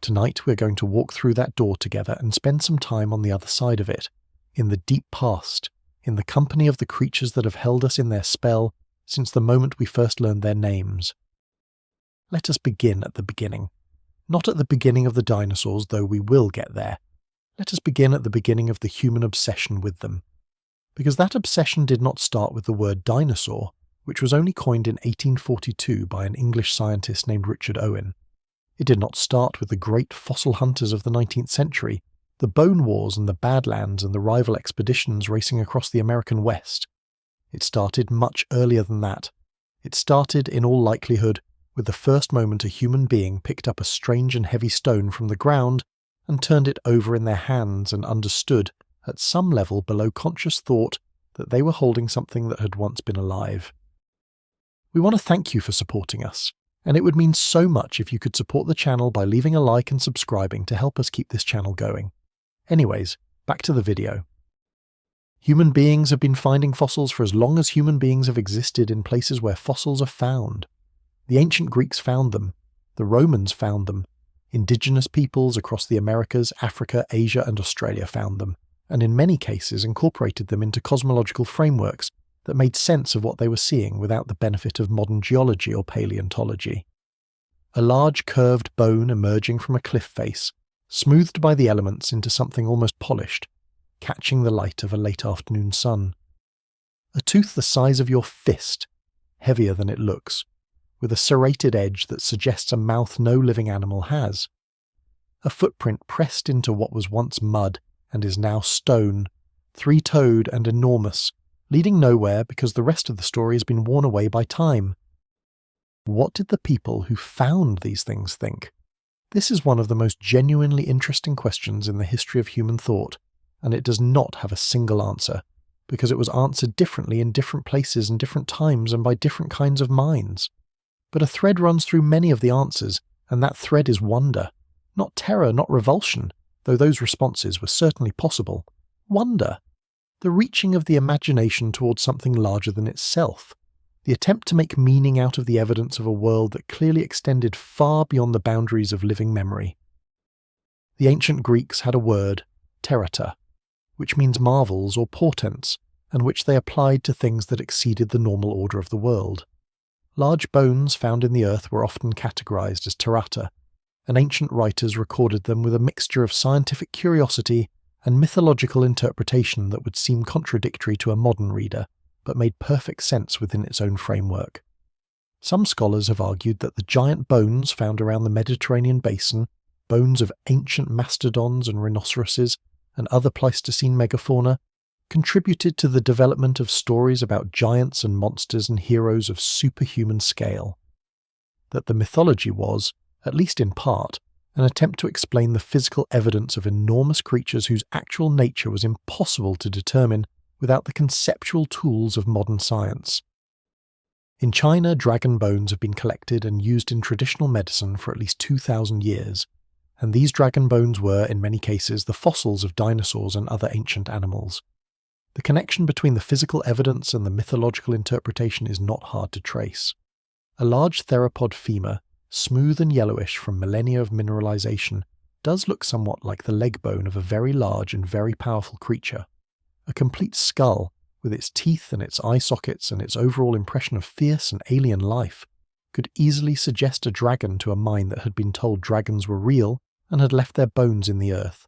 Tonight we're going to walk through that door together and spend some time on the other side of it, in the deep past, in the company of the creatures that have held us in their spell since the moment we first learned their names. Let us begin at the beginning. Not at the beginning of the dinosaurs, though we will get there. Let us begin at the beginning of the human obsession with them. Because that obsession did not start with the word dinosaur, which was only coined in 1842 by an English scientist named Richard Owen. It did not start with the great fossil hunters of the 19th century, the bone wars and the badlands and the rival expeditions racing across the American West. It started much earlier than that. It started, in all likelihood, with the first moment a human being picked up a strange and heavy stone from the ground and turned it over in their hands and understood, at some level below conscious thought, that they were holding something that had once been alive. We want to thank you for supporting us, and it would mean so much if you could support the channel by leaving a like and subscribing to help us keep this channel going. Anyways, back to the video. Human beings have been finding fossils for as long as human beings have existed in places where fossils are found. The ancient Greeks found them. The Romans found them. Indigenous peoples across the Americas, Africa, Asia, and Australia found them, and in many cases incorporated them into cosmological frameworks that made sense of what they were seeing without the benefit of modern geology or paleontology. A large curved bone emerging from a cliff face, smoothed by the elements into something almost polished, catching the light of a late afternoon sun. A tooth the size of your fist, heavier than it looks, with a serrated edge that suggests a mouth no living animal has. A footprint pressed into what was once mud and is now stone, three-toed and enormous, leading nowhere because the rest of the story has been worn away by time. What did the people who found these things think? This is one of the most genuinely interesting questions in the history of human thought, and it does not have a single answer, because it was answered differently in different places and different times and by different kinds of minds. But a thread runs through many of the answers, and that thread is wonder. Not terror, not revulsion, though those responses were certainly possible. Wonder. The reaching of the imagination towards something larger than itself. The attempt to make meaning out of the evidence of a world that clearly extended far beyond the boundaries of living memory. The ancient Greeks had a word, terata, which means marvels or portents, and which they applied to things that exceeded the normal order of the world. Large bones found in the earth were often categorized as terata, and ancient writers recorded them with a mixture of scientific curiosity and mythological interpretation that would seem contradictory to a modern reader, but made perfect sense within its own framework. Some scholars have argued that the giant bones found around the Mediterranean basin, bones of ancient mastodons and rhinoceroses and other Pleistocene megafauna, contributed to the development of stories about giants and monsters and heroes of superhuman scale. That the mythology was, at least in part, an attempt to explain the physical evidence of enormous creatures whose actual nature was impossible to determine without the conceptual tools of modern science. In China, dragon bones have been collected and used in traditional medicine for at least 2,000 years, and these dragon bones were, in many cases, the fossils of dinosaurs and other ancient animals. The connection between the physical evidence and the mythological interpretation is not hard to trace. A large theropod femur, smooth and yellowish from millennia of mineralization, does look somewhat like the leg bone of a very large and very powerful creature. A complete skull, with its teeth and its eye sockets and its overall impression of fierce and alien life, could easily suggest a dragon to a mind that had been told dragons were real and had left their bones in the earth.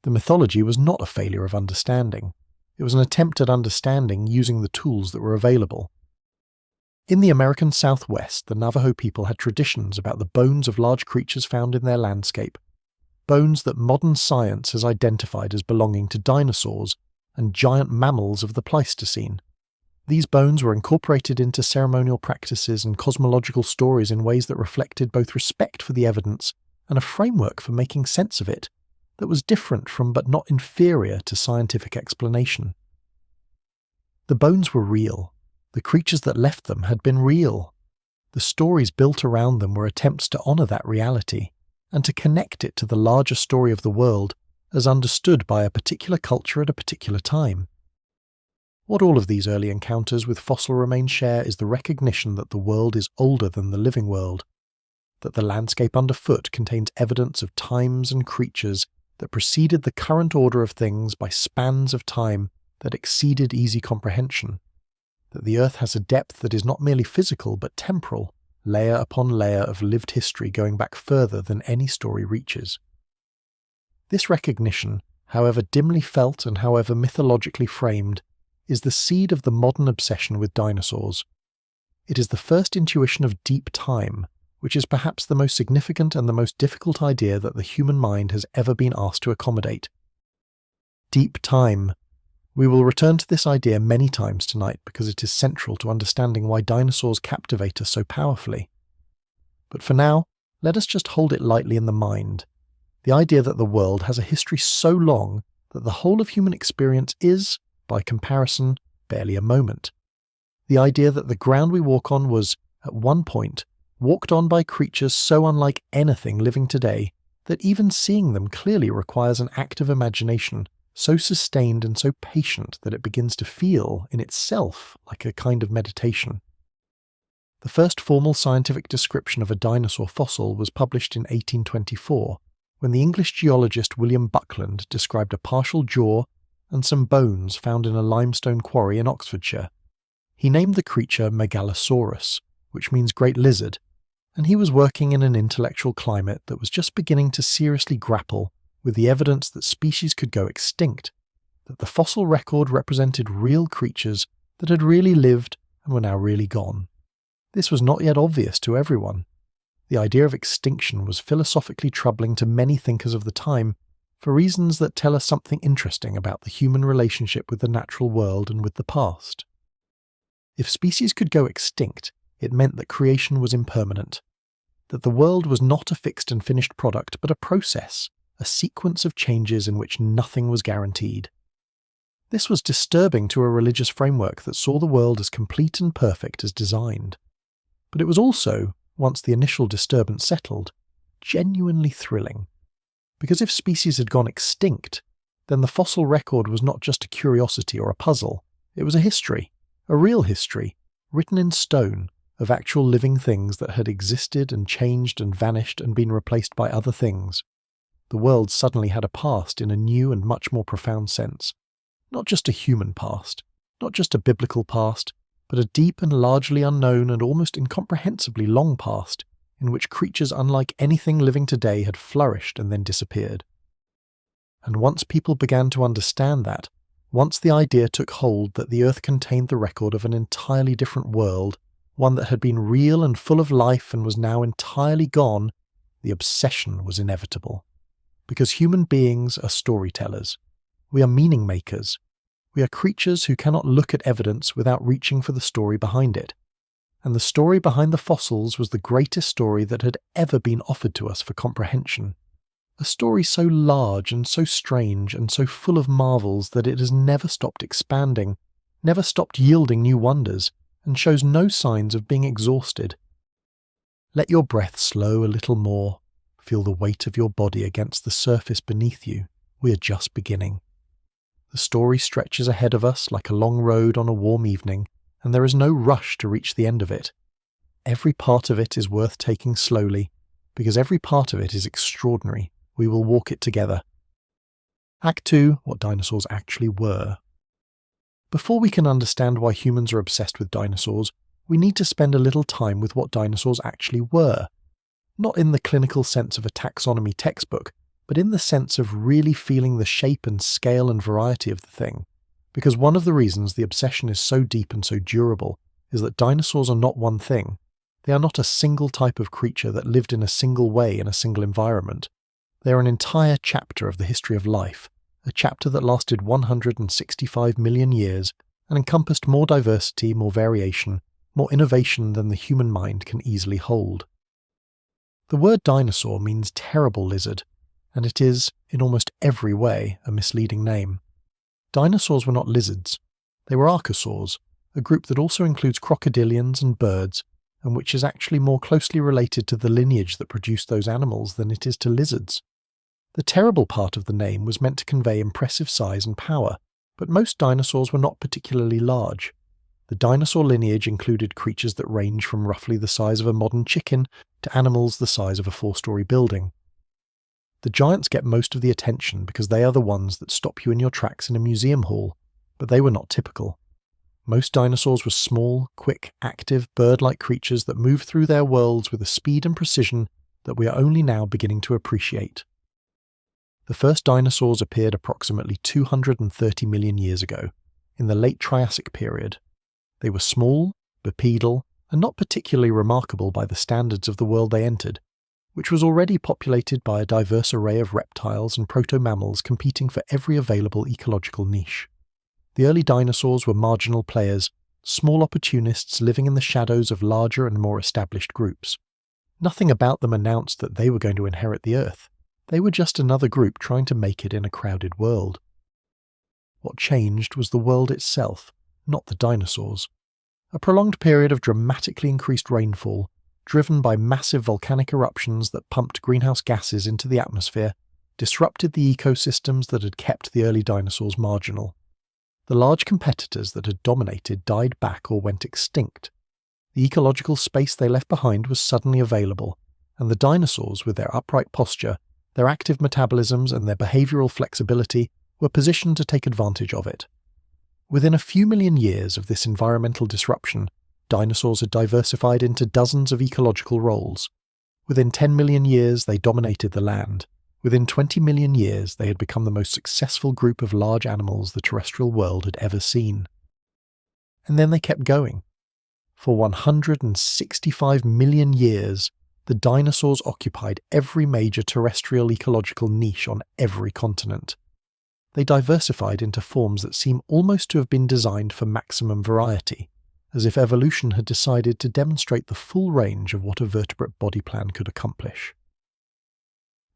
The mythology was not a failure of understanding. It was an attempt at understanding using the tools that were available. In the American Southwest, the Navajo people had traditions about the bones of large creatures found in their landscape, bones that modern science has identified as belonging to dinosaurs and giant mammals of the Pleistocene. These bones were incorporated into ceremonial practices and cosmological stories in ways that reflected both respect for the evidence and a framework for making sense of it that was different from but not inferior to scientific explanation. The bones were real. The creatures that left them had been real. The stories built around them were attempts to honor that reality and to connect it to the larger story of the world as understood by a particular culture at a particular time. What all of these early encounters with fossil remains share is the recognition that the world is older than the living world. that the landscape underfoot contains evidence of times and creatures that preceded the current order of things by spans of time that exceeded easy comprehension, that the Earth has a depth that is not merely physical but temporal, layer upon layer of lived history going back further than any story reaches. This recognition, however dimly felt and however mythologically framed, is the seed of the modern obsession with dinosaurs. It is the first intuition of deep time, which is perhaps the most significant and the most difficult idea that the human mind has ever been asked to accommodate. Deep time. We will return to this idea many times tonight because it is central to understanding why dinosaurs captivate us so powerfully. But for now, let us just hold it lightly in the mind. The idea that the world has a history so long that the whole of human experience is, by comparison, barely a moment. The idea that the ground we walk on was, at one point, walked on by creatures so unlike anything living today that even seeing them clearly requires an active imagination so sustained and so patient that it begins to feel, in itself, like a kind of meditation. The first formal scientific description of a dinosaur fossil was published in 1824, when the English geologist William Buckland described a partial jaw and some bones found in a limestone quarry in Oxfordshire. He named the creature Megalosaurus, which means great lizard, and he was working in an intellectual climate that was just beginning to seriously grapple with the evidence that species could go extinct, that the fossil record represented real creatures that had really lived and were now really gone. This was not yet obvious to everyone. The idea of extinction was philosophically troubling to many thinkers of the time for reasons that tell us something interesting about the human relationship with the natural world and with the past. If species could go extinct, it meant that creation was impermanent, that the world was not a fixed and finished product but a process, a sequence of changes in which nothing was guaranteed. This was disturbing to a religious framework that saw the world as complete and perfect as designed. But it was also, once the initial disturbance settled, genuinely thrilling. Because if species had gone extinct, then the fossil record was not just a curiosity or a puzzle, it was a history, a real history, written in stone, of actual living things that had existed and changed and vanished and been replaced by other things. The world suddenly had a past in a new and much more profound sense. Not just a human past, not just a biblical past, but a deep and largely unknown and almost incomprehensibly long past, in which creatures unlike anything living today had flourished and then disappeared. And once people began to understand that, once the idea took hold that the Earth contained the record of an entirely different world, one that had been real and full of life and was now entirely gone, the obsession was inevitable. Because human beings are storytellers. We are meaning makers. We are creatures who cannot look at evidence without reaching for the story behind it. And the story behind the fossils was the greatest story that had ever been offered to us for comprehension. A story so large and so strange and so full of marvels that it has never stopped expanding, never stopped yielding new wonders, and shows no signs of being exhausted. Let your breath slow a little more. Feel the weight of your body against the surface beneath you. We are just beginning. The story stretches ahead of us like a long road on a warm evening, and there is no rush to reach the end of it. Every part of it is worth taking slowly, because every part of it is extraordinary. We will walk it together. Act 2, what dinosaurs actually were. Before we can understand why humans are obsessed with dinosaurs, we need to spend a little time with what dinosaurs actually were. Not in the clinical sense of a taxonomy textbook, but in the sense of really feeling the shape and scale and variety of the thing. Because one of the reasons the obsession is so deep and so durable is that dinosaurs are not one thing. They are not a single type of creature that lived in a single way in a single environment. They are an entire chapter of the history of life, a chapter that lasted 165 million years and encompassed more diversity, more variation, more innovation than the human mind can easily hold. The word dinosaur means terrible lizard, and it is, in almost every way, a misleading name. Dinosaurs were not lizards. They were archosaurs, a group that also includes crocodilians and birds, and which is actually more closely related to the lineage that produced those animals than it is to lizards. The terrible part of the name was meant to convey impressive size and power, but most dinosaurs were not particularly large. The dinosaur lineage included creatures that range from roughly the size of a modern chicken to animals the size of a 4-story building. The giants get most of the attention because they are the ones that stop you in your tracks in a museum hall, but they were not typical. Most dinosaurs were small, quick, active, bird-like creatures that moved through their worlds with a speed and precision that we are only now beginning to appreciate. The first dinosaurs appeared approximately 230 million years ago, in the late Triassic period. They were small, bipedal, and not particularly remarkable by the standards of the world they entered, which was already populated by a diverse array of reptiles and proto-mammals competing for every available ecological niche. The early dinosaurs were marginal players, small opportunists living in the shadows of larger and more established groups. Nothing about them announced that they were going to inherit the Earth. They were just another group trying to make it in a crowded world. What changed was the world itself, not the dinosaurs. A prolonged period of dramatically increased rainfall, driven by massive volcanic eruptions that pumped greenhouse gases into the atmosphere, disrupted the ecosystems that had kept the early dinosaurs marginal. The large competitors that had dominated died back or went extinct. The ecological space they left behind was suddenly available, and the dinosaurs, with their upright posture, their active metabolisms and their behavioral flexibility, were positioned to take advantage of it. Within a few million years of this environmental disruption, dinosaurs had diversified into dozens of ecological roles. Within 10 million years, they dominated the land. Within 20 million years, they had become the most successful group of large animals the terrestrial world had ever seen. And then they kept going. For 165 million years, the dinosaurs occupied every major terrestrial ecological niche on every continent. They diversified into forms that seem almost to have been designed for maximum variety, as if evolution had decided to demonstrate the full range of what a vertebrate body plan could accomplish.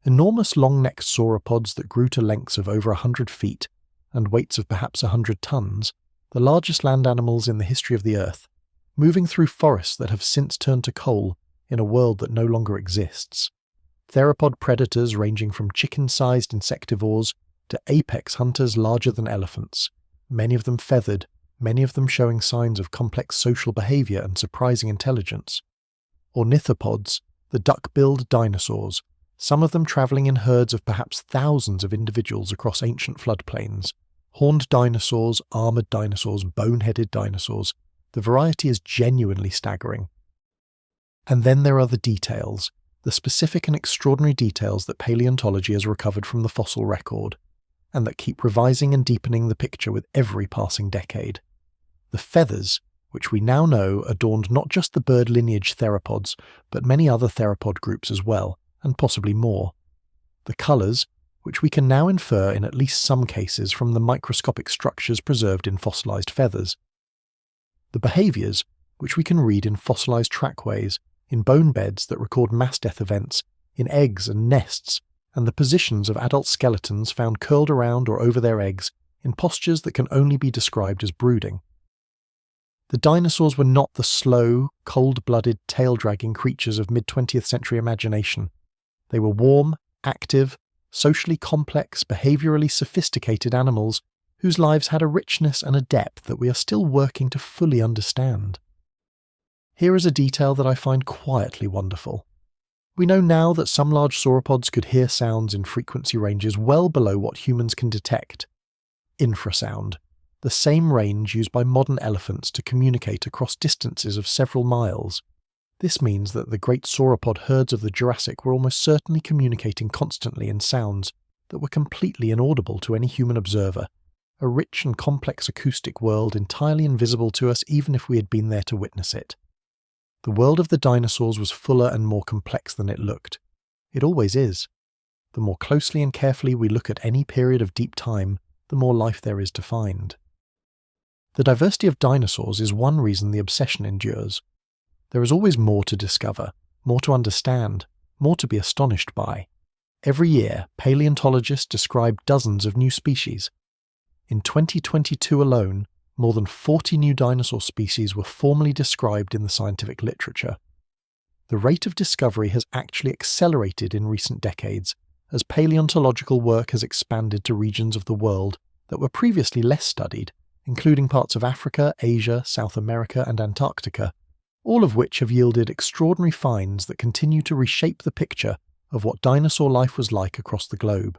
Enormous long-necked sauropods that grew to lengths of over 100 feet and weights of perhaps 100 tons, the largest land animals in the history of the Earth, moving through forests that have since turned to coal in a world that no longer exists. Theropod predators ranging from chicken-sized insectivores to apex hunters larger than elephants, many of them feathered, many of them showing signs of complex social behavior and surprising intelligence. Ornithopods, the duck-billed dinosaurs, some of them traveling in herds of perhaps thousands of individuals across ancient floodplains. Horned dinosaurs, armored dinosaurs, bone-headed dinosaurs. The variety is genuinely staggering. And then there are the details, the specific and extraordinary details that paleontology has recovered from the fossil record, and that keep revising and deepening the picture with every passing decade. The feathers, which we now know adorned not just the bird lineage theropods, but many other theropod groups as well, and possibly more. The colours, which we can now infer in at least some cases from the microscopic structures preserved in fossilised feathers. The behaviours, which we can read in fossilised trackways, in bone beds that record mass death events, in eggs and nests, and the positions of adult skeletons found curled around or over their eggs in postures that can only be described as brooding. The dinosaurs were not the slow, cold-blooded, tail-dragging creatures of mid-20th century imagination. They were warm, active, socially complex, behaviourally sophisticated animals whose lives had a richness and a depth that we are still working to fully understand. Here is a detail that I find quietly wonderful. We know now that some large sauropods could hear sounds in frequency ranges well below what humans can detect. Infrasound, the same range used by modern elephants to communicate across distances of several miles. This means that the great sauropod herds of the Jurassic were almost certainly communicating constantly in sounds that were completely inaudible to any human observer, a rich and complex acoustic world entirely invisible to us even if we had been there to witness it. The world of the dinosaurs was fuller and more complex than it looked. It always is. The more closely and carefully we look at any period of deep time, the more life there is to find. The diversity of dinosaurs is one reason the obsession endures. There is always more to discover, more to understand, more to be astonished by. Every year, paleontologists describe dozens of new species. In 2022 alone, more than 40 new dinosaur species were formally described in the scientific literature. The rate of discovery has actually accelerated in recent decades, as paleontological work has expanded to regions of the world that were previously less studied, including parts of Africa, Asia, South America, and Antarctica, all of which have yielded extraordinary finds that continue to reshape the picture of what dinosaur life was like across the globe.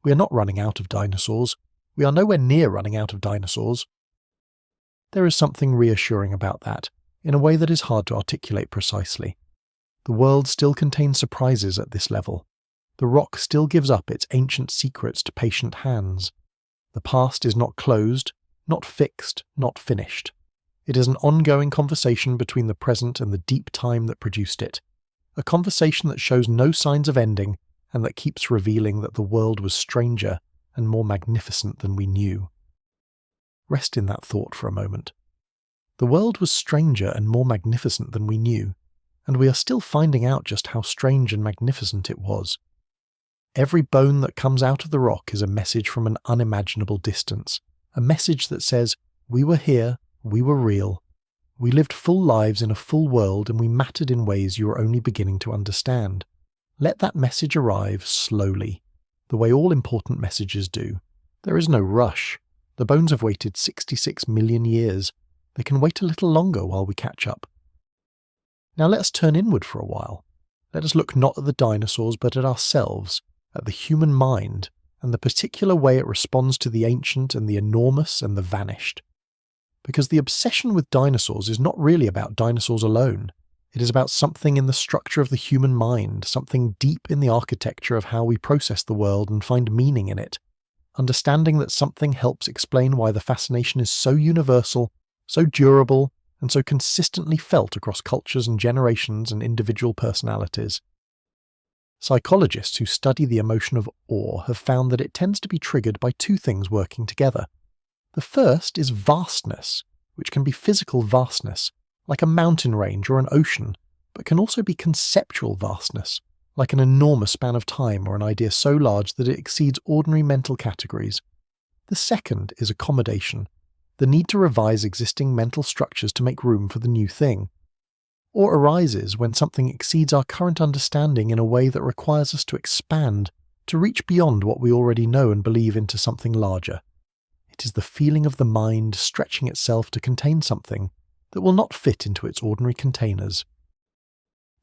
We are not running out of dinosaurs. We are nowhere near running out of dinosaurs. There is something reassuring about that, in a way that is hard to articulate precisely. The world still contains surprises at this level. The rock still gives up its ancient secrets to patient hands. The past is not closed, not fixed, not finished. It is an ongoing conversation between the present and the deep time that produced it. A conversation that shows no signs of ending and that keeps revealing that the world was stranger and more magnificent than we knew. Rest in that thought for a moment. The world was stranger and more magnificent than we knew, and we are still finding out just how strange and magnificent it was. Every bone that comes out of the rock is a message from an unimaginable distance, a message that says, we were here, we were real, we lived full lives in a full world, and we mattered in ways you are only beginning to understand. Let that message arrive slowly, the way all important messages do. There is no rush. The bones have waited 66 million years. They can wait a little longer while we catch up. Now let us turn inward for a while. Let us look not at the dinosaurs but at ourselves, at the human mind, and the particular way it responds to the ancient and the enormous and the vanished. Because the obsession with dinosaurs is not really about dinosaurs alone. It is about something in the structure of the human mind, something deep in the architecture of how we process the world and find meaning in it. Understanding that something helps explain why the fascination is so universal, so durable, and so consistently felt across cultures and generations and individual personalities. Psychologists who study the emotion of awe have found that it tends to be triggered by two things working together. The first is vastness, which can be physical vastness, like a mountain range or an ocean, but can also be conceptual vastness, like an enormous span of time or an idea so large that it exceeds ordinary mental categories. The second is accommodation, the need to revise existing mental structures to make room for the new thing. Or arises when something exceeds our current understanding in a way that requires us to expand, to reach beyond what we already know and believe into something larger. It is the feeling of the mind stretching itself to contain something that will not fit into its ordinary containers.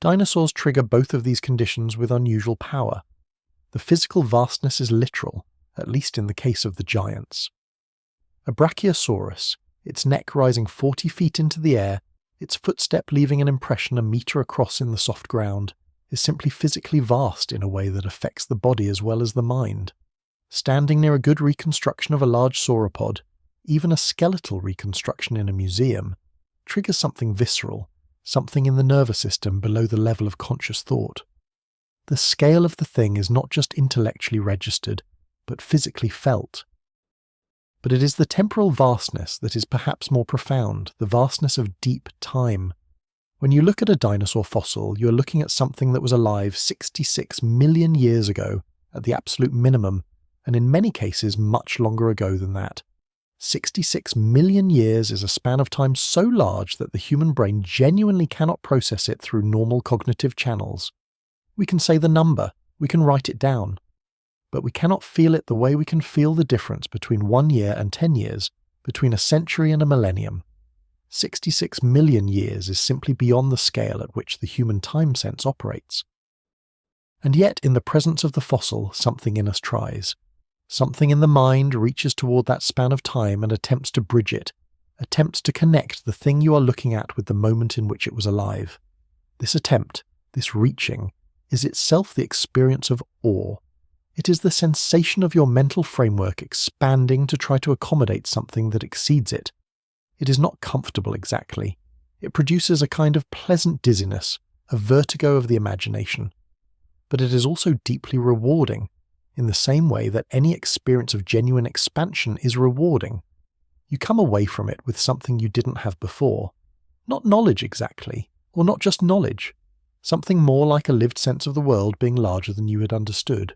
Dinosaurs trigger both of these conditions with unusual power. The physical vastness is literal, at least in the case of the giants. A brachiosaurus, its neck rising 40 feet into the air, its footstep leaving an impression a metre across in the soft ground, is simply physically vast in a way that affects the body as well as the mind. Standing near a good reconstruction of a large sauropod, even a skeletal reconstruction in a museum, triggers something visceral, something in the nervous system below the level of conscious thought. The scale of the thing is not just intellectually registered, but physically felt. But it is the temporal vastness that is perhaps more profound, the vastness of deep time. When you look at a dinosaur fossil, you are looking at something that was alive 66 million years ago, at the absolute minimum, and in many cases much longer ago than that. 66 million years is a span of time so large that the human brain genuinely cannot process it through normal cognitive channels. We can say the number, we can write it down, but we cannot feel it the way we can feel the difference between 1 year and 10 years, between a century and a millennium. 66 million years is simply beyond the scale at which the human time sense operates. And yet, in the presence of the fossil, something in us tries. Something in the mind reaches toward that span of time and attempts to bridge it, attempts to connect the thing you are looking at with the moment in which it was alive. This attempt, this reaching, is itself the experience of awe. It is the sensation of your mental framework expanding to try to accommodate something that exceeds it. It is not comfortable exactly. It produces a kind of pleasant dizziness, a vertigo of the imagination. But it is also deeply rewarding, in the same way that any experience of genuine expansion is rewarding. You come away from it with something you didn't have before. Not knowledge exactly, or not just knowledge. Something more like a lived sense of the world being larger than you had understood.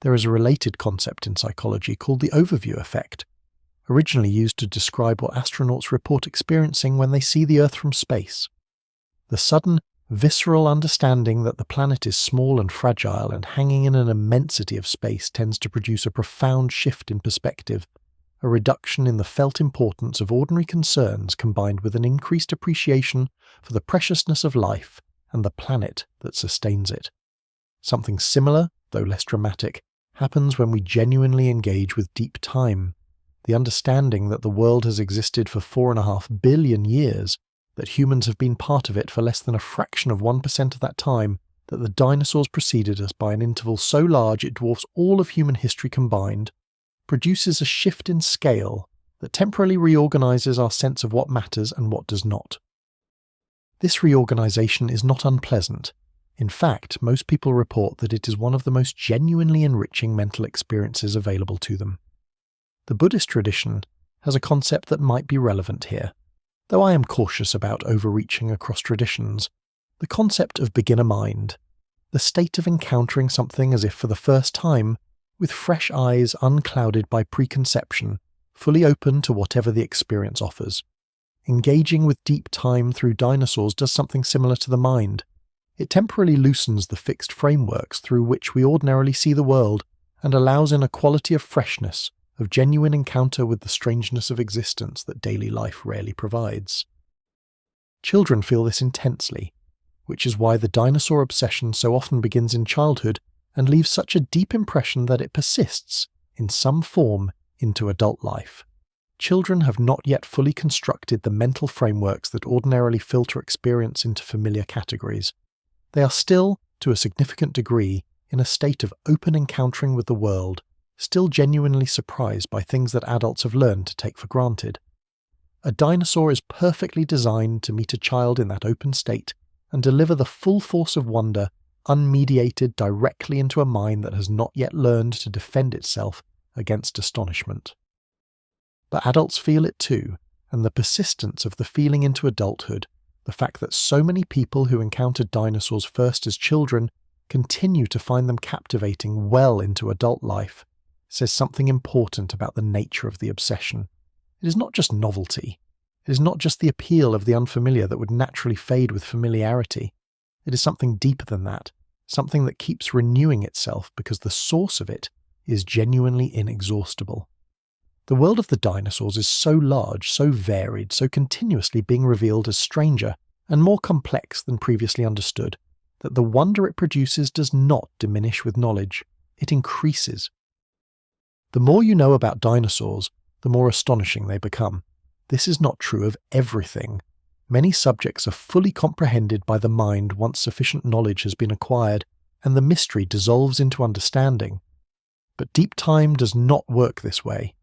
There is a related concept in psychology called the overview effect, originally used to describe what astronauts report experiencing when they see the Earth from space. The sudden, visceral understanding that the planet is small and fragile and hanging in an immensity of space tends to produce a profound shift in perspective, a reduction in the felt importance of ordinary concerns combined with an increased appreciation for the preciousness of life and the planet that sustains it. Something similar, though less dramatic, happens when we genuinely engage with deep time, the understanding that the world has existed for 4.5 billion years, that humans have been part of it for less than a fraction of 1% of that time, that the dinosaurs preceded us by an interval so large it dwarfs all of human history combined, produces a shift in scale that temporarily reorganizes our sense of what matters and what does not. This reorganization is not unpleasant. In fact, most people report that it is one of the most genuinely enriching mental experiences available to them. The Buddhist tradition has a concept that might be relevant here, though I am cautious about overreaching across traditions. The concept of beginner mind, the state of encountering something as if for the first time, with fresh eyes unclouded by preconception, fully open to whatever the experience offers. Engaging with deep time through dinosaurs does something similar to the mind. It temporarily loosens the fixed frameworks through which we ordinarily see the world and allows in a quality of freshness, of genuine encounter with the strangeness of existence that daily life rarely provides. Children feel this intensely, which is why the dinosaur obsession so often begins in childhood and leaves such a deep impression that it persists, in some form, into adult life. Children have not yet fully constructed the mental frameworks that ordinarily filter experience into familiar categories. They are still, to a significant degree, in a state of open encountering with the world, still genuinely surprised by things that adults have learned to take for granted. A dinosaur is perfectly designed to meet a child in that open state and deliver the full force of wonder, unmediated directly into a mind that has not yet learned to defend itself against astonishment. But adults feel it too, and the persistence of the feeling into adulthood, the fact that so many people who encountered dinosaurs first as children continue to find them captivating well into adult life, says something important about the nature of the obsession. It is not just novelty. It is not just the appeal of the unfamiliar that would naturally fade with familiarity. It is something deeper than that, something that keeps renewing itself because the source of it is genuinely inexhaustible. The world of the dinosaurs is so large, so varied, so continuously being revealed as stranger and more complex than previously understood, that the wonder it produces does not diminish with knowledge, it increases. The more you know about dinosaurs, the more astonishing they become. This is not true of everything. Many subjects are fully comprehended by the mind once sufficient knowledge has been acquired, and the mystery dissolves into understanding. But deep time does not work this way.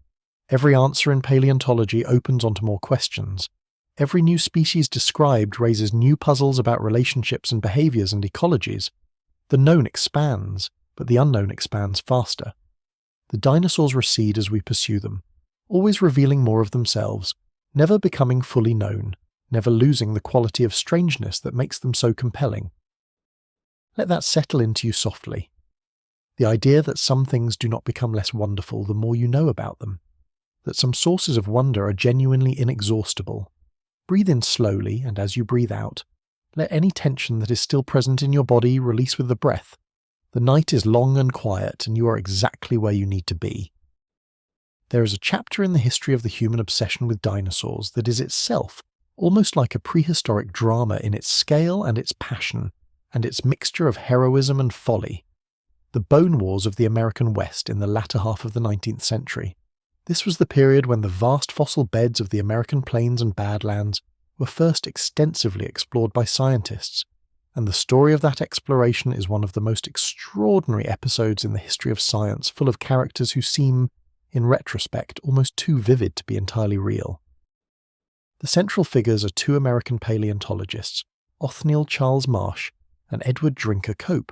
Every answer in paleontology opens onto more questions. Every new species described raises new puzzles about relationships and behaviors and ecologies. The known expands, but the unknown expands faster. The dinosaurs recede as we pursue them, always revealing more of themselves, never becoming fully known, never losing the quality of strangeness that makes them so compelling. Let that settle into you softly. The idea that some things do not become less wonderful the more you know about them, that some sources of wonder are genuinely inexhaustible. Breathe in slowly, and as you breathe out, let any tension that is still present in your body release with the breath. The night is long and quiet, and you are exactly where you need to be. There is a chapter in the history of the human obsession with dinosaurs that is itself almost like a prehistoric drama in its scale and its passion, and its mixture of heroism and folly. The Bone Wars of the American West in the latter half of the 19th century. This was the period when the vast fossil beds of the American plains and Badlands were first extensively explored by scientists, and the story of that exploration is one of the most extraordinary episodes in the history of science, full of characters who seem, in retrospect, almost too vivid to be entirely real. The central figures are two American paleontologists, Othniel Charles Marsh and Edward Drinker Cope,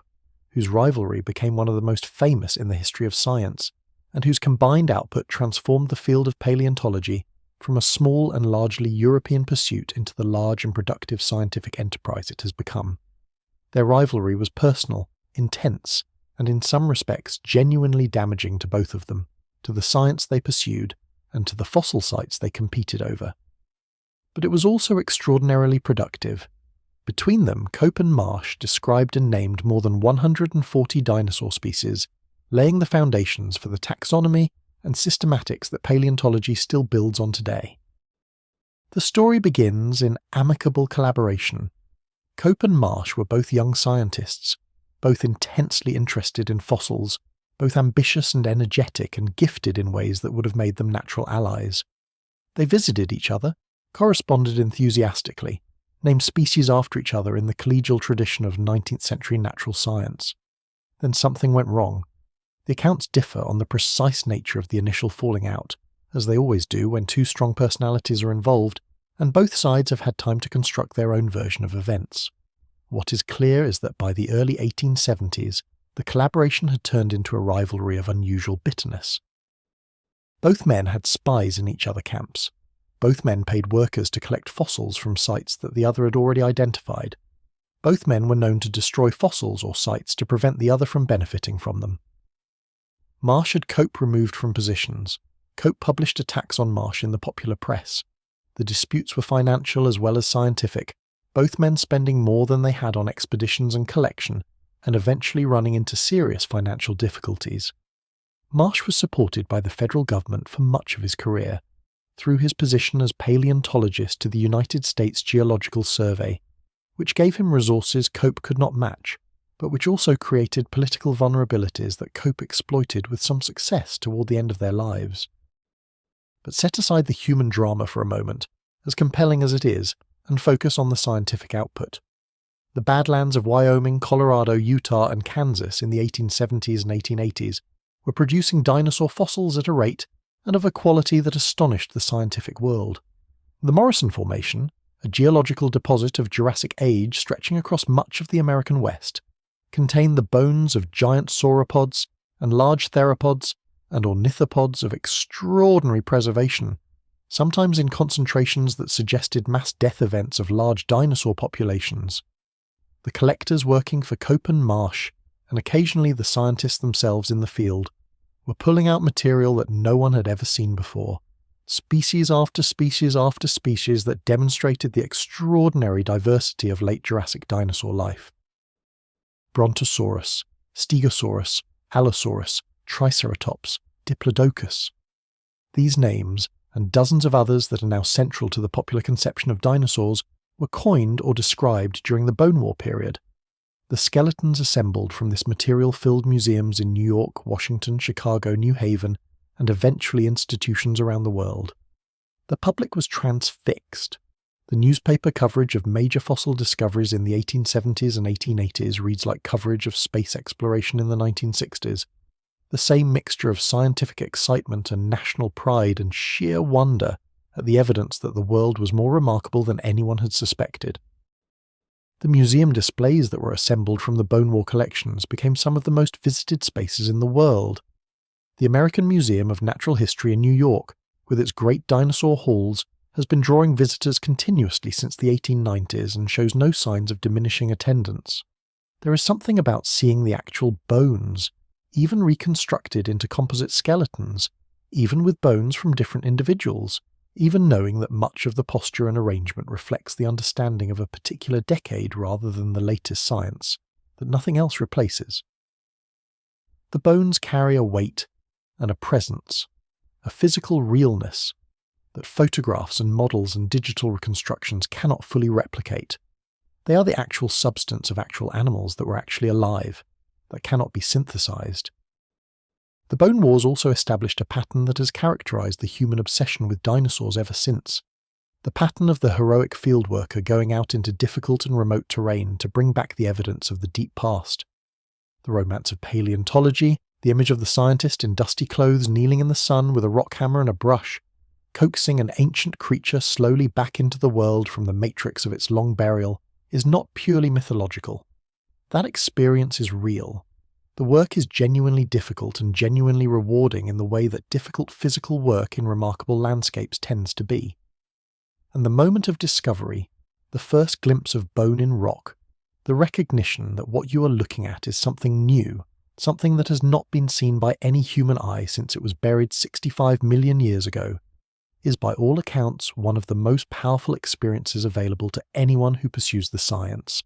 whose rivalry became one of the most famous in the history of science, and whose combined output transformed the field of paleontology from a small and largely European pursuit into the large and productive scientific enterprise it has become. Their rivalry was personal, intense, and in some respects genuinely damaging to both of them, to the science they pursued, and to the fossil sites they competed over. But it was also extraordinarily productive. Between them, Cope and Marsh described and named more than 140 dinosaur species, laying the foundations for the taxonomy and systematics that paleontology still builds on today. The story begins in amicable collaboration. Cope and Marsh were both young scientists, both intensely interested in fossils, both ambitious and energetic and gifted in ways that would have made them natural allies. They visited each other, corresponded enthusiastically, named species after each other in the collegial tradition of 19th century natural science. Then something went wrong. The accounts differ on the precise nature of the initial falling out, as they always do when two strong personalities are involved, and both sides have had time to construct their own version of events. What is clear is that by the early 1870s, the collaboration had turned into a rivalry of unusual bitterness. Both men had spies in each other camps. Both men paid workers to collect fossils from sites that the other had already identified. Both men were known to destroy fossils or sites to prevent the other from benefiting from them. Marsh had Cope removed from positions. Cope published attacks on Marsh in the popular press. The disputes were financial as well as scientific, both men spending more than they had on expeditions and collection, and eventually running into serious financial difficulties. Marsh was supported by the federal government for much of his career, through his position as paleontologist to the United States Geological Survey, which gave him resources Cope could not match, but which also created political vulnerabilities that Cope exploited with some success toward the end of their lives. But set aside the human drama for a moment, as compelling as it is, and focus on the scientific output. The Badlands of Wyoming, Colorado, Utah, and Kansas in the 1870s and 1880s were producing dinosaur fossils at a rate and of a quality that astonished the scientific world. The Morrison Formation, a geological deposit of Jurassic age stretching across much of the American West, contained the bones of giant sauropods and large theropods and ornithopods of extraordinary preservation, sometimes in concentrations that suggested mass death events of large dinosaur populations. The collectors working for Cope and Marsh, and occasionally the scientists themselves in the field, were pulling out material that no one had ever seen before, species after species after species that demonstrated the extraordinary diversity of late Jurassic dinosaur life. Brontosaurus, Stegosaurus, Allosaurus, Triceratops, Diplodocus. These names, and dozens of others that are now central to the popular conception of dinosaurs, were coined or described during the Bone War period. The skeletons assembled from this material filled museums in New York, Washington, Chicago, New Haven, and eventually institutions around the world. The public was transfixed. The newspaper coverage of major fossil discoveries in the 1870s and 1880s reads like coverage of space exploration in the 1960s. The same mixture of scientific excitement and national pride and sheer wonder at the evidence that the world was more remarkable than anyone had suspected. The museum displays that were assembled from the Bone War collections became some of the most visited spaces in the world. The American Museum of Natural History in New York, with its great dinosaur halls, has been drawing visitors continuously since the 1890s and shows no signs of diminishing attendance. There is something about seeing the actual bones, even reconstructed into composite skeletons, even with bones from different individuals, even knowing that much of the posture and arrangement reflects the understanding of a particular decade rather than the latest science, that nothing else replaces. The bones carry a weight and a presence, a physical realness, that photographs and models and digital reconstructions cannot fully replicate. They are the actual substance of actual animals that were actually alive, that cannot be synthesized. The Bone Wars also established a pattern that has characterized the human obsession with dinosaurs ever since. The pattern of the heroic field worker going out into difficult and remote terrain to bring back the evidence of the deep past. The romance of paleontology, the image of the scientist in dusty clothes kneeling in the sun with a rock hammer and a brush, coaxing an ancient creature slowly back into the world from the matrix of its long burial, is not purely mythological. That experience is real. The work is genuinely difficult and genuinely rewarding in the way that difficult physical work in remarkable landscapes tends to be. And the moment of discovery, the first glimpse of bone in rock, the recognition that what you are looking at is something new, something that has not been seen by any human eye since it was buried 65 million years ago, is by all accounts one of the most powerful experiences available to anyone who pursues the science.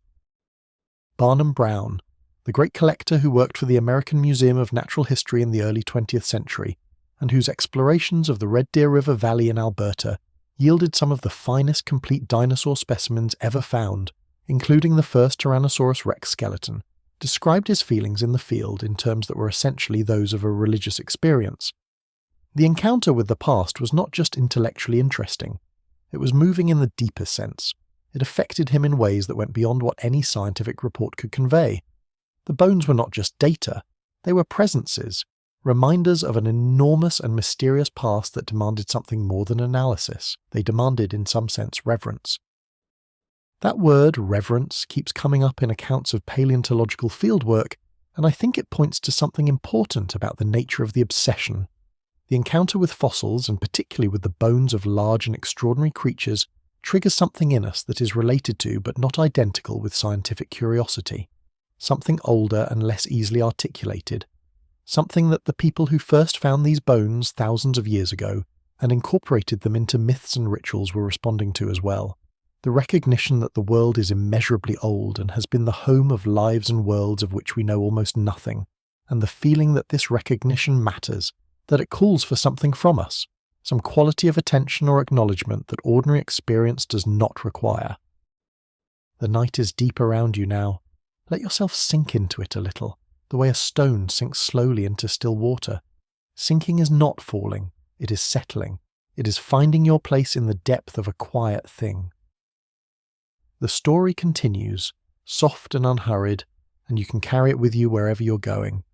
Barnum Brown, the great collector who worked for the American Museum of Natural History in the early 20th century, and whose explorations of the Red Deer River Valley in Alberta yielded some of the finest complete dinosaur specimens ever found, including the first Tyrannosaurus rex skeleton, described his feelings in the field in terms that were essentially those of a religious experience. The encounter with the past was not just intellectually interesting, it was moving in the deepest sense. It affected him in ways that went beyond what any scientific report could convey. The bones were not just data, they were presences, reminders of an enormous and mysterious past that demanded something more than analysis. They demanded, in some sense, reverence. That word, reverence, keeps coming up in accounts of paleontological fieldwork, and I think it points to something important about the nature of the obsession. The encounter with fossils, and particularly with the bones of large and extraordinary creatures, triggers something in us that is related to but not identical with scientific curiosity. Something older and less easily articulated. Something that the people who first found these bones thousands of years ago and incorporated them into myths and rituals were responding to as well. The recognition that the world is immeasurably old and has been the home of lives and worlds of which we know almost nothing, and the feeling that this recognition matters, that it calls for something from us, some quality of attention or acknowledgement that ordinary experience does not require. The night is deep around you now. Let yourself sink into it a little, the way a stone sinks slowly into still water. Sinking is not falling, it is settling. It is finding your place in the depth of a quiet thing. The story continues, soft and unhurried, and you can carry it with you wherever you're going.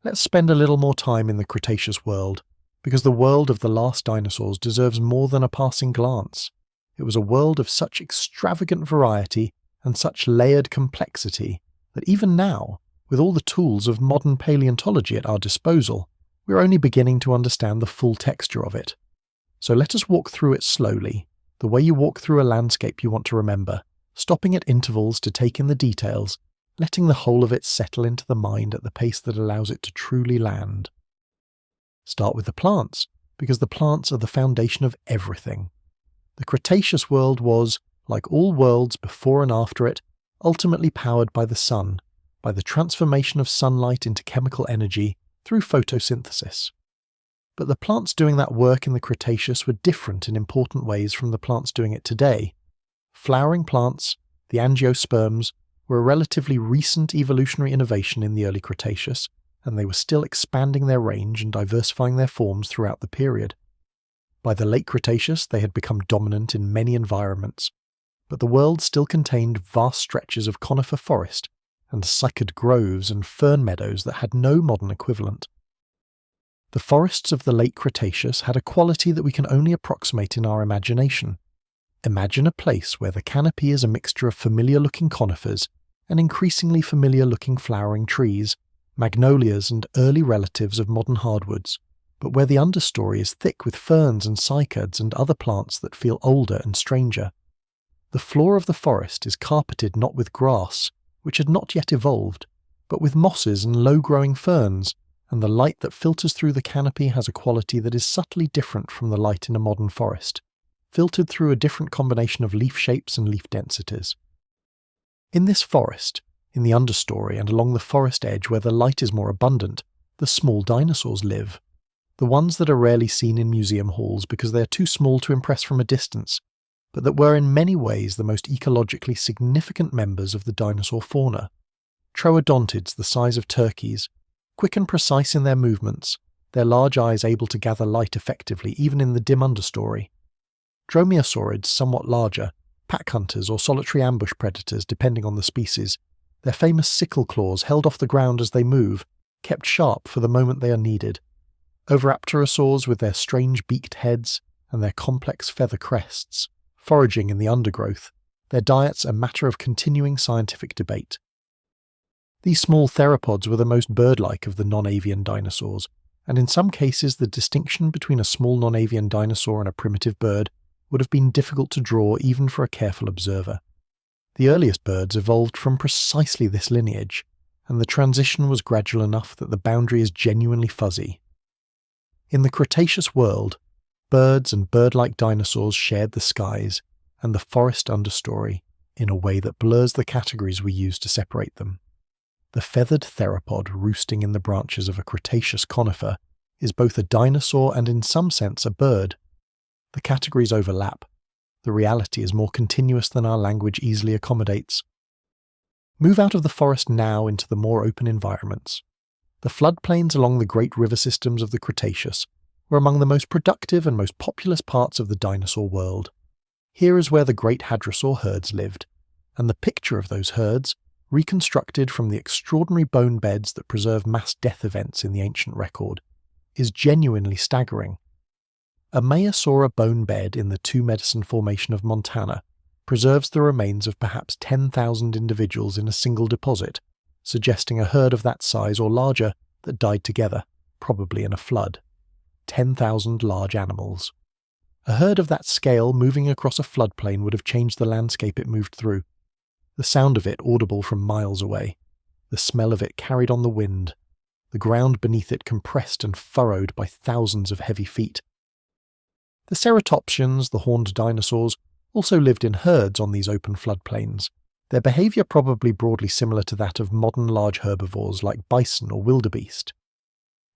Let's spend a little more time in the Cretaceous world, because the world of the last dinosaurs deserves more than a passing glance. It was a world of such extravagant variety and such layered complexity that even now, with all the tools of modern paleontology at our disposal, we're only beginning to understand the full texture of it. So let us walk through it slowly, the way you walk through a landscape you want to remember, stopping at intervals to take in the details, letting the whole of it settle into the mind at the pace that allows it to truly land. Start with the plants, because the plants are the foundation of everything. The Cretaceous world was, like all worlds before and after it, ultimately powered by the sun, by the transformation of sunlight into chemical energy through photosynthesis. But the plants doing that work in the Cretaceous were different in important ways from the plants doing it today. Flowering plants, the angiosperms, were a relatively recent evolutionary innovation in the early Cretaceous, and they were still expanding their range and diversifying their forms throughout the period. By the late Cretaceous, they had become dominant in many environments, but the world still contained vast stretches of conifer forest and cycad groves and fern meadows that had no modern equivalent. The forests of the late Cretaceous had a quality that we can only approximate in our imagination. Imagine a place where the canopy is a mixture of familiar-looking conifers and increasingly familiar-looking flowering trees, magnolias and early relatives of modern hardwoods, but where the understory is thick with ferns and cycads and other plants that feel older and stranger. The floor of the forest is carpeted not with grass, which had not yet evolved, but with mosses and low-growing ferns, and the light that filters through the canopy has a quality that is subtly different from the light in a modern forest, filtered through a different combination of leaf shapes and leaf densities. In this forest, in the understory and along the forest edge where the light is more abundant, the small dinosaurs live. The ones that are rarely seen in museum halls because they are too small to impress from a distance, but that were in many ways the most ecologically significant members of the dinosaur fauna. Troodontids the size of turkeys, quick and precise in their movements, their large eyes able to gather light effectively even in the dim understory. Dromaeosaurids somewhat larger, pack hunters or solitary ambush predators depending on the species, their famous sickle claws held off the ground as they move, kept sharp for the moment they are needed. Oviraptorosaurs with their strange beaked heads and their complex feather crests, foraging in the undergrowth, their diets a matter of continuing scientific debate. These small theropods were the most bird-like of the non-avian dinosaurs, and in some cases the distinction between a small non-avian dinosaur and a primitive bird would have been difficult to draw even for a careful observer. The earliest birds evolved from precisely this lineage, and the transition was gradual enough that the boundary is genuinely fuzzy. In the Cretaceous world, birds and bird-like dinosaurs shared the skies and the forest understory in a way that blurs the categories we use to separate them. The feathered theropod roosting in the branches of a Cretaceous conifer is both a dinosaur and in some sense a bird. The categories overlap. The reality is more continuous than our language easily accommodates. Move out of the forest now into the more open environments. The floodplains along the great river systems of the Cretaceous were among the most productive and most populous parts of the dinosaur world. Here is where the great hadrosaur herds lived, and the picture of those herds, reconstructed from the extraordinary bone beds that preserve mass death events in the ancient record, is genuinely staggering. A Maiasaura bone bed in the Two Medicine Formation of Montana preserves the remains of perhaps 10,000 individuals in a single deposit, suggesting a herd of that size or larger that died together, probably in a flood. 10,000 large animals. A herd of that scale moving across a floodplain would have changed the landscape it moved through. The sound of it audible from miles away, the smell of it carried on the wind, the ground beneath it compressed and furrowed by thousands of heavy feet. The ceratopsians, the horned dinosaurs, also lived in herds on these open floodplains, their behaviour probably broadly similar to that of modern large herbivores like bison or wildebeest.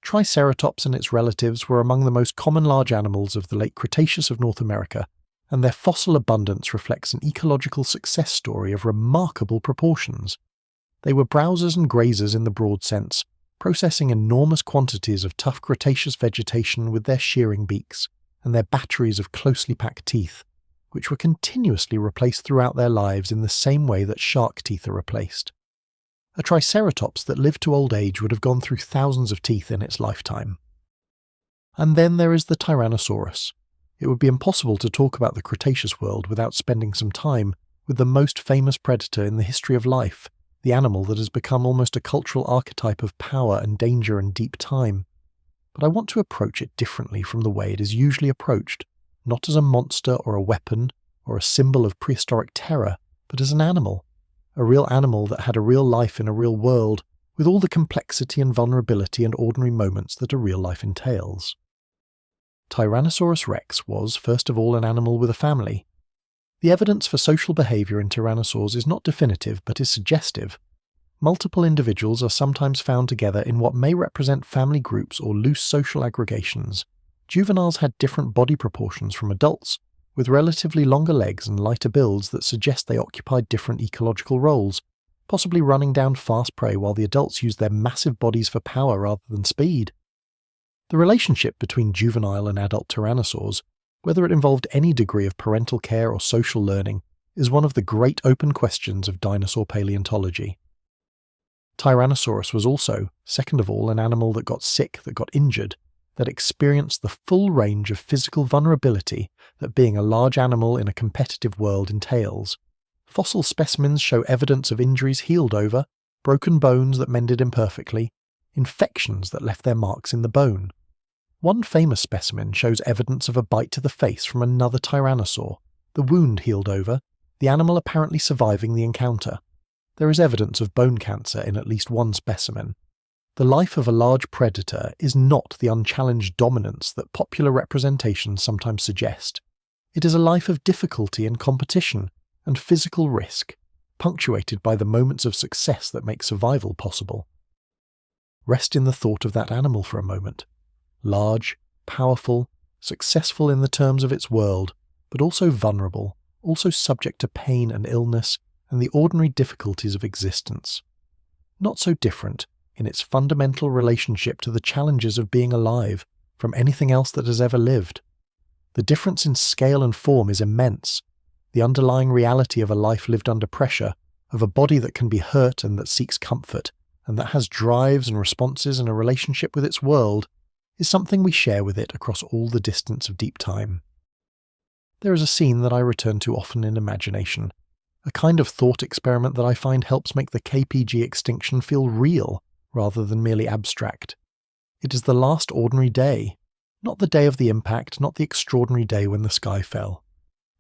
Triceratops and its relatives were among the most common large animals of the late Cretaceous of North America, and their fossil abundance reflects an ecological success story of remarkable proportions. They were browsers and grazers in the broad sense, processing enormous quantities of tough Cretaceous vegetation with their shearing beaks and their batteries of closely packed teeth, which were continuously replaced throughout their lives in the same way that shark teeth are replaced. A Triceratops that lived to old age would have gone through thousands of teeth in its lifetime. And then there is the Tyrannosaurus. It would be impossible to talk about the Cretaceous world without spending some time with the most famous predator in the history of life, the animal that has become almost a cultural archetype of power and danger and deep time. But I want to approach it differently from the way it is usually approached, not as a monster or a weapon or a symbol of prehistoric terror, but as an animal. A real animal that had a real life in a real world, with all the complexity and vulnerability and ordinary moments that a real life entails. Tyrannosaurus rex was, first of all, an animal with a family. The evidence for social behaviour in tyrannosaurs is not definitive, but is suggestive. Multiple individuals are sometimes found together in what may represent family groups or loose social aggregations. Juveniles had different body proportions from adults, with relatively longer legs and lighter builds that suggest they occupied different ecological roles, possibly running down fast prey while the adults used their massive bodies for power rather than speed. The relationship between juvenile and adult tyrannosaurs, whether it involved any degree of parental care or social learning, is one of the great open questions of dinosaur paleontology. Tyrannosaurus was also, second of all, an animal that got sick, that got injured, that experienced the full range of physical vulnerability that being a large animal in a competitive world entails. Fossil specimens show evidence of injuries healed over, broken bones that mended imperfectly, infections that left their marks in the bone. One famous specimen shows evidence of a bite to the face from another tyrannosaur, the wound healed over, the animal apparently surviving the encounter. There is evidence of bone cancer in at least one specimen. The life of a large predator is not the unchallenged dominance that popular representations sometimes suggest. It is a life of difficulty and competition, and physical risk, punctuated by the moments of success that make survival possible. Rest in the thought of that animal for a moment. Large, powerful, successful in the terms of its world, but also vulnerable, also subject to pain and illness and the ordinary difficulties of existence. Not so different in its fundamental relationship to the challenges of being alive from anything else that has ever lived. The difference in scale and form is immense. The underlying reality of a life lived under pressure, of a body that can be hurt and that seeks comfort, and that has drives and responses and a relationship with its world, is something we share with it across all the distance of deep time. There is a scene that I return to often in imagination, a kind of thought experiment that I find helps make the KPG extinction feel real rather than merely abstract. It is the last ordinary day, not the day of the impact, not the extraordinary day when the sky fell,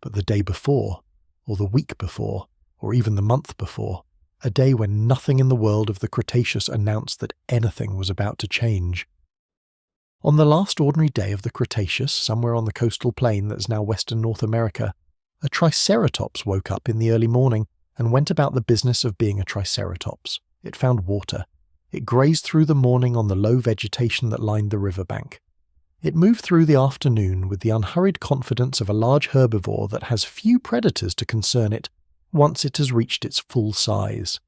but the day before, or the week before, or even the month before, a day when nothing in the world of the Cretaceous announced that anything was about to change. On the last ordinary day of the Cretaceous, somewhere on the coastal plain that is now western North America, a Triceratops woke up in the early morning and went about the business of being a Triceratops. It found water. It grazed through the morning on the low vegetation that lined the riverbank. It moved through the afternoon with the unhurried confidence of a large herbivore that has few predators to concern it once it has reached its full size.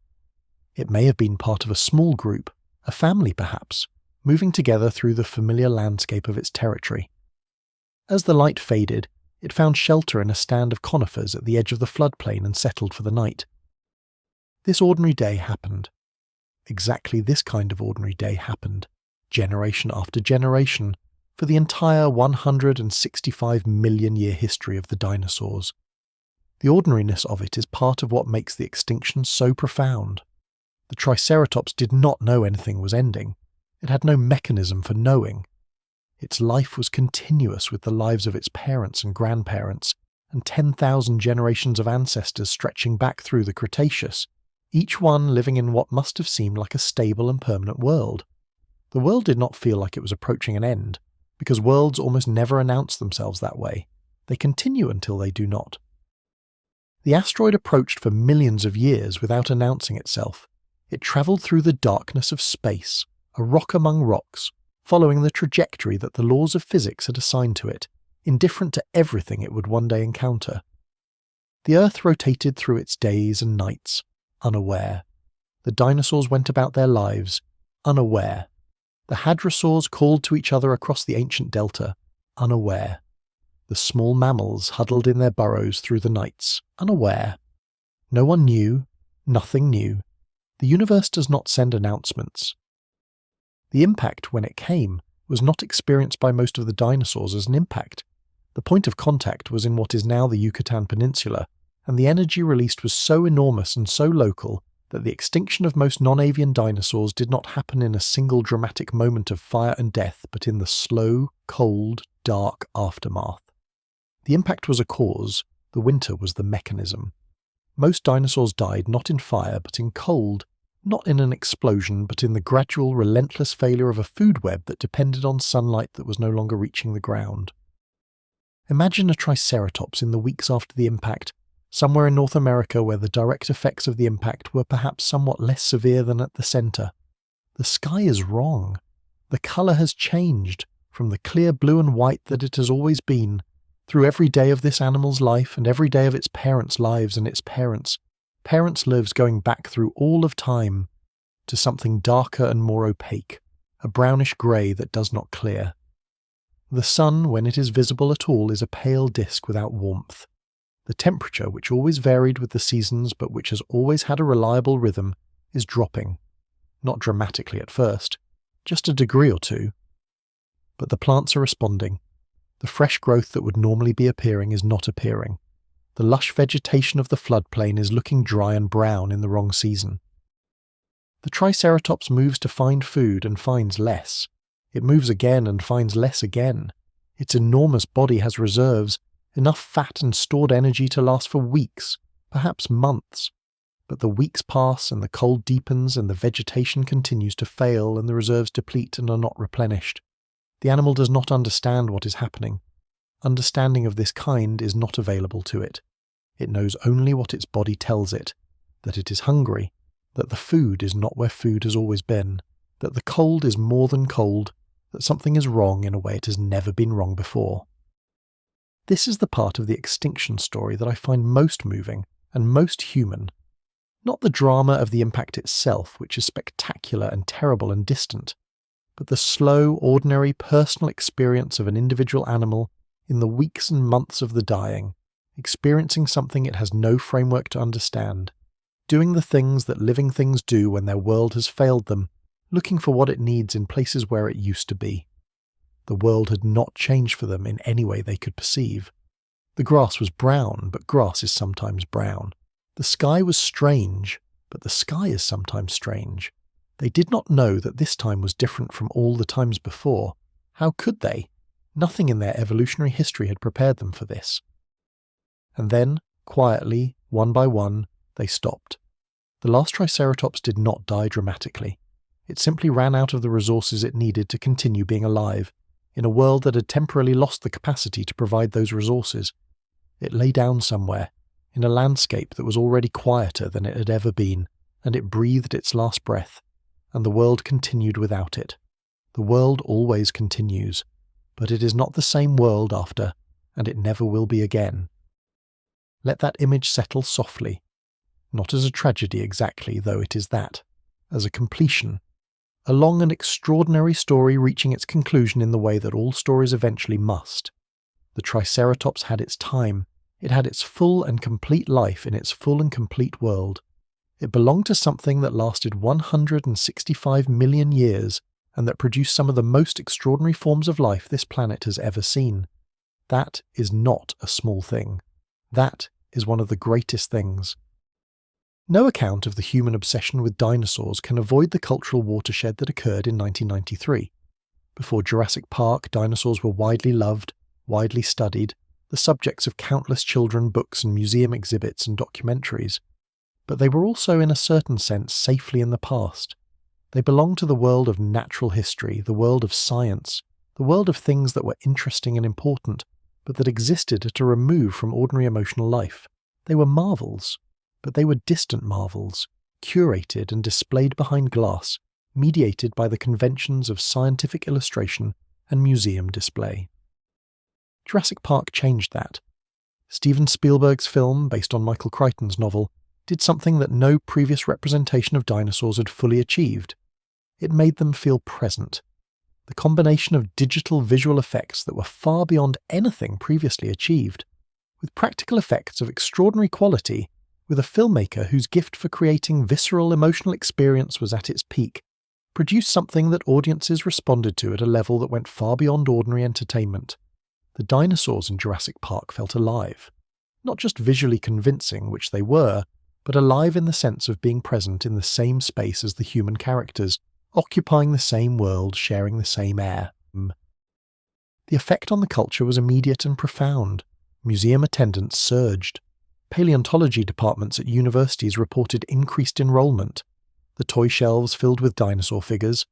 It may have been part of a small group, a family perhaps, moving together through the familiar landscape of its territory. As the light faded, it found shelter in a stand of conifers at the edge of the floodplain and settled for the night. This ordinary day happened. Exactly this kind of ordinary day happened, generation after generation, for the entire 165 million year history of the dinosaurs. The ordinariness of it is part of what makes the extinction so profound. The Triceratops did not know anything was ending. It had no mechanism for knowing. Its life was continuous with the lives of its parents and grandparents, and 10,000 generations of ancestors stretching back through the Cretaceous, each one living in what must have seemed like a stable and permanent world. The world did not feel like it was approaching an end, because worlds almost never announce themselves that way. They continue until they do not. The asteroid approached for millions of years without announcing itself. It travelled through the darkness of space, a rock among rocks, following the trajectory that the laws of physics had assigned to it, indifferent to everything it would one day encounter. The Earth rotated through its days and nights, unaware. The dinosaurs went about their lives, unaware. The hadrosaurs called to each other across the ancient delta, unaware. The small mammals huddled in their burrows through the nights, unaware. No one knew, nothing knew. The universe does not send announcements. The impact, when it came, was not experienced by most of the dinosaurs as an impact. The point of contact was in what is now the Yucatan Peninsula, and the energy released was so enormous and so local that the extinction of most non-avian dinosaurs did not happen in a single dramatic moment of fire and death, but in the slow, cold, dark aftermath. The impact was a cause, the winter was the mechanism. Most dinosaurs died not in fire but in cold, not in an explosion but in the gradual, relentless failure of a food web that depended on sunlight that was no longer reaching the ground. Imagine a Triceratops in the weeks after the impact, somewhere in North America where the direct effects of the impact were perhaps somewhat less severe than at the centre. The sky is wrong. The colour has changed from the clear blue and white that it has always been, through every day of this animal's life and every day of its parents' lives and its parents' lives going back through all of time, to something darker and more opaque, a brownish grey that does not clear. The sun, when it is visible at all, is a pale disk without warmth. The temperature, which always varied with the seasons but which has always had a reliable rhythm, is dropping. Not dramatically at first, just a degree or two. But the plants are responding. The fresh growth that would normally be appearing is not appearing. The lush vegetation of the floodplain is looking dry and brown in the wrong season. The Triceratops moves to find food and finds less. It moves again and finds less again. Its enormous body has reserves, enough fat and stored energy to last for weeks, perhaps months. But the weeks pass and the cold deepens and the vegetation continues to fail and the reserves deplete and are not replenished. The animal does not understand what is happening. Understanding of this kind is not available to it. It knows only what its body tells it, that it is hungry, that the food is not where food has always been, that the cold is more than cold, that something is wrong in a way it has never been wrong before. This is the part of the extinction story that I find most moving and most human. Not the drama of the impact itself, which is spectacular and terrible and distant, but the slow, ordinary, personal experience of an individual animal in the weeks and months of the dying, experiencing something it has no framework to understand, doing the things that living things do when their world has failed them, looking for what it needs in places where it used to be. The world had not changed for them in any way they could perceive. The grass was brown, but grass is sometimes brown. The sky was strange, but the sky is sometimes strange. They did not know that this time was different from all the times before. How could they? Nothing in their evolutionary history had prepared them for this. And then, quietly, one by one, they stopped. The last Triceratops did not die dramatically. It simply ran out of the resources it needed to continue being alive, in a world that had temporarily lost the capacity to provide those resources. It lay down somewhere, in a landscape that was already quieter than it had ever been, and it breathed its last breath, and the world continued without it. The world always continues, but it is not the same world after, and it never will be again. Let that image settle softly, not as a tragedy exactly, though it is that, as a completion, a long and extraordinary story reaching its conclusion in the way that all stories eventually must. The Triceratops had its time. It had its full and complete life in its full and complete world. It belonged to something that lasted 165 million years and that produced some of the most extraordinary forms of life this planet has ever seen. That is not a small thing. That is one of the greatest things. No account of the human obsession with dinosaurs can avoid the cultural watershed that occurred in 1993. Before Jurassic Park, dinosaurs were widely loved, widely studied, the subjects of countless children books and museum exhibits and documentaries. But they were also, in a certain sense, safely in the past. They belonged to the world of natural history, the world of science, the world of things that were interesting and important, but that existed at a remove from ordinary emotional life. They were marvels, but they were distant marvels, curated and displayed behind glass, mediated by the conventions of scientific illustration and museum display. Jurassic Park changed that. Steven Spielberg's film, based on Michael Crichton's novel, did something that no previous representation of dinosaurs had fully achieved. It made them feel present. The combination of digital visual effects that were far beyond anything previously achieved, with practical effects of extraordinary quality, with a filmmaker whose gift for creating visceral emotional experience was at its peak, produced something that audiences responded to at a level that went far beyond ordinary entertainment. The dinosaurs in Jurassic Park felt alive. Not just visually convincing, which they were, but alive in the sense of being present in the same space as the human characters, occupying the same world, sharing the same air. The effect on the culture was immediate and profound. Museum attendance surged. Paleontology departments at universities reported increased enrollment. The toy shelves filled with dinosaur figures.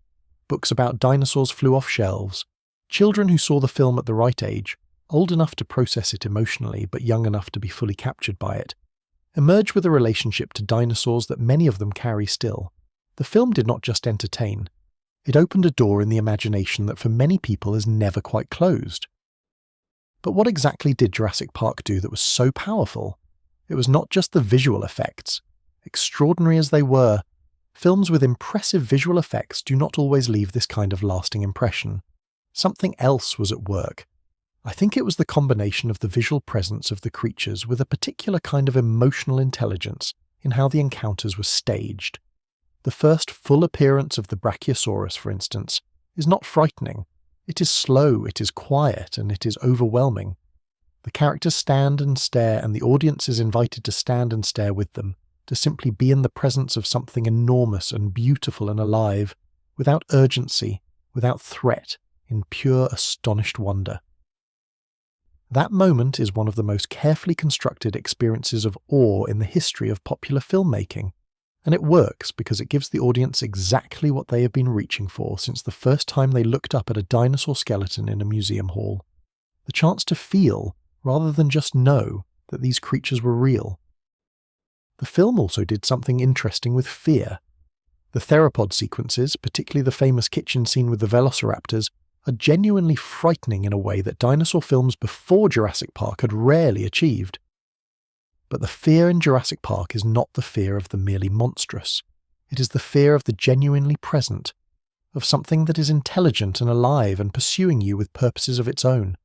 Books about dinosaurs flew off shelves. Children who saw the film at the right age, old enough to process it emotionally but young enough to be fully captured by it, emerged with a relationship to dinosaurs that many of them carry still. The film did not just entertain. It opened a door in the imagination that for many people is never quite closed. But what exactly did Jurassic Park do that was so powerful? It was not just the visual effects. Extraordinary as they were, films with impressive visual effects do not always leave this kind of lasting impression. Something else was at work. I think it was the combination of the visual presence of the creatures with a particular kind of emotional intelligence in how the encounters were staged. The first full appearance of the Brachiosaurus, for instance, is not frightening. It is slow, it is quiet, and it is overwhelming. The characters stand and stare, and the audience is invited to stand and stare with them, to simply be in the presence of something enormous and beautiful and alive, without urgency, without threat, in pure astonished wonder. That moment is one of the most carefully constructed experiences of awe in the history of popular filmmaking, and it works because it gives the audience exactly what they have been reaching for since the first time they looked up at a dinosaur skeleton in a museum hall. The chance to feel, rather than just know, that these creatures were real. The film also did something interesting with fear. The theropod sequences, particularly the famous kitchen scene with the velociraptors, are genuinely frightening in a way that dinosaur films before Jurassic Park had rarely achieved. But the fear in Jurassic Park is not the fear of the merely monstrous. It is the fear of the genuinely present, of something that is intelligent and alive and pursuing you with purposes of its own.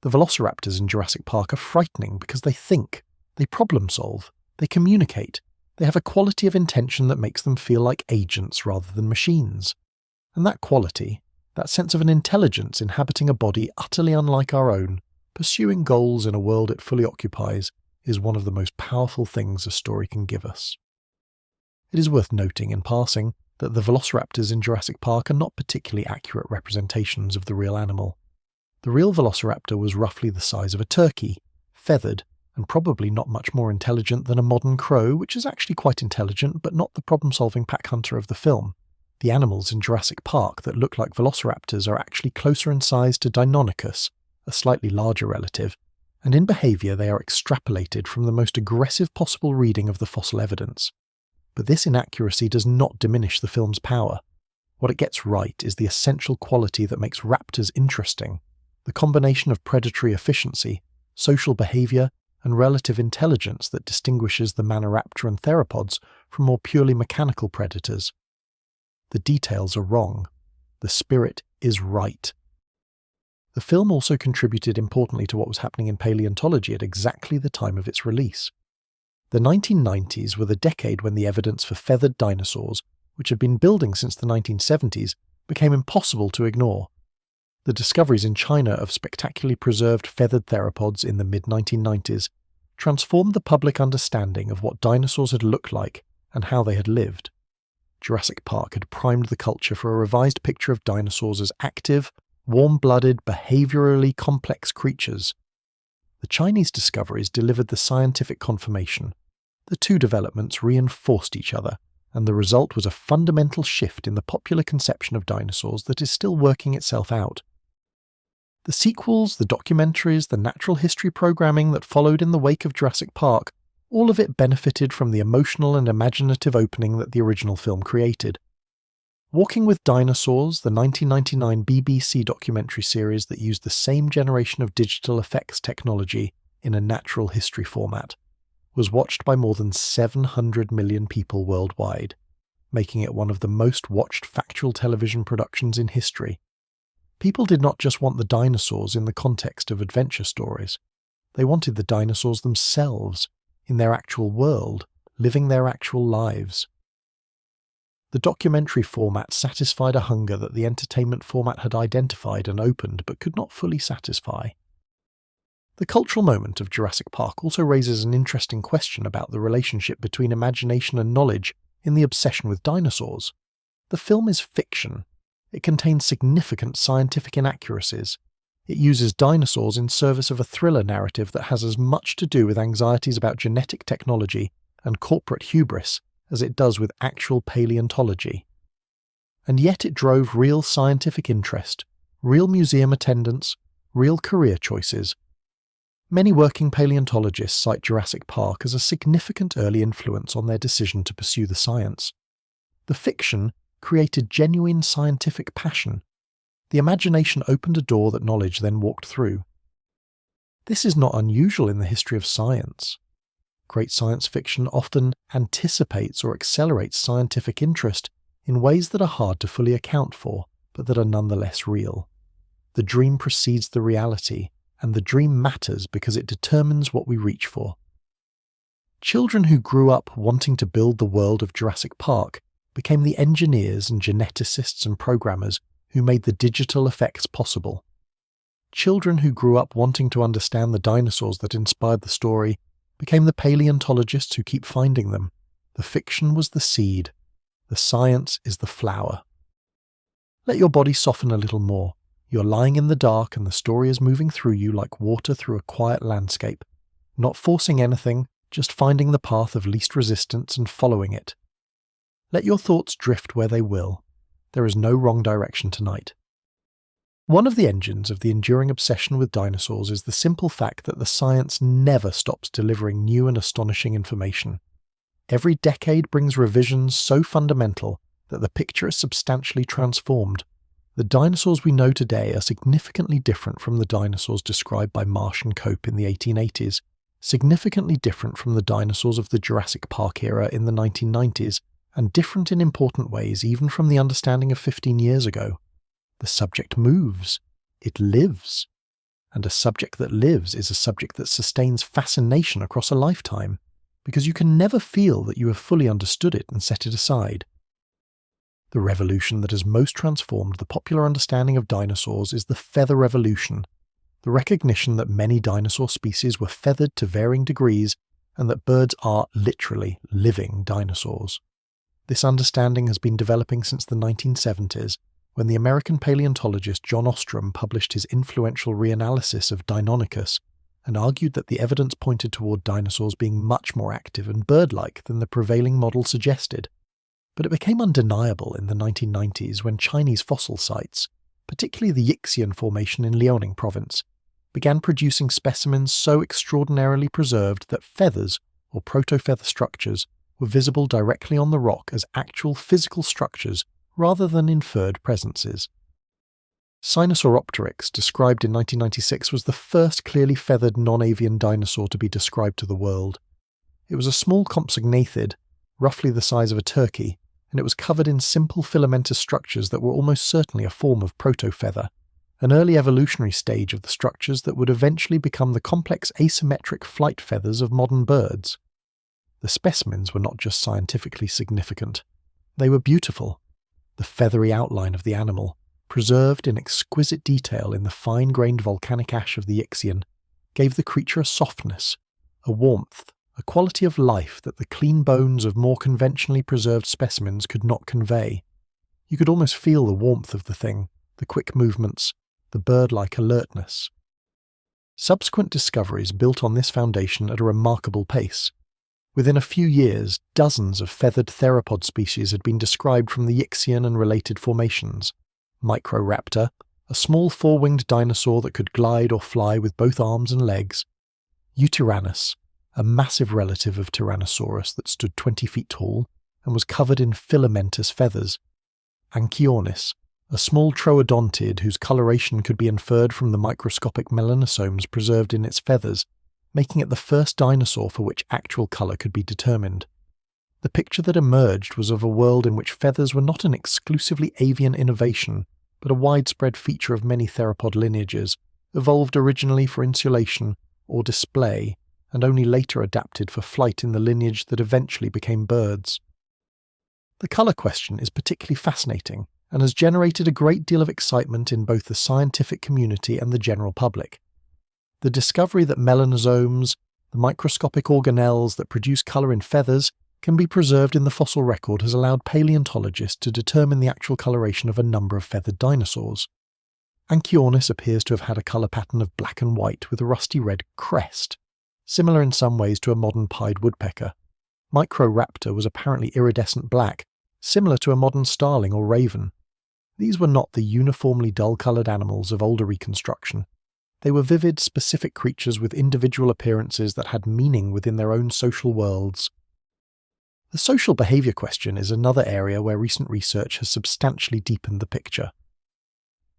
The velociraptors in Jurassic Park are frightening because they think, they problem solve, they communicate, they have a quality of intention that makes them feel like agents rather than machines. And that quality, that sense of an intelligence inhabiting a body utterly unlike our own, pursuing goals in a world it fully occupies, is one of the most powerful things a story can give us. It is worth noting in passing that the velociraptors in Jurassic Park are not particularly accurate representations of the real animal. The real velociraptor was roughly the size of a turkey, feathered, and probably not much more intelligent than a modern crow, which is actually quite intelligent but not the problem-solving pack hunter of the film. The animals in Jurassic Park that look like velociraptors are actually closer in size to Deinonychus, a slightly larger relative, and in behaviour they are extrapolated from the most aggressive possible reading of the fossil evidence. But this inaccuracy does not diminish the film's power. What it gets right is the essential quality that makes raptors interesting, the combination of predatory efficiency, social behavior, and relative intelligence that distinguishes the Maniraptor and theropods from more purely mechanical predators. The details are wrong. The spirit is right. The film also contributed importantly to what was happening in paleontology at exactly the time of its release. The 1990s were the decade when the evidence for feathered dinosaurs, which had been building since the 1970s, became impossible to ignore. The discoveries in China of spectacularly preserved feathered theropods in the mid-1990s transformed the public understanding of what dinosaurs had looked like and how they had lived. Jurassic Park had primed the culture for a revised picture of dinosaurs as active, warm-blooded, behaviorally complex creatures. The Chinese discoveries delivered the scientific confirmation. The two developments reinforced each other, and the result was a fundamental shift in the popular conception of dinosaurs that is still working itself out. The sequels, the documentaries, the natural history programming that followed in the wake of Jurassic Park, all of it benefited from the emotional and imaginative opening that the original film created. Walking with Dinosaurs, the 1999 BBC documentary series that used the same generation of digital effects technology in a natural history format, was watched by more than 700 million people worldwide, making it one of the most watched factual television productions in history. People did not just want the dinosaurs in the context of adventure stories. They wanted the dinosaurs themselves, in their actual world, living their actual lives. The documentary format satisfied a hunger that the entertainment format had identified and opened but could not fully satisfy. The cultural moment of Jurassic Park also raises an interesting question about the relationship between imagination and knowledge in the obsession with dinosaurs. The film is fiction. It contains significant scientific inaccuracies. It uses dinosaurs in service of a thriller narrative that has as much to do with anxieties about genetic technology and corporate hubris as it does with actual paleontology. And yet it drove real scientific interest, real museum attendance, real career choices. Many working paleontologists cite Jurassic Park as a significant early influence on their decision to pursue the science. The fiction created genuine scientific passion. The imagination opened a door that knowledge then walked through. This is not unusual in the history of science. Great science fiction often anticipates or accelerates scientific interest in ways that are hard to fully account for, but that are nonetheless real. The dream precedes the reality, and the dream matters because it determines what we reach for. Children who grew up wanting to build the world of Jurassic Park became the engineers and geneticists and programmers who made the digital effects possible. Children who grew up wanting to understand the dinosaurs that inspired the story became the paleontologists who keep finding them. The fiction was the seed. The science is the flower. Let your body soften a little more. You're lying in the dark and the story is moving through you like water through a quiet landscape. Not forcing anything, just finding the path of least resistance and following it. Let your thoughts drift where they will. There is no wrong direction tonight. One of the engines of the enduring obsession with dinosaurs is the simple fact that the science never stops delivering new and astonishing information. Every decade brings revisions so fundamental that the picture is substantially transformed. The dinosaurs we know today are significantly different from the dinosaurs described by Marsh and Cope in the 1880s, significantly different from the dinosaurs of the Jurassic Park era in the 1990s, and different in important ways even from the understanding of 15 years ago. The subject moves. It lives. And a subject that lives is a subject that sustains fascination across a lifetime, because you can never feel that you have fully understood it and set it aside. The revolution that has most transformed the popular understanding of dinosaurs is the feather revolution, the recognition that many dinosaur species were feathered to varying degrees and that birds are literally living dinosaurs. This understanding has been developing since the 1970s, when the American paleontologist John Ostrom published his influential reanalysis of Deinonychus and argued that the evidence pointed toward dinosaurs being much more active and bird-like than the prevailing model suggested. But it became undeniable in the 1990s when Chinese fossil sites, particularly the Yixian Formation in Liaoning province, began producing specimens so extraordinarily preserved that feathers, or proto-feather structures, were visible directly on the rock as actual physical structures rather than inferred presences. Sinosauropteryx, described in 1996, was the first clearly feathered non-avian dinosaur to be described to the world. It was a small compsognathid, roughly the size of a turkey, and it was covered in simple filamentous structures that were almost certainly a form of protofeather, an early evolutionary stage of the structures that would eventually become the complex asymmetric flight feathers of modern birds. The specimens were not just scientifically significant. They were beautiful. The feathery outline of the animal, preserved in exquisite detail in the fine-grained volcanic ash of the Ixion, gave the creature a softness, a warmth, a quality of life that the clean bones of more conventionally preserved specimens could not convey. You could almost feel the warmth of the thing, the quick movements, the bird-like alertness. Subsequent discoveries built on this foundation at a remarkable pace. Within a few years, dozens of feathered theropod species had been described from the Ixion and related formations. Microraptor, a small four-winged dinosaur that could glide or fly with both arms and legs. Eutyrannus, a massive relative of Tyrannosaurus that stood 20 feet tall and was covered in filamentous feathers. Anchiornis, a small troodontid whose coloration could be inferred from the microscopic melanosomes preserved in its feathers, making it the first dinosaur for which actual colour could be determined. The picture that emerged was of a world in which feathers were not an exclusively avian innovation, but a widespread feature of many theropod lineages, evolved originally for insulation or display, and only later adapted for flight in the lineage that eventually became birds. The colour question is particularly fascinating, and has generated a great deal of excitement in both the scientific community and the general public. The discovery that melanosomes, the microscopic organelles that produce colour in feathers, can be preserved in the fossil record has allowed paleontologists to determine the actual coloration of a number of feathered dinosaurs. Anchiornis appears to have had a colour pattern of black and white with a rusty red crest, similar in some ways to a modern pied woodpecker. Microraptor was apparently iridescent black, similar to a modern starling or raven. These were not the uniformly dull-coloured animals of older reconstruction. They were vivid, specific creatures with individual appearances that had meaning within their own social worlds. The social behaviour question is another area where recent research has substantially deepened the picture.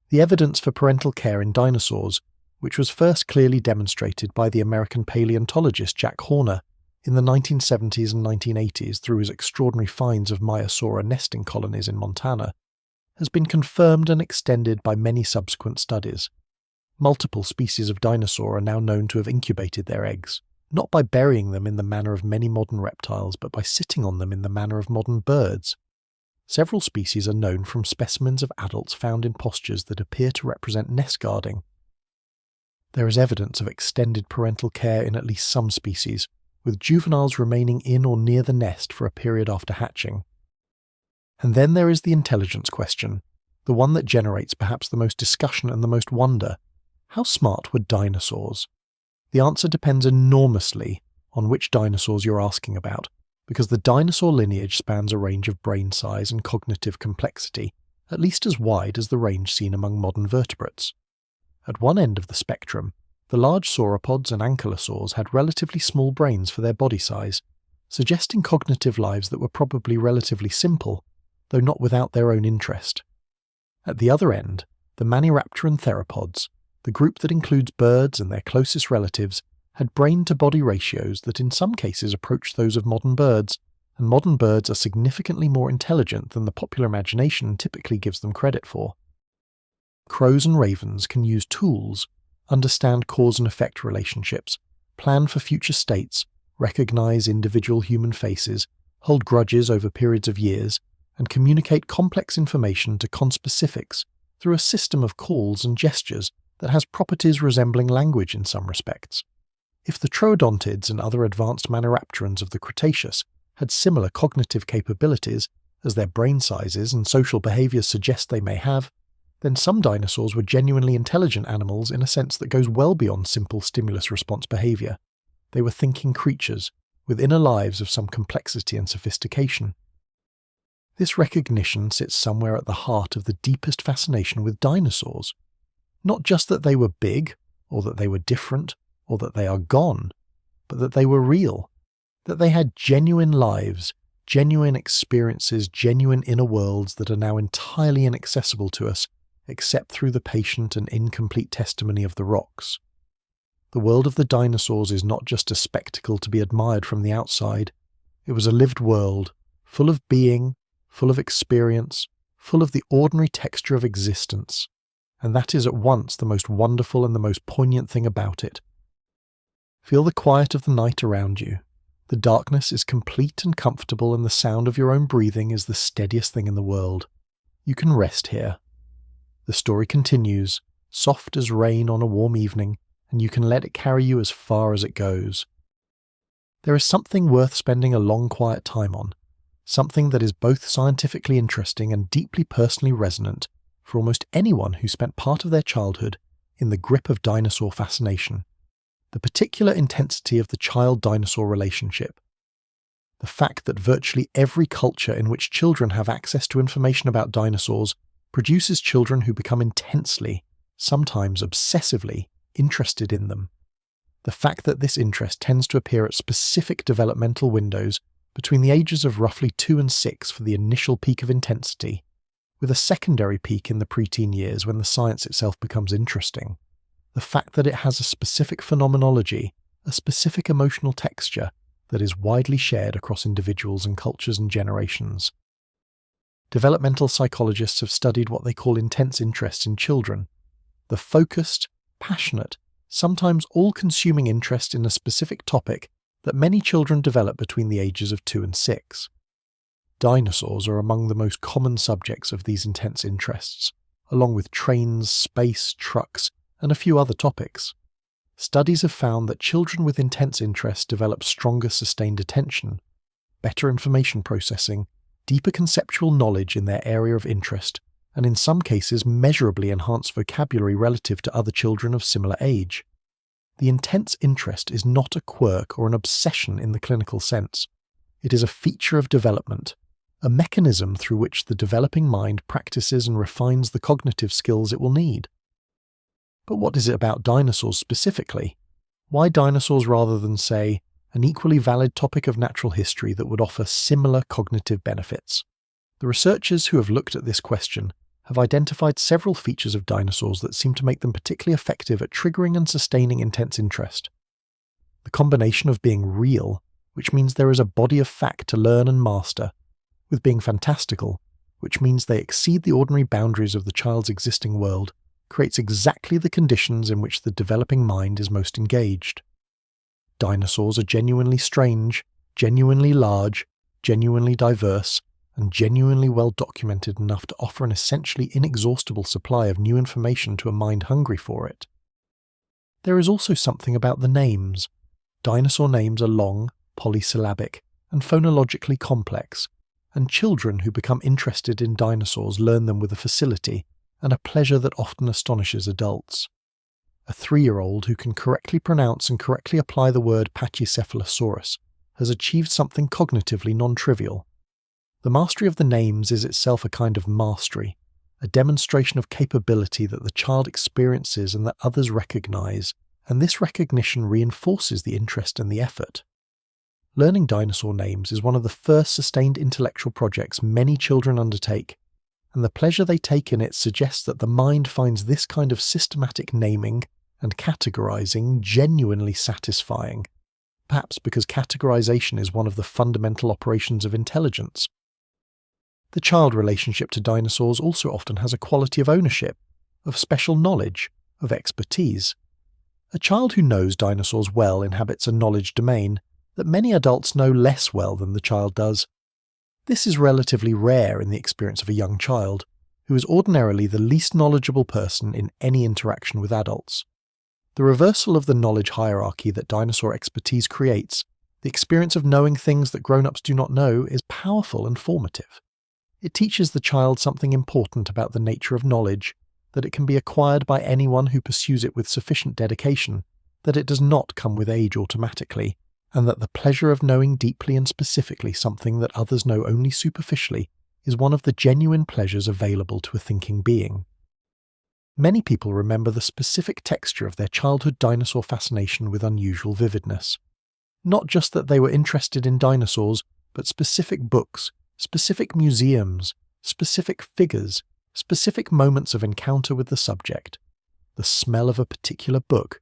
The evidence for parental care in dinosaurs, which was first clearly demonstrated by the American paleontologist Jack Horner in the 1970s and 1980s through his extraordinary finds of Maiasaura nesting colonies in Montana, has been confirmed and extended by many subsequent studies. Multiple species of dinosaur are now known to have incubated their eggs, not by burying them in the manner of many modern reptiles, but by sitting on them in the manner of modern birds. Several species are known from specimens of adults found in postures that appear to represent nest guarding. There is evidence of extended parental care in at least some species, with juveniles remaining in or near the nest for a period after hatching. And then there is the intelligence question, the one that generates perhaps the most discussion and the most wonder. How smart were dinosaurs? The answer depends enormously on which dinosaurs you're asking about, because the dinosaur lineage spans a range of brain size and cognitive complexity, at least as wide as the range seen among modern vertebrates. At one end of the spectrum, the large sauropods and ankylosaurs had relatively small brains for their body size, suggesting cognitive lives that were probably relatively simple, though not without their own interest. At the other end, the maniraptoran theropods, the group that includes birds and their closest relatives, had brain-to-body ratios that in some cases approached those of modern birds, and modern birds are significantly more intelligent than the popular imagination typically gives them credit for. Crows and ravens can use tools, understand cause and effect relationships, plan for future states, recognize individual human faces, hold grudges over periods of years, and communicate complex information to conspecifics through a system of calls and gestures that has properties resembling language in some respects. If the troodontids and other advanced maniraptorans of the Cretaceous had similar cognitive capabilities as their brain sizes and social behaviours suggest they may have, then some dinosaurs were genuinely intelligent animals in a sense that goes well beyond simple stimulus-response behaviour. They were thinking creatures, with inner lives of some complexity and sophistication. This recognition sits somewhere at the heart of the deepest fascination with dinosaurs. Not just that they were big, or that they were different, or that they are gone, but that they were real. that they had genuine lives, genuine experiences, genuine inner worlds that are now entirely inaccessible to us, except through the patient and incomplete testimony of the rocks. The world of the dinosaurs is not just a spectacle to be admired from the outside. It was a lived world, full of being, full of experience, full of the ordinary texture of existence. And that is at once the most wonderful and the most poignant thing about it. Feel the quiet of the night around you. The darkness is complete and comfortable, and the sound of your own breathing is the steadiest thing in the world. You can rest here. The story continues, soft as rain on a warm evening, and you can let it carry you as far as it goes. There is something worth spending a long quiet time on, something that is both scientifically interesting and deeply personally resonant for almost anyone who spent part of their childhood in the grip of dinosaur fascination. The particular intensity of the child-dinosaur relationship. The fact that virtually every culture in which children have access to information about dinosaurs produces children who become intensely, sometimes obsessively, interested in them. The fact that this interest tends to appear at specific developmental windows between the ages of roughly 2 and 6 for the initial peak of intensity, with a secondary peak in the preteen years when the science itself becomes interesting. The fact that it has a specific phenomenology, a specific emotional texture that is widely shared across individuals and cultures and generations. Developmental psychologists have studied what they call intense interest in children, the focused, passionate, sometimes all-consuming interest in a specific topic that many children develop between the ages of 2 and 6. Dinosaurs are among the most common subjects of these intense interests, along with trains, space, trucks, and a few other topics. Studies have found that children with intense interest develop stronger sustained attention, better information processing, deeper conceptual knowledge in their area of interest, and in some cases measurably enhanced vocabulary relative to other children of similar age. The intense interest is not a quirk or an obsession in the clinical sense. It is a feature of development, a mechanism through which the developing mind practices and refines the cognitive skills it will need. But what is it about dinosaurs specifically? Why dinosaurs rather than, say, an equally valid topic of natural history that would offer similar cognitive benefits? The researchers who have looked at this question have identified several features of dinosaurs that seem to make them particularly effective at triggering and sustaining intense interest. The combination of being real, which means there is a body of fact to learn and master, with being fantastical, which means they exceed the ordinary boundaries of the child's existing world, creates exactly the conditions in which the developing mind is most engaged. Dinosaurs are genuinely strange, genuinely large, genuinely diverse, and genuinely well documented enough to offer an essentially inexhaustible supply of new information to a mind hungry for it. There is also something about the names. Dinosaur names are long, polysyllabic, and phonologically complex, and children who become interested in dinosaurs learn them with a facility and a pleasure that often astonishes adults. A 3-year-old who can correctly pronounce and correctly apply the word Pachycephalosaurus has achieved something cognitively non-trivial. The mastery of the names is itself a kind of mastery, a demonstration of capability that the child experiences and that others recognize, and this recognition reinforces the interest and the effort. Learning dinosaur names is one of the first sustained intellectual projects many children undertake, and the pleasure they take in it suggests that the mind finds this kind of systematic naming and categorizing genuinely satisfying, perhaps because categorization is one of the fundamental operations of intelligence. The child relationship to dinosaurs also often has a quality of ownership, of special knowledge, of expertise. A child who knows dinosaurs well inhabits a knowledge domain that many adults know less well than the child does. This is relatively rare in the experience of a young child, who is ordinarily the least knowledgeable person in any interaction with adults. The reversal of the knowledge hierarchy that dinosaur expertise creates, the experience of knowing things that grown-ups do not know, is powerful and formative. It teaches the child something important about the nature of knowledge, that it can be acquired by anyone who pursues it with sufficient dedication, that it does not come with age automatically, and that the pleasure of knowing deeply and specifically something that others know only superficially is one of the genuine pleasures available to a thinking being. Many people remember the specific texture of their childhood dinosaur fascination with unusual vividness. Not just that they were interested in dinosaurs, but specific books, specific museums, specific figures, specific moments of encounter with the subject. The smell of a particular book,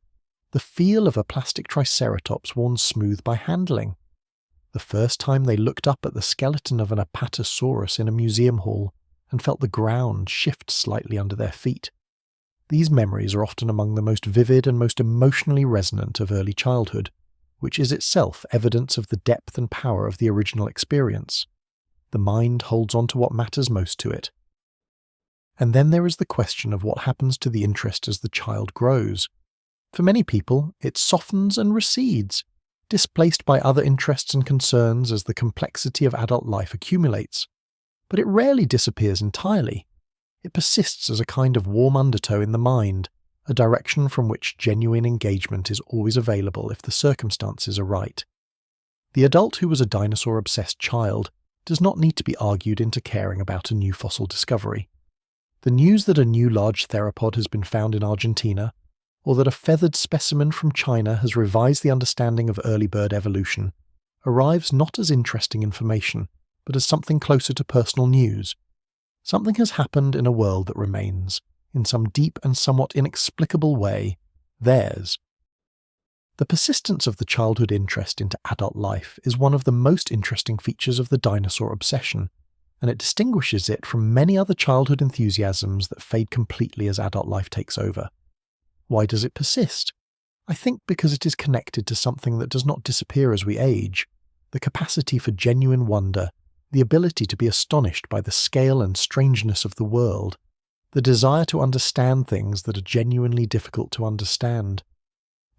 the feel of a plastic triceratops worn smooth by handling, the first time they looked up at the skeleton of an apatosaurus in a museum hall and felt the ground shift slightly under their feet. These memories are often among the most vivid and most emotionally resonant of early childhood, which is itself evidence of the depth and power of the original experience. The mind holds on to what matters most to it. And then there is the question of what happens to the interest as the child grows. For many people, it softens and recedes, displaced by other interests and concerns as the complexity of adult life accumulates. But it rarely disappears entirely. It persists as a kind of warm undertow in the mind, a direction from which genuine engagement is always available if the circumstances are right. The adult who was a dinosaur-obsessed child does not need to be argued into caring about a new fossil discovery. The news that a new large theropod has been found in Argentina, or that a feathered specimen from China has revised the understanding of early bird evolution, arrives not as interesting information, but as something closer to personal news. Something has happened in a world that remains, in some deep and somewhat inexplicable way, theirs. The persistence of the childhood interest into adult life is one of the most interesting features of the dinosaur obsession, and it distinguishes it from many other childhood enthusiasms that fade completely as adult life takes over. Why does it persist? I think because it is connected to something that does not disappear as we age, the capacity for genuine wonder, the ability to be astonished by the scale and strangeness of the world, the desire to understand things that are genuinely difficult to understand.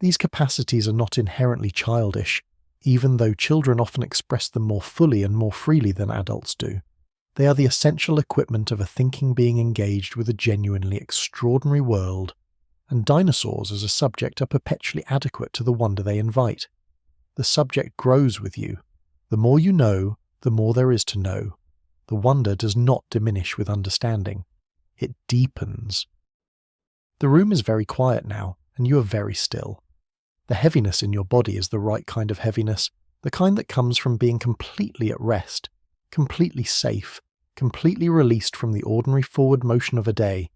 These capacities are not inherently childish, even though children often express them more fully and more freely than adults do. They are the essential equipment of a thinking being engaged with a genuinely extraordinary world, and dinosaurs as a subject are perpetually adequate to the wonder they invite. The subject grows with you. The more you know, the more there is to know. The wonder does not diminish with understanding. It deepens. The room is very quiet now, and you are very still. The heaviness in your body is the right kind of heaviness, the kind that comes from being completely at rest, completely safe, completely released from the ordinary forward motion of a day.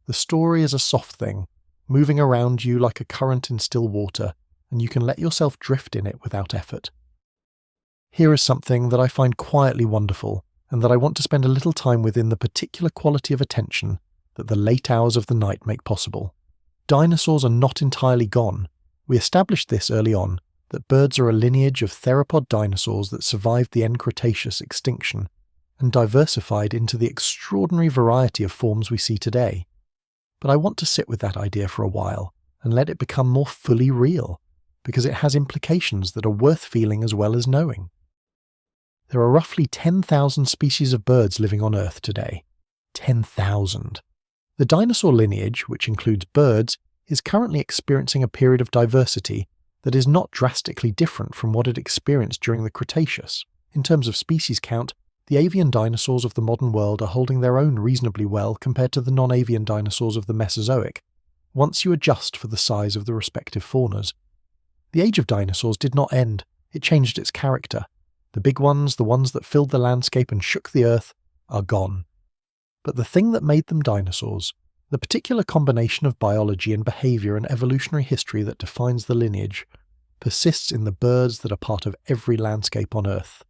The story is a soft thing, moving around you like a current in still water, and you can let yourself drift in it without effort. Here is something that I find quietly wonderful, and that I want to spend a little time with in the particular quality of attention that the late hours of the night make possible. Dinosaurs are not entirely gone. We established this early on, that birds are a lineage of theropod dinosaurs that survived the end Cretaceous extinction, and diversified into the extraordinary variety of forms we see today. But I want to sit with that idea for a while, and let it become more fully real, because it has implications that are worth feeling as well as knowing. There are roughly 10,000 species of birds living on Earth today. 10,000. The dinosaur lineage, which includes birds, is currently experiencing a period of diversity that is not drastically different from what it experienced during the Cretaceous. In terms of species count, the avian dinosaurs of the modern world are holding their own reasonably well compared to the non-avian dinosaurs of the Mesozoic, once you adjust for the size of the respective faunas. The age of dinosaurs did not end, it changed its character. The big ones, the ones that filled the landscape and shook the earth, are gone. But the thing that made them dinosaurs, the particular combination of biology and behaviour and evolutionary history that defines the lineage, persists in the birds that are part of every landscape on Earth.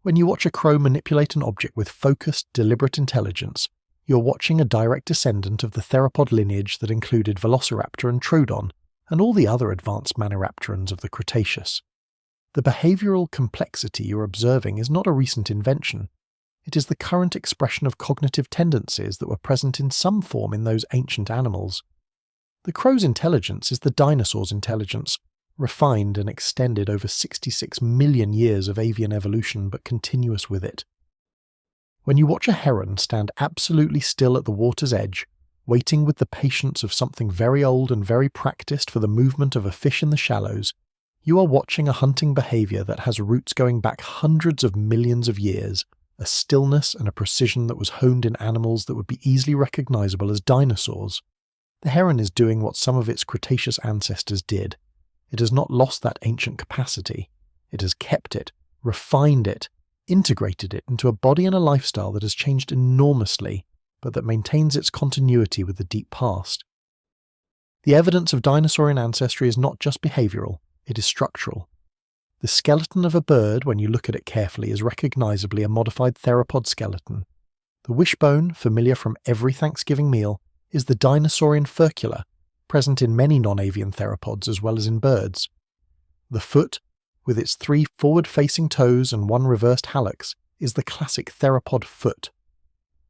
When you watch a crow manipulate an object with focused, deliberate intelligence, you're watching a direct descendant of the theropod lineage that included Velociraptor and Troodon, and all the other advanced Maniraptorans of the Cretaceous. The behavioural complexity you're observing is not a recent invention. It is the current expression of cognitive tendencies that were present in some form in those ancient animals. The crow's intelligence is the dinosaur's intelligence, refined and extended over 66 million years of avian evolution but continuous with it. When you watch a heron stand absolutely still at the water's edge, waiting with the patience of something very old and very practiced for the movement of a fish in the shallows, you are watching a hunting behaviour that has roots going back hundreds of millions of years, a stillness and a precision that was honed in animals that would be easily recognisable as dinosaurs. The heron is doing what some of its Cretaceous ancestors did. It has not lost that ancient capacity. It has kept it, refined it, integrated it into a body and a lifestyle that has changed enormously, but that maintains its continuity with the deep past. The evidence of dinosaurian ancestry is not just behavioural, it is structural. The skeleton of a bird, when you look at it carefully, is recognisably a modified theropod skeleton. The wishbone, familiar from every Thanksgiving meal, is the dinosaurian furcula, present in many non-avian theropods as well as in birds. The foot, with its 3 forward-facing toes and 1 reversed hallux, is the classic theropod foot.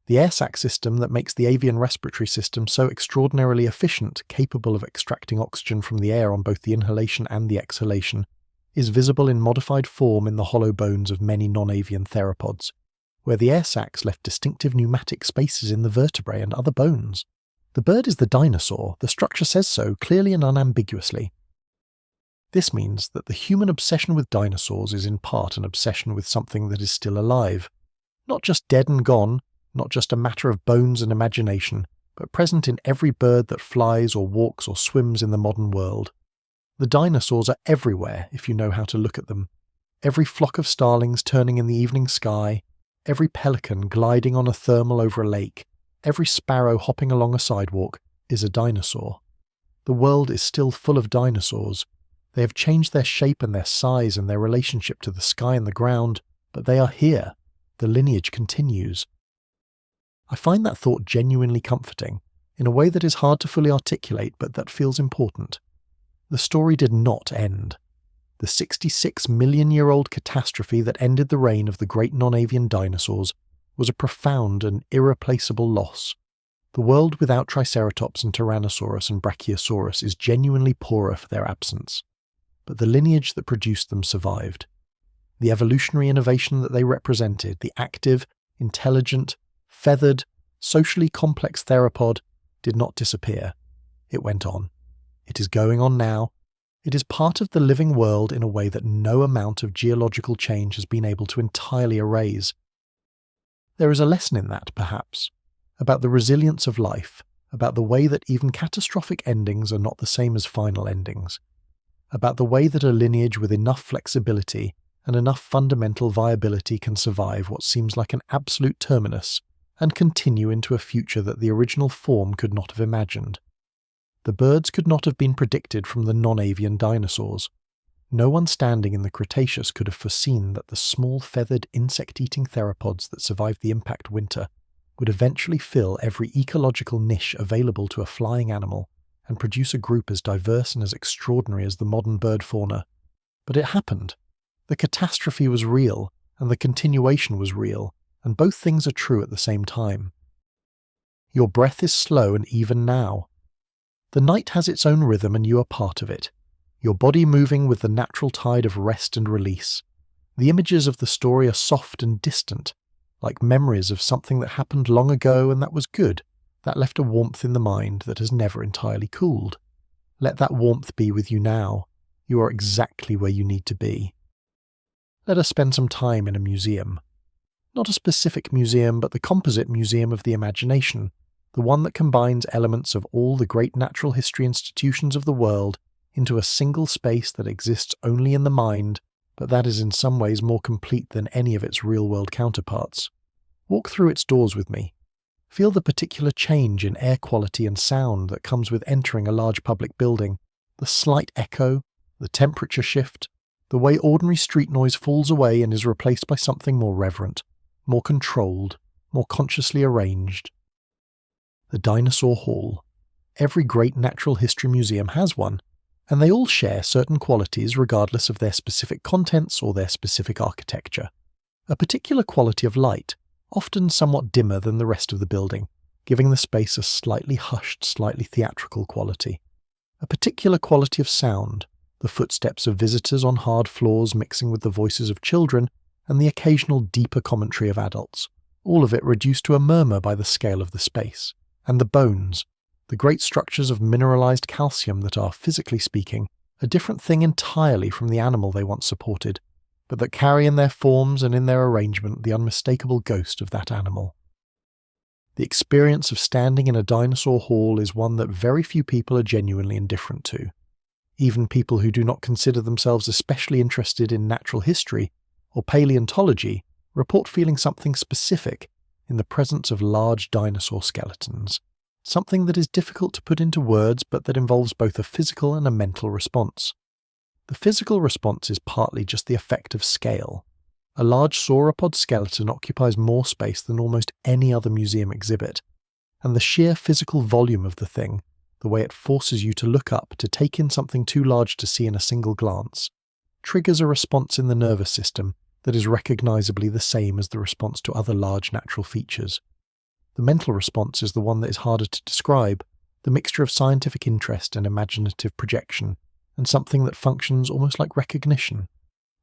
The air sac system that makes the avian respiratory system so extraordinarily efficient, capable of extracting oxygen from the air on both the inhalation and the exhalation, is visible in modified form in the hollow bones of many non-avian theropods, where the air sacs left distinctive pneumatic spaces in the vertebrae and other bones. The bird is the dinosaur, the structure says so clearly and unambiguously. This means that the human obsession with dinosaurs is in part an obsession with something that is still alive, not just dead and gone, not just a matter of bones and imagination, but present in every bird that flies or walks or swims in the modern world. The dinosaurs are everywhere if you know how to look at them. Every flock of starlings turning in the evening sky, every pelican gliding on a thermal over a lake, every sparrow hopping along a sidewalk is a dinosaur. The world is still full of dinosaurs. They have changed their shape and their size and their relationship to the sky and the ground, but they are here. The lineage continues. I find that thought genuinely comforting, in a way that is hard to fully articulate but that feels important. The story did not end. The 66-million-year-old catastrophe that ended the reign of the great non-avian dinosaurs was a profound and irreplaceable loss. The world without Triceratops and Tyrannosaurus and Brachiosaurus is genuinely poorer for their absence. But the lineage that produced them survived. The evolutionary innovation that they represented, the active, intelligent, feathered, socially complex theropod, did not disappear. It went on. It is going on now. It is part of the living world in a way that no amount of geological change has been able to entirely erase. There is a lesson in that, perhaps, about the resilience of life, about the way that even catastrophic endings are not the same as final endings, about the way that a lineage with enough flexibility and enough fundamental viability can survive what seems like an absolute terminus and continue into a future that the original form could not have imagined. The birds could not have been predicted from the non-avian dinosaurs. No one standing in the Cretaceous could have foreseen that the small feathered insect-eating theropods that survived the impact winter would eventually fill every ecological niche available to a flying animal and produce a group as diverse and as extraordinary as the modern bird fauna. But it happened. The catastrophe was real, and the continuation was real, and both things are true at the same time. Your breath is slow and even now. The night has its own rhythm and you are part of it, your body moving with the natural tide of rest and release. The images of the story are soft and distant, like memories of something that happened long ago and that was good, that left a warmth in the mind that has never entirely cooled. Let that warmth be with you now. You are exactly where you need to be. Let us spend some time in a museum. Not a specific museum, but the composite museum of the imagination, the one that combines elements of all the great natural history institutions of the world into a single space that exists only in the mind, but that is in some ways more complete than any of its real-world counterparts. Walk through its doors with me. Feel the particular change in air quality and sound that comes with entering a large public building, the slight echo, the temperature shift, the way ordinary street noise falls away and is replaced by something more reverent, more controlled, more consciously arranged. The Dinosaur Hall. Every great natural history museum has one, and they all share certain qualities regardless of their specific contents or their specific architecture. A particular quality of light, often somewhat dimmer than the rest of the building, giving the space a slightly hushed, slightly theatrical quality. A particular quality of sound, the footsteps of visitors on hard floors mixing with the voices of children, and the occasional deeper commentary of adults, all of it reduced to a murmur by the scale of the space. And the bones, the great structures of mineralized calcium that are, physically speaking, a different thing entirely from the animal they once supported, but that carry in their forms and in their arrangement the unmistakable ghost of that animal. The experience of standing in a dinosaur hall is one that very few people are genuinely indifferent to. Even people who do not consider themselves especially interested in natural history or paleontology report feeling something specific in the presence of large dinosaur skeletons, something that is difficult to put into words but that involves both a physical and a mental response. The physical response is partly just the effect of scale. A large sauropod skeleton occupies more space than almost any other museum exhibit, and the sheer physical volume of the thing, the way it forces you to look up to take in something too large to see in a single glance, triggers a response in the nervous system that is recognizably the same as the response to other large natural features. The mental response is the one that is harder to describe, the mixture of scientific interest and imaginative projection, and something that functions almost like recognition,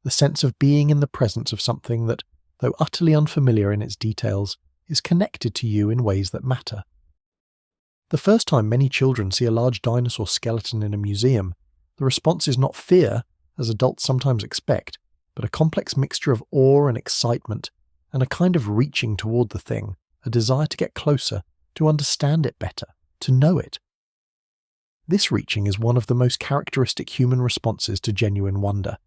the sense of being in the presence of something that, though utterly unfamiliar in its details, is connected to you in ways that matter. The first time many children see a large dinosaur skeleton in a museum, the response is not fear, as adults sometimes expect, but a complex mixture of awe and excitement, and a kind of reaching toward the thing, a desire to get closer, to understand it better, to know it. This reaching is one of the most characteristic human responses to genuine wonder,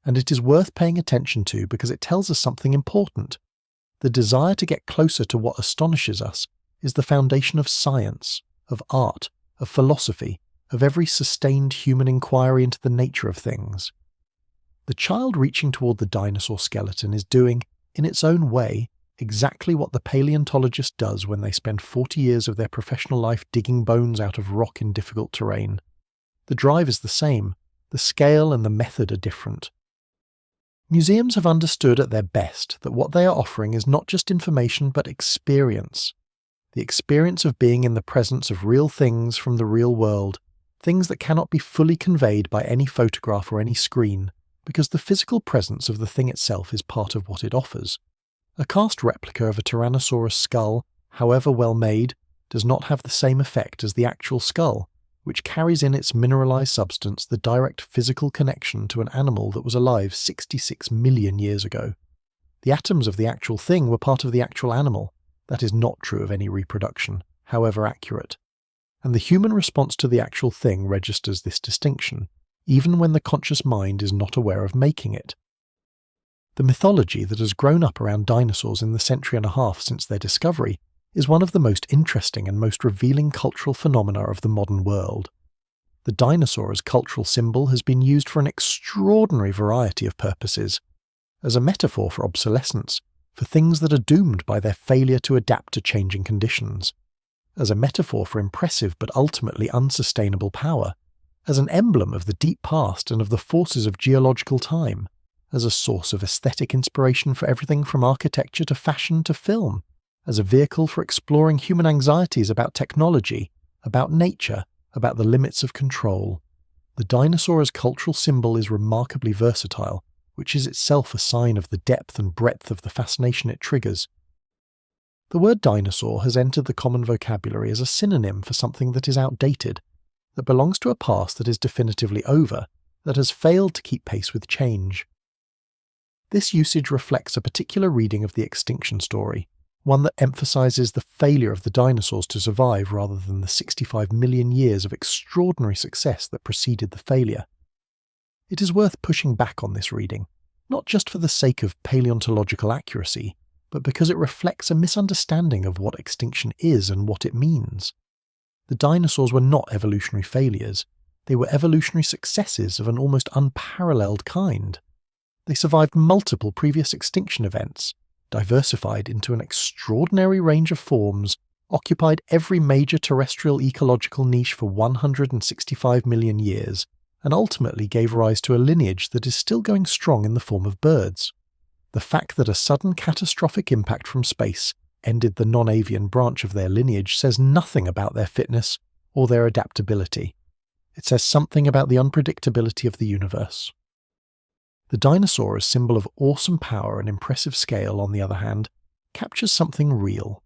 and it is worth paying attention to because it tells us something important. The desire to get closer to what astonishes us is the foundation of science, of art, of philosophy, of every sustained human inquiry into the nature of things. The child reaching toward the dinosaur skeleton is doing, in its own way, exactly what the paleontologist does when they spend 40 years of their professional life digging bones out of rock in difficult terrain. The drive is the same, the scale and the method are different. Museums have understood at their best that what they are offering is not just information but experience. The experience of being in the presence of real things from the real world, things that cannot be fully conveyed by any photograph or any screen, because the physical presence of the thing itself is part of what it offers. A cast replica of a Tyrannosaurus skull, however well made, does not have the same effect as the actual skull, which carries in its mineralized substance the direct physical connection to an animal that was alive 66 million years ago. The atoms of the actual thing were part of the actual animal. That is not true of any reproduction, however accurate. And the human response to the actual thing registers this distinction, even when the conscious mind is not aware of making it. The mythology that has grown up around dinosaurs in the century and a half since their discovery is one of the most interesting and most revealing cultural phenomena of the modern world. The dinosaur as cultural symbol has been used for an extraordinary variety of purposes, as a metaphor for obsolescence, for things that are doomed by their failure to adapt to changing conditions, as a metaphor for impressive but ultimately unsustainable power, as an emblem of the deep past and of the forces of geological time, as a source of aesthetic inspiration for everything from architecture to fashion to film, as a vehicle for exploring human anxieties about technology, about nature, about the limits of control. The dinosaur as cultural symbol is remarkably versatile, which is itself a sign of the depth and breadth of the fascination it triggers. The word dinosaur has entered the common vocabulary as a synonym for something that is outdated, that belongs to a past that is definitively over, that has failed to keep pace with change. This usage reflects a particular reading of the extinction story, one that emphasizes the failure of the dinosaurs to survive rather than the 65 million years of extraordinary success that preceded the failure. It is worth pushing back on this reading, not just for the sake of paleontological accuracy, but because it reflects a misunderstanding of what extinction is and what it means. The dinosaurs were not evolutionary failures, they were evolutionary successes of an almost unparalleled kind. They survived multiple previous extinction events, diversified into an extraordinary range of forms, occupied every major terrestrial ecological niche for 165 million years, and ultimately gave rise to a lineage that is still going strong in the form of birds. The fact that a sudden catastrophic impact from space ended the non-avian branch of their lineage says nothing about their fitness or their adaptability. It says something about the unpredictability of the universe. The dinosaur as symbol of awesome power and impressive scale, on the other hand, captures something real.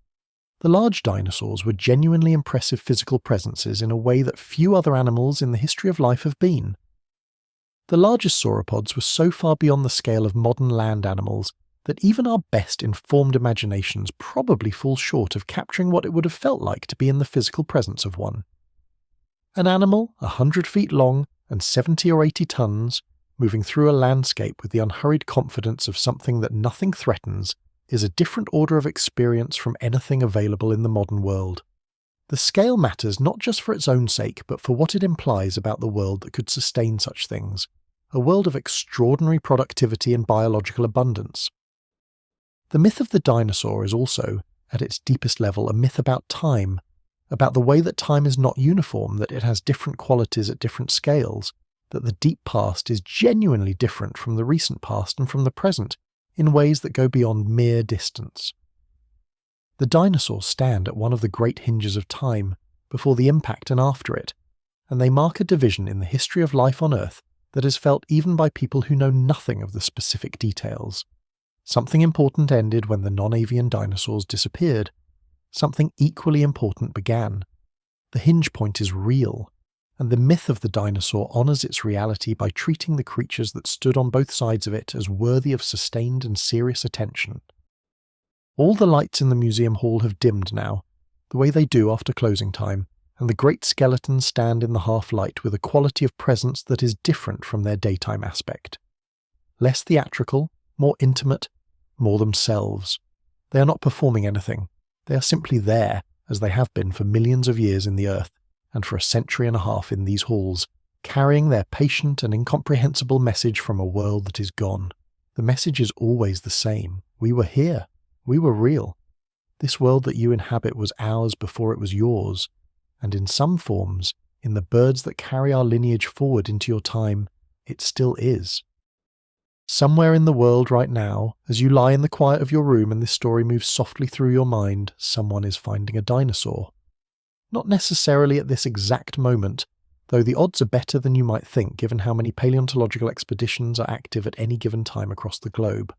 The large dinosaurs were genuinely impressive physical presences in a way that few other animals in the history of life have been. The largest sauropods were so far beyond the scale of modern land animals that even our best informed imaginations probably fall short of capturing what it would have felt like to be in the physical presence of one. An animal 100 feet long and 70 or 80 tons, moving through a landscape with the unhurried confidence of something that nothing threatens, is a different order of experience from anything available in the modern world. The scale matters not just for its own sake, but for what it implies about the world that could sustain such things, a world of extraordinary productivity and biological abundance. The myth of the dinosaur is also, at its deepest level, a myth about time, about the way that time is not uniform, that it has different qualities at different scales, that the deep past is genuinely different from the recent past and from the present, in ways that go beyond mere distance. The dinosaurs stand at one of the great hinges of time, before the impact and after it, and they mark a division in the history of life on Earth that is felt even by people who know nothing of the specific details. Something important ended when the non-avian dinosaurs disappeared. Something equally important began. The hinge point is real, and the myth of the dinosaur honours its reality by treating the creatures that stood on both sides of it as worthy of sustained and serious attention. All the lights in the museum hall have dimmed now, the way they do after closing time, and the great skeletons stand in the half-light with a quality of presence that is different from their daytime aspect. Less theatrical, more intimate, more themselves. They are not performing anything. They are simply there, as they have been for millions of years in the Earth, and for a century and a half in these halls, carrying their patient and incomprehensible message from a world that is gone. The message is always the same. We were here. We were real. This world that you inhabit was ours before it was yours, and in some forms, in the birds that carry our lineage forward into your time, it still is. Somewhere in the world right now, as you lie in the quiet of your room and this story moves softly through your mind, someone is finding a dinosaur. Not necessarily at this exact moment, though the odds are better than you might think given how many paleontological expeditions are active at any given time across the globe.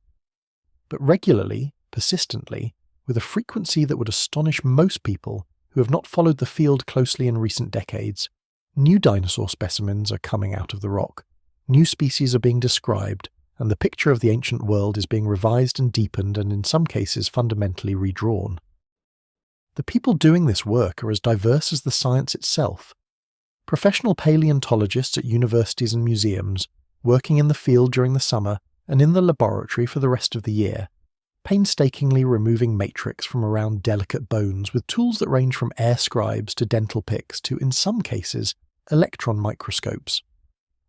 But regularly, persistently, with a frequency that would astonish most people who have not followed the field closely in recent decades, new dinosaur specimens are coming out of the rock, new species are being described, and the picture of the ancient world is being revised and deepened and in some cases fundamentally redrawn. The people doing this work are as diverse as the science itself. Professional paleontologists at universities and museums, working in the field during the summer and in the laboratory for the rest of the year, painstakingly removing matrix from around delicate bones with tools that range from air scribes to dental picks to, in some cases, electron microscopes.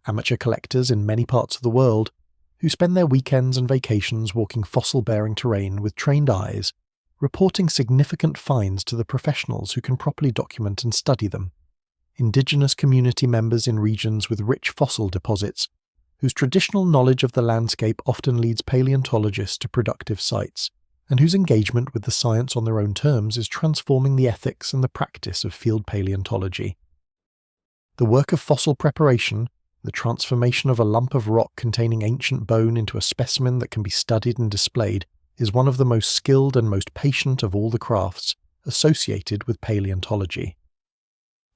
Amateur collectors in many parts of the world who spend their weekends and vacations walking fossil-bearing terrain with trained eyes, reporting significant finds to the professionals who can properly document and study them. Indigenous community members in regions with rich fossil deposits, whose traditional knowledge of the landscape often leads paleontologists to productive sites, and whose engagement with the science on their own terms is transforming the ethics and the practice of field paleontology. The work of fossil preparation, the transformation of a lump of rock containing ancient bone into a specimen that can be studied and displayed, is one of the most skilled and most patient of all the crafts associated with paleontology.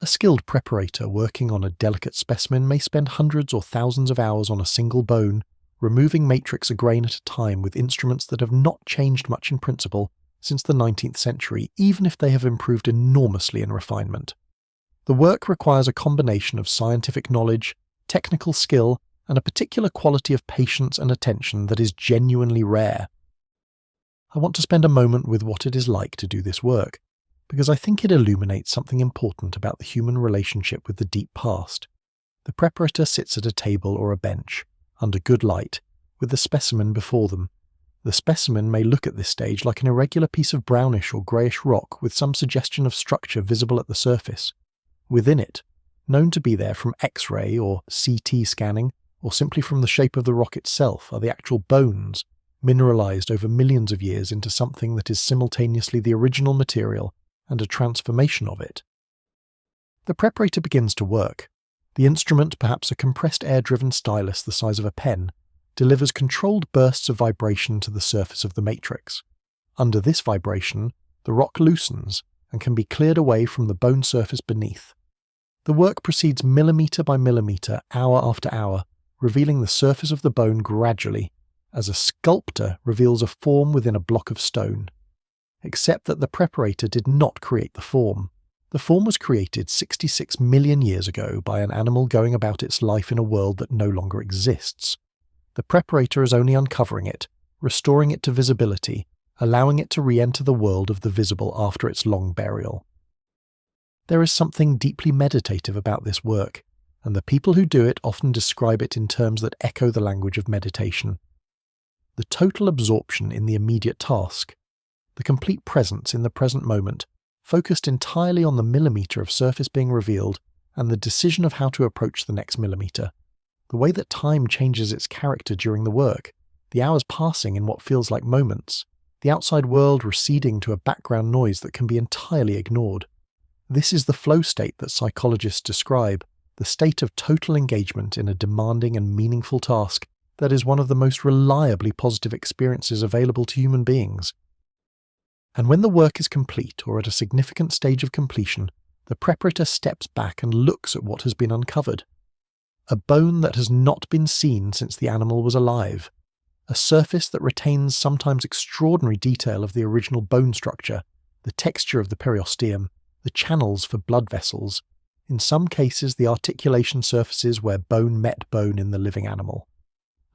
A skilled preparator working on a delicate specimen may spend hundreds or thousands of hours on a single bone, removing matrix a grain at a time with instruments that have not changed much in principle since the 19th century, even if they have improved enormously in refinement. The work requires a combination of scientific knowledge, technical skill, and a particular quality of patience and attention that is genuinely rare. I want to spend a moment with what it is like to do this work, because I think it illuminates something important about the human relationship with the deep past. The preparator sits at a table or a bench, under good light, with the specimen before them. The specimen may look at this stage like an irregular piece of brownish or greyish rock with some suggestion of structure visible at the surface. Within it, known to be there from X-ray or CT scanning, or simply from the shape of the rock itself, are the actual bones, mineralized over millions of years into something that is simultaneously the original material and a transformation of it. The preparator begins to work. The instrument, perhaps a compressed air-driven stylus the size of a pen, delivers controlled bursts of vibration to the surface of the matrix. Under this vibration, the rock loosens and can be cleared away from the bone surface beneath. The work proceeds millimetre by millimetre, hour after hour, revealing the surface of the bone gradually, as a sculptor reveals a form within a block of stone. Except that the preparator did not create the form. The form was created 66 million years ago by an animal going about its life in a world that no longer exists. The preparator is only uncovering it, restoring it to visibility, allowing it to re-enter the world of the visible after its long burial. There is something deeply meditative about this work, and the people who do it often describe it in terms that echo the language of meditation. The total absorption in the immediate task, the complete presence in the present moment, focused entirely on the millimetre of surface being revealed and the decision of how to approach the next millimetre. The way that time changes its character during the work, the hours passing in what feels like moments, the outside world receding to a background noise that can be entirely ignored. This is the flow state that psychologists describe, the state of total engagement in a demanding and meaningful task that is one of the most reliably positive experiences available to human beings. And when the work is complete or at a significant stage of completion, the preparator steps back and looks at what has been uncovered. A bone that has not been seen since the animal was alive. A surface that retains sometimes extraordinary detail of the original bone structure, the texture of the periosteum, the channels for blood vessels, in some cases the articulation surfaces where bone met bone in the living animal.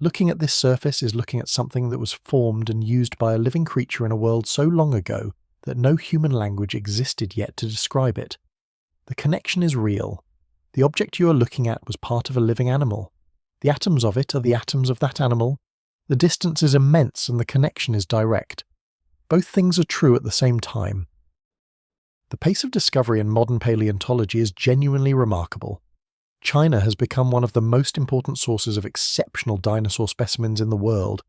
Looking at this surface is looking at something that was formed and used by a living creature in a world so long ago that no human language existed yet to describe it. The connection is real. The object you are looking at was part of a living animal. The atoms of it are the atoms of that animal. The distance is immense and the connection is direct. Both things are true at the same time. The pace of discovery in modern paleontology is genuinely remarkable. China has become one of the most important sources of exceptional dinosaur specimens in the world,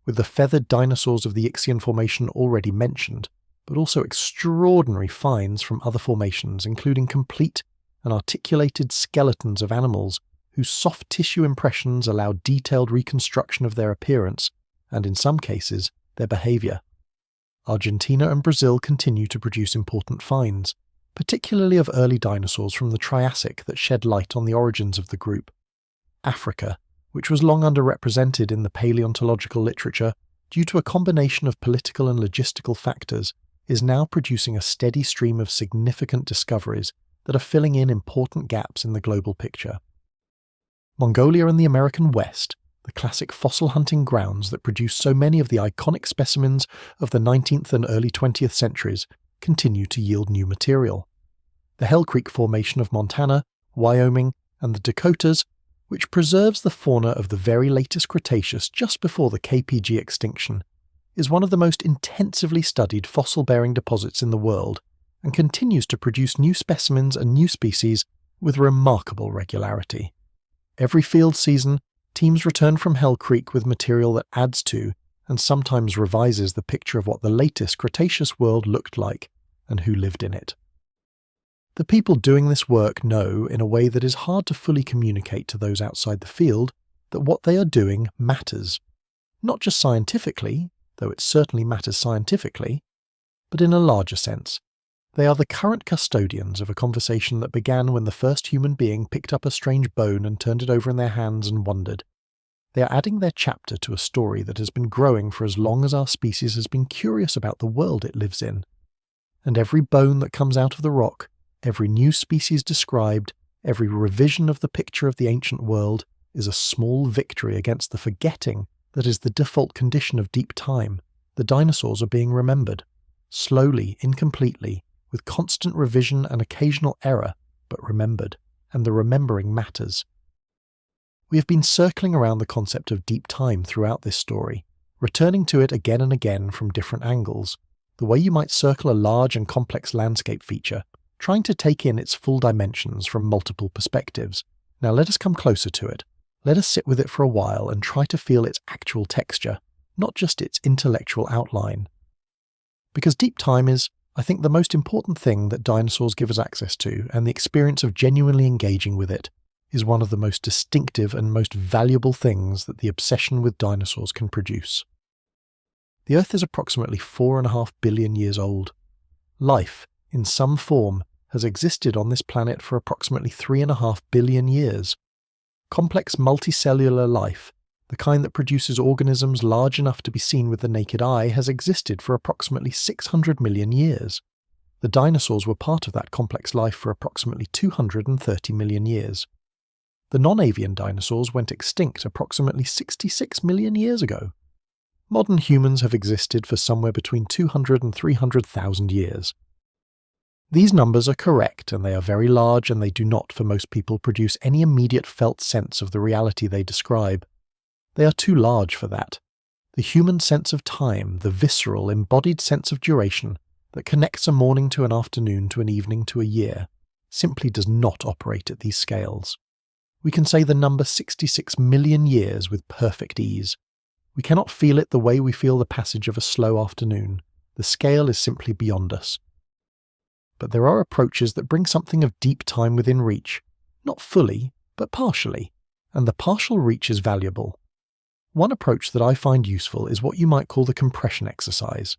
with the feathered dinosaurs of the Ixian Formation already mentioned, but also extraordinary finds from other formations, including complete and articulated skeletons of animals whose soft tissue impressions allow detailed reconstruction of their appearance and, in some cases, their behaviour. Argentina and Brazil continue to produce important finds, particularly of early dinosaurs from the Triassic that shed light on the origins of the group. Africa, which was long underrepresented in the paleontological literature due to a combination of political and logistical factors, is now producing a steady stream of significant discoveries that are filling in important gaps in the global picture. Mongolia and the American West, the classic fossil hunting grounds that produce so many of the iconic specimens of the 19th and early 20th centuries, continue to yield new material. The Hell Creek Formation of Montana, Wyoming, and the Dakotas, which preserves the fauna of the very latest Cretaceous just before the KPG extinction, is one of the most intensively studied fossil-bearing deposits in the world and continues to produce new specimens and new species with remarkable regularity. Every field season, teams return from Hell Creek with material that adds to and sometimes revises the picture of what the latest Cretaceous world looked like and who lived in it. The people doing this work know, in a way that is hard to fully communicate to those outside the field, that what they are doing matters. Not just scientifically, though it certainly matters scientifically, but in a larger sense. They are the current custodians of a conversation that began when the first human being picked up a strange bone and turned it over in their hands and wondered. They are adding their chapter to a story that has been growing for as long as our species has been curious about the world it lives in. And every bone that comes out of the rock, every new species described, every revision of the picture of the ancient world is a small victory against the forgetting that is the default condition of deep time. The dinosaurs are being remembered, slowly, incompletely, with constant revision and occasional error, but remembered, and the remembering matters. We have been circling around the concept of deep time throughout this story, returning to it again and again from different angles, the way you might circle a large and complex landscape feature, trying to take in its full dimensions from multiple perspectives. Now let us come closer to it. Let us sit with it for a while and try to feel its actual texture, not just its intellectual outline. Because deep time is, I think, the most important thing that dinosaurs give us access to, and the experience of genuinely engaging with it is one of the most distinctive and most valuable things that the obsession with dinosaurs can produce. The Earth is approximately 4.5 billion years old. Life, in some form, has existed on this planet for approximately 3.5 billion years. Complex multicellular life, the kind that produces organisms large enough to be seen with the naked eye, has existed for approximately 600 million years. The dinosaurs were part of that complex life for approximately 230 million years. The non-avian dinosaurs went extinct approximately 66 million years ago. Modern humans have existed for somewhere between 200 and 300,000 years. These numbers are correct, and they are very large, and they do not, for most people, produce any immediate felt sense of the reality they describe. They are too large for that. The human sense of time, the visceral, embodied sense of duration that connects a morning to an afternoon to an evening to a year, simply does not operate at these scales. We can say the number 66 million years with perfect ease. We cannot feel it the way we feel the passage of a slow afternoon. The scale is simply beyond us. But there are approaches that bring something of deep time within reach, not fully, but partially, and the partial reach is valuable. One approach that I find useful is what you might call the compression exercise.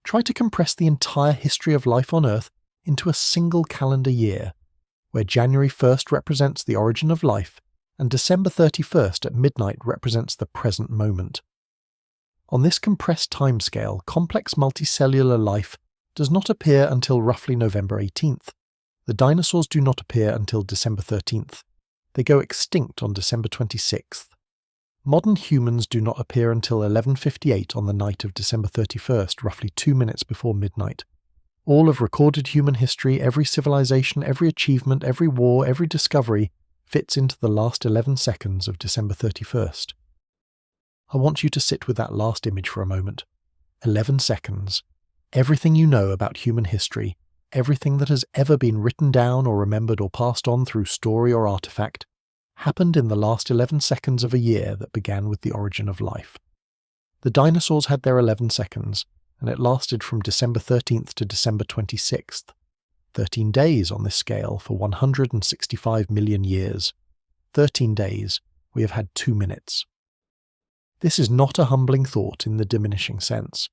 Try to compress the entire history of life on Earth into a single calendar year, where January 1st represents the origin of life, and December 31st at midnight represents the present moment. On this compressed timescale, complex multicellular life does not appear until roughly November 18th. The dinosaurs do not appear until December 13th. They go extinct on December 26th. Modern humans do not appear until 11:58 on the night of December 31st, roughly 2 minutes before midnight. All of recorded human history, every civilization, every achievement, every war, every discovery fits into the last 11 seconds of December 31st. I want you to sit with that last image for a moment. 11 seconds. Everything you know about human history, everything that has ever been written down or remembered or passed on through story or artifact, happened in the last 11 seconds of a year that began with the origin of life. The dinosaurs had their 11 seconds, and it lasted from December 13th to December 26th. 13 days on this scale for 165 million years. 13 days, we have had 2 minutes. This is not a humbling thought in the diminishing sense.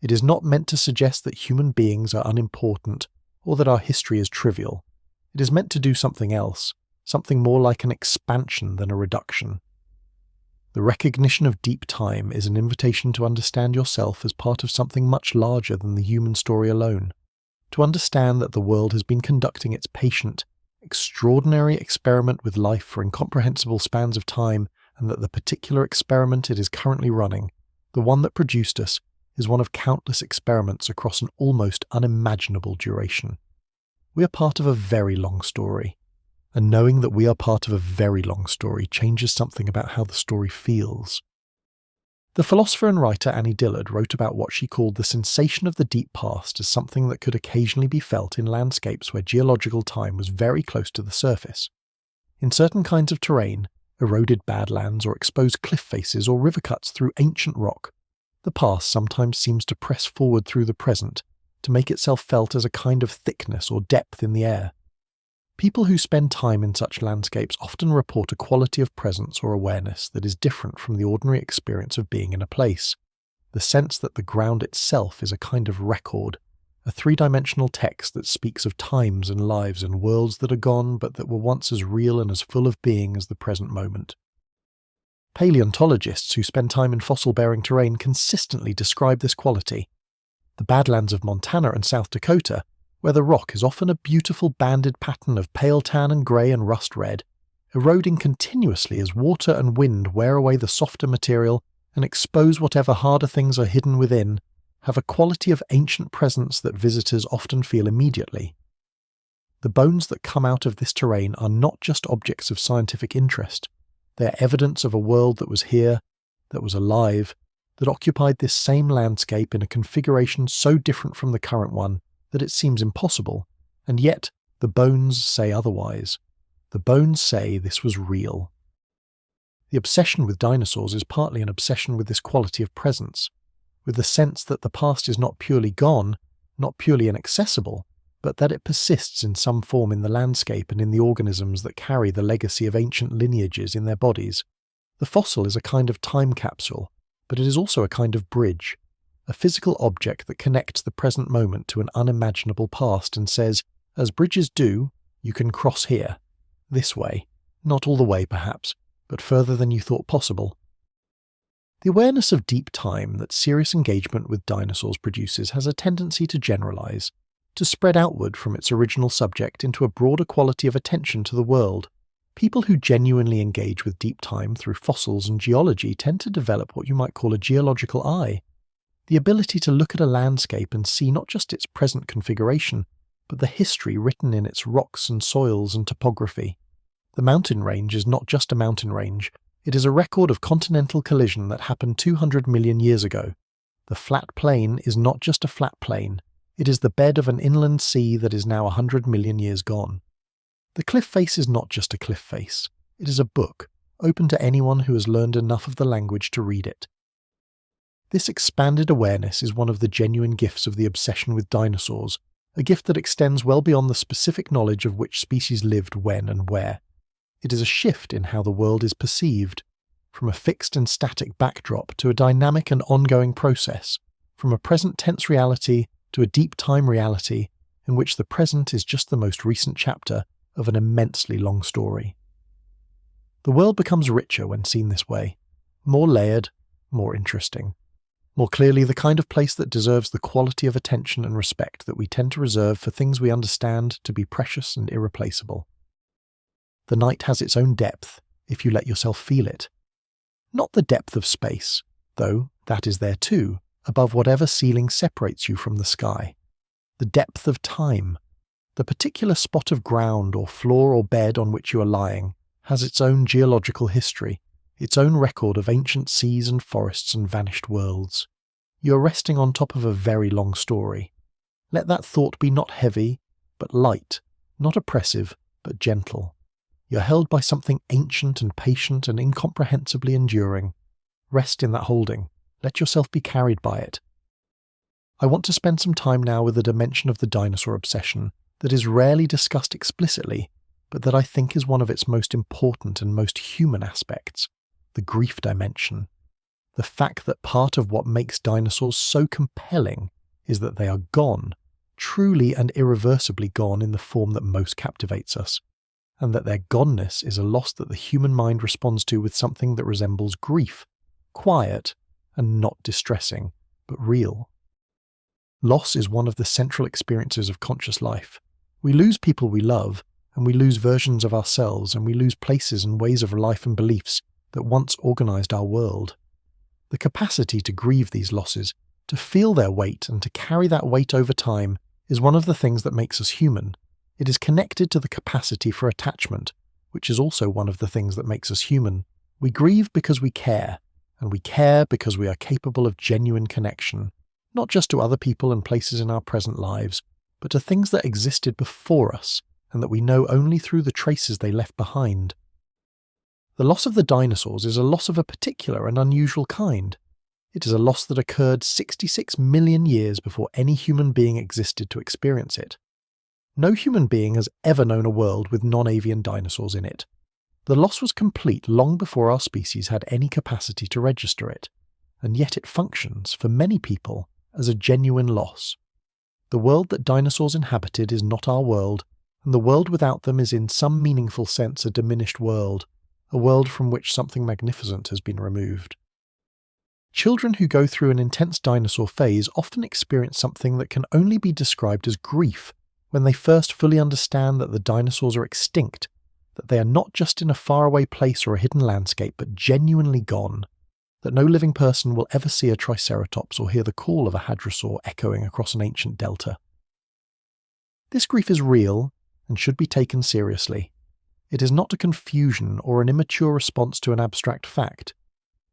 It is not meant to suggest that human beings are unimportant or that our history is trivial. It is meant to do something else, something more like an expansion than a reduction. The recognition of deep time is an invitation to understand yourself as part of something much larger than the human story alone, to understand that the world has been conducting its patient, extraordinary experiment with life for incomprehensible spans of time, and that the particular experiment it is currently running, the one that produced us, is one of countless experiments across an almost unimaginable duration. We are part of a very long story, and knowing that we are part of a very long story changes something about how the story feels. The philosopher and writer Annie Dillard wrote about what she called the sensation of the deep past as something that could occasionally be felt in landscapes where geological time was very close to the surface. In certain kinds of terrain, eroded badlands or exposed cliff faces or river cuts through ancient rock, the past sometimes seems to press forward through the present, to make itself felt as a kind of thickness or depth in the air. People who spend time in such landscapes often report a quality of presence or awareness that is different from the ordinary experience of being in a place. The sense that the ground itself is a kind of record, a three-dimensional text that speaks of times and lives and worlds that are gone but that were once as real and as full of being as the present moment. Paleontologists who spend time in fossil-bearing terrain consistently describe this quality. The Badlands of Montana and South Dakota, where the rock is often a beautiful banded pattern of pale tan and grey and rust red, eroding continuously as water and wind wear away the softer material and expose whatever harder things are hidden within, have a quality of ancient presence that visitors often feel immediately. The bones that come out of this terrain are not just objects of scientific interest. They are evidence of a world that was here, that was alive, that occupied this same landscape in a configuration so different from the current one that it seems impossible, and yet the bones say otherwise. The bones say this was real. The obsession with dinosaurs is partly an obsession with this quality of presence, with the sense that the past is not purely gone, not purely inaccessible, but that it persists in some form in the landscape and in the organisms that carry the legacy of ancient lineages in their bodies. The fossil is a kind of time capsule, but it is also a kind of bridge, a physical object that connects the present moment to an unimaginable past and says, as bridges do, you can cross here, this way, not all the way perhaps, but further than you thought possible. The awareness of deep time that serious engagement with dinosaurs produces has a tendency to generalize, to spread outward from its original subject into a broader quality of attention to the world. People who genuinely engage with deep time through fossils and geology tend to develop what you might call a geological eye, the ability to look at a landscape and see not just its present configuration, but the history written in its rocks and soils and topography. The mountain range is not just a mountain range, it is a record of continental collision that happened 200 million years ago. The flat plain is not just a flat plain, it is the bed of an inland sea that is now 100 million years gone. The cliff face is not just a cliff face, it is a book, open to anyone who has learned enough of the language to read it. This expanded awareness is one of the genuine gifts of the obsession with dinosaurs, a gift that extends well beyond the specific knowledge of which species lived when and where. It is a shift in how the world is perceived, from a fixed and static backdrop to a dynamic and ongoing process, from a present tense reality to a deep time reality in which the present is just the most recent chapter of an immensely long story. The world becomes richer when seen this way, more layered, more interesting, more clearly the kind of place that deserves the quality of attention and respect that we tend to reserve for things we understand to be precious and irreplaceable. The night has its own depth, if you let yourself feel it. Not the depth of space, though that is there too, above whatever ceiling separates you from the sky. The depth of time. The particular spot of ground or floor or bed on which you are lying has its own geological history, its own record of ancient seas and forests and vanished worlds. You are resting on top of a very long story. Let that thought be not heavy, but light, not oppressive, but gentle. You're held by something ancient and patient and incomprehensibly enduring. Rest in that holding. Let yourself be carried by it. I want to spend some time now with a dimension of the dinosaur obsession that is rarely discussed explicitly, but that I think is one of its most important and most human aspects, the grief dimension. The fact that part of what makes dinosaurs so compelling is that they are gone, truly and irreversibly gone in the form that most captivates us, and that their goneness is a loss that the human mind responds to with something that resembles grief, quiet and not distressing, but real. Loss is one of the central experiences of conscious life. We lose people we love, and we lose versions of ourselves, and we lose places and ways of life and beliefs that once organized our world. The capacity to grieve these losses, to feel their weight and to carry that weight over time is one of the things that makes us human. It is connected to the capacity for attachment, which is also one of the things that makes us human. We grieve because we care, and we care because we are capable of genuine connection, not just to other people and places in our present lives, but to things that existed before us and that we know only through the traces they left behind. The loss of the dinosaurs is a loss of a particular and unusual kind. It is a loss that occurred 66 million years before any human being existed to experience it. No human being has ever known a world with non-avian dinosaurs in it. The loss was complete long before our species had any capacity to register it, and yet it functions, for many people, as a genuine loss. The world that dinosaurs inhabited is not our world, and the world without them is in some meaningful sense a diminished world, a world from which something magnificent has been removed. Children who go through an intense dinosaur phase often experience something that can only be described as grief when they first fully understand that the dinosaurs are extinct, that they are not just in a faraway place or a hidden landscape, but genuinely gone, that no living person will ever see a triceratops or hear the call of a hadrosaur echoing across an ancient delta. This grief is real and should be taken seriously. It is not a confusion or an immature response to an abstract fact.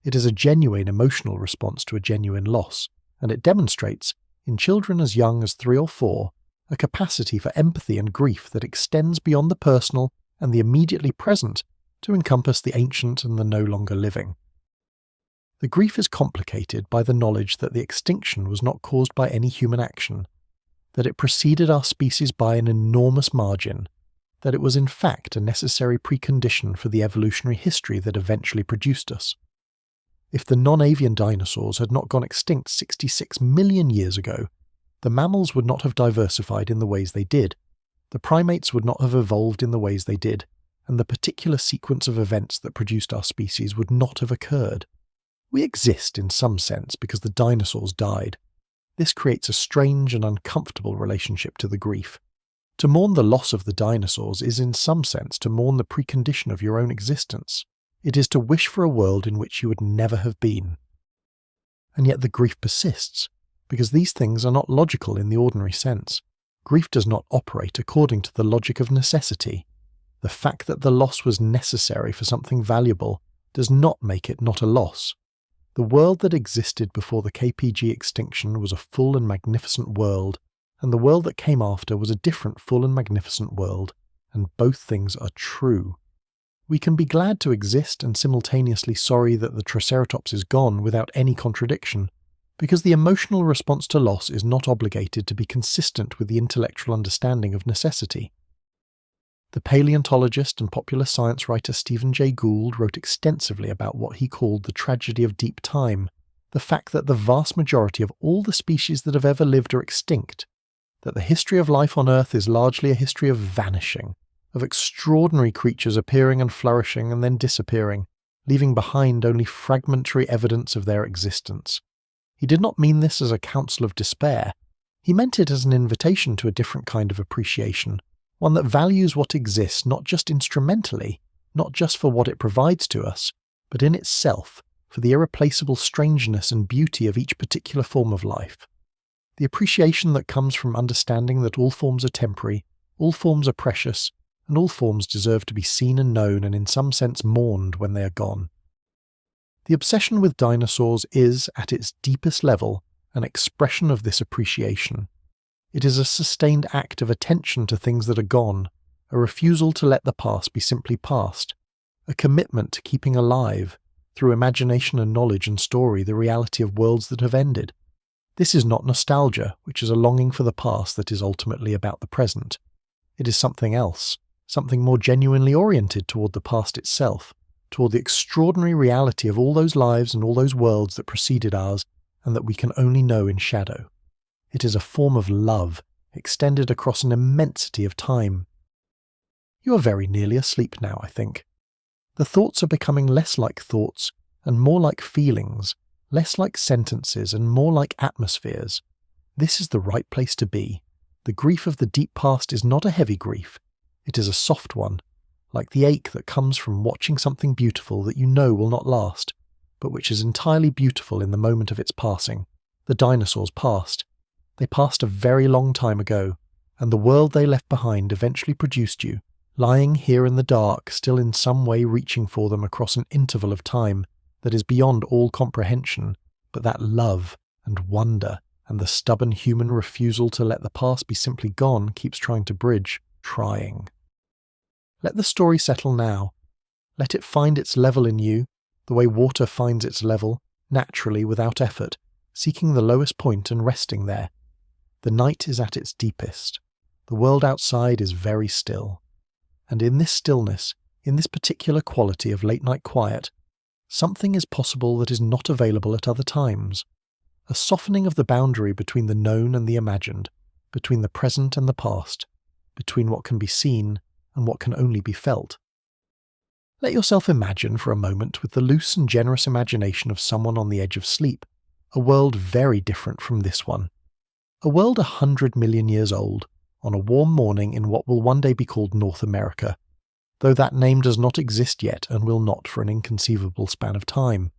It is a genuine emotional response to a genuine loss, and it demonstrates, in children as young as 3 or 4, a capacity for empathy and grief that extends beyond the personal and the immediately present to encompass the ancient and the no longer living. The grief is complicated by the knowledge that the extinction was not caused by any human action, that it preceded our species by an enormous margin, that it was in fact a necessary precondition for the evolutionary history that eventually produced us. If the non-avian dinosaurs had not gone extinct 66 million years ago, the mammals would not have diversified in the ways they did, the primates would not have evolved in the ways they did, and the particular sequence of events that produced our species would not have occurred. We exist in some sense because the dinosaurs died. This creates a strange and uncomfortable relationship to the grief. To mourn the loss of the dinosaurs is in some sense to mourn the precondition of your own existence. It is to wish for a world in which you would never have been. And yet the grief persists, because these things are not logical in the ordinary sense. Grief does not operate according to the logic of necessity. The fact that the loss was necessary for something valuable does not make it not a loss. The world that existed before the KPG extinction was a full and magnificent world, and the world that came after was a different full and magnificent world, and both things are true. We can be glad to exist and simultaneously sorry that the Triceratops is gone without any contradiction, because the emotional response to loss is not obligated to be consistent with the intellectual understanding of necessity. The paleontologist and popular science writer Stephen Jay Gould wrote extensively about what he called the tragedy of deep time, the fact that the vast majority of all the species that have ever lived are extinct, that the history of life on Earth is largely a history of vanishing, of extraordinary creatures appearing and flourishing and then disappearing, leaving behind only fragmentary evidence of their existence. He did not mean this as a counsel of despair. He meant it as an invitation to a different kind of appreciation, one that values what exists not just instrumentally, not just for what it provides to us, but in itself, for the irreplaceable strangeness and beauty of each particular form of life. The appreciation that comes from understanding that all forms are temporary, all forms are precious, and all forms deserve to be seen and known and in some sense mourned when they are gone. The obsession with dinosaurs is, at its deepest level, an expression of this appreciation. It is a sustained act of attention to things that are gone, a refusal to let the past be simply past, a commitment to keeping alive, through imagination and knowledge and story, the reality of worlds that have ended. This is not nostalgia, which is a longing for the past that is ultimately about the present. It is something else, something more genuinely oriented toward the past itself, toward the extraordinary reality of all those lives and all those worlds that preceded ours and that we can only know in shadow. It is a form of love, extended across an immensity of time. You are very nearly asleep now, I think. The thoughts are becoming less like thoughts and more like feelings, less like sentences and more like atmospheres. This is the right place to be. The grief of the deep past is not a heavy grief. It is a soft one, like the ache that comes from watching something beautiful that you know will not last, but which is entirely beautiful in the moment of its passing. The dinosaurs passed. They passed a very long time ago, and the world they left behind eventually produced you, lying here in the dark, still in some way reaching for them across an interval of time that is beyond all comprehension, but that love and wonder and the stubborn human refusal to let the past be simply gone keeps trying to bridge, trying. Let the story settle now. Let it find its level in you, the way water finds its level, naturally without effort, seeking the lowest point and resting there. The night is at its deepest. The world outside is very still. And in this stillness, in this particular quality of late-night quiet, something is possible that is not available at other times. A softening of the boundary between the known and the imagined, between the present and the past, between what can be seen and what can only be felt. Let yourself imagine for a moment with the loose and generous imagination of someone on the edge of sleep, a world very different from this one. A world 100 million years old, on a warm morning in what will one day be called North America, though that name does not exist yet and will not for an inconceivable span of time.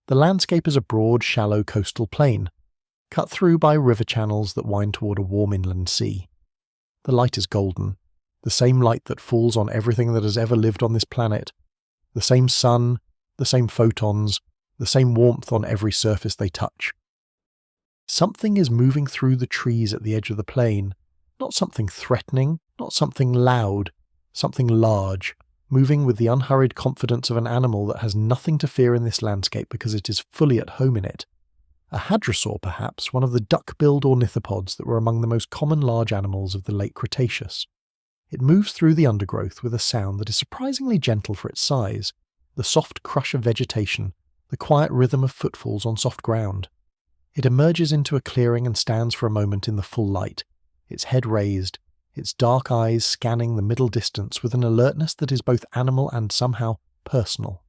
The landscape is a broad, shallow coastal plain, cut through by river channels that wind toward a warm inland sea. The light is golden, the same light that falls on everything that has ever lived on this planet, the same sun, the same photons, the same warmth on every surface they touch. Something is moving through the trees at the edge of the plain, not something threatening, not something loud, something large, moving with the unhurried confidence of an animal that has nothing to fear in this landscape because it is fully at home in it. A hadrosaur, perhaps, one of the duck-billed ornithopods that were among the most common large animals of the late Cretaceous. It moves through the undergrowth with a sound that is surprisingly gentle for its size, the soft crush of vegetation, the quiet rhythm of footfalls on soft ground. It emerges into a clearing and stands for a moment in the full light, its head raised, its dark eyes scanning the middle distance with an alertness that is both animal and somehow personal.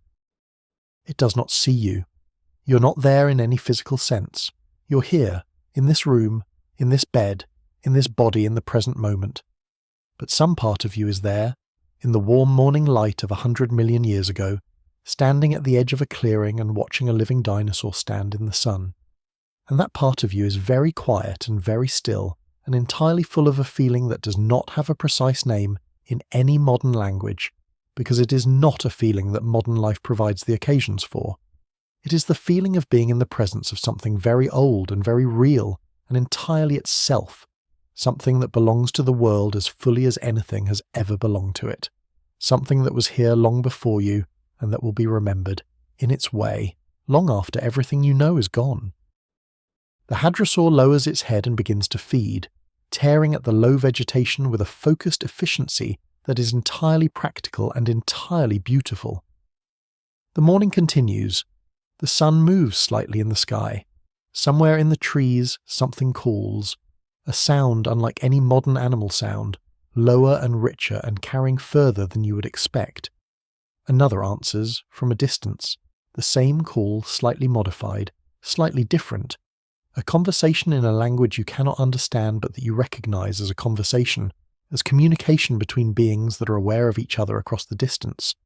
It does not see you. You're not there in any physical sense. You're here, in this room, in this bed, in this body in the present moment. But some part of you is there, in the warm morning light of 100 million years ago, standing at the edge of a clearing and watching a living dinosaur stand in the sun. And that part of you is very quiet and very still, and entirely full of a feeling that does not have a precise name in any modern language, because it is not a feeling that modern life provides the occasions for. It is the feeling of being in the presence of something very old and very real and entirely itself, something that belongs to the world as fully as anything has ever belonged to it, something that was here long before you and that will be remembered, in its way, long after everything you know is gone. The hadrosaur lowers its head and begins to feed, tearing at the low vegetation with a focused efficiency that is entirely practical and entirely beautiful. The morning continues. The sun moves slightly in the sky. Somewhere in the trees, something calls. A sound unlike any modern animal sound, lower and richer and carrying further than you would expect. Another answers, from a distance, the same call slightly modified, slightly different. A conversation in a language you cannot understand but that you recognize as a conversation, as communication between beings that are aware of each other across the distance.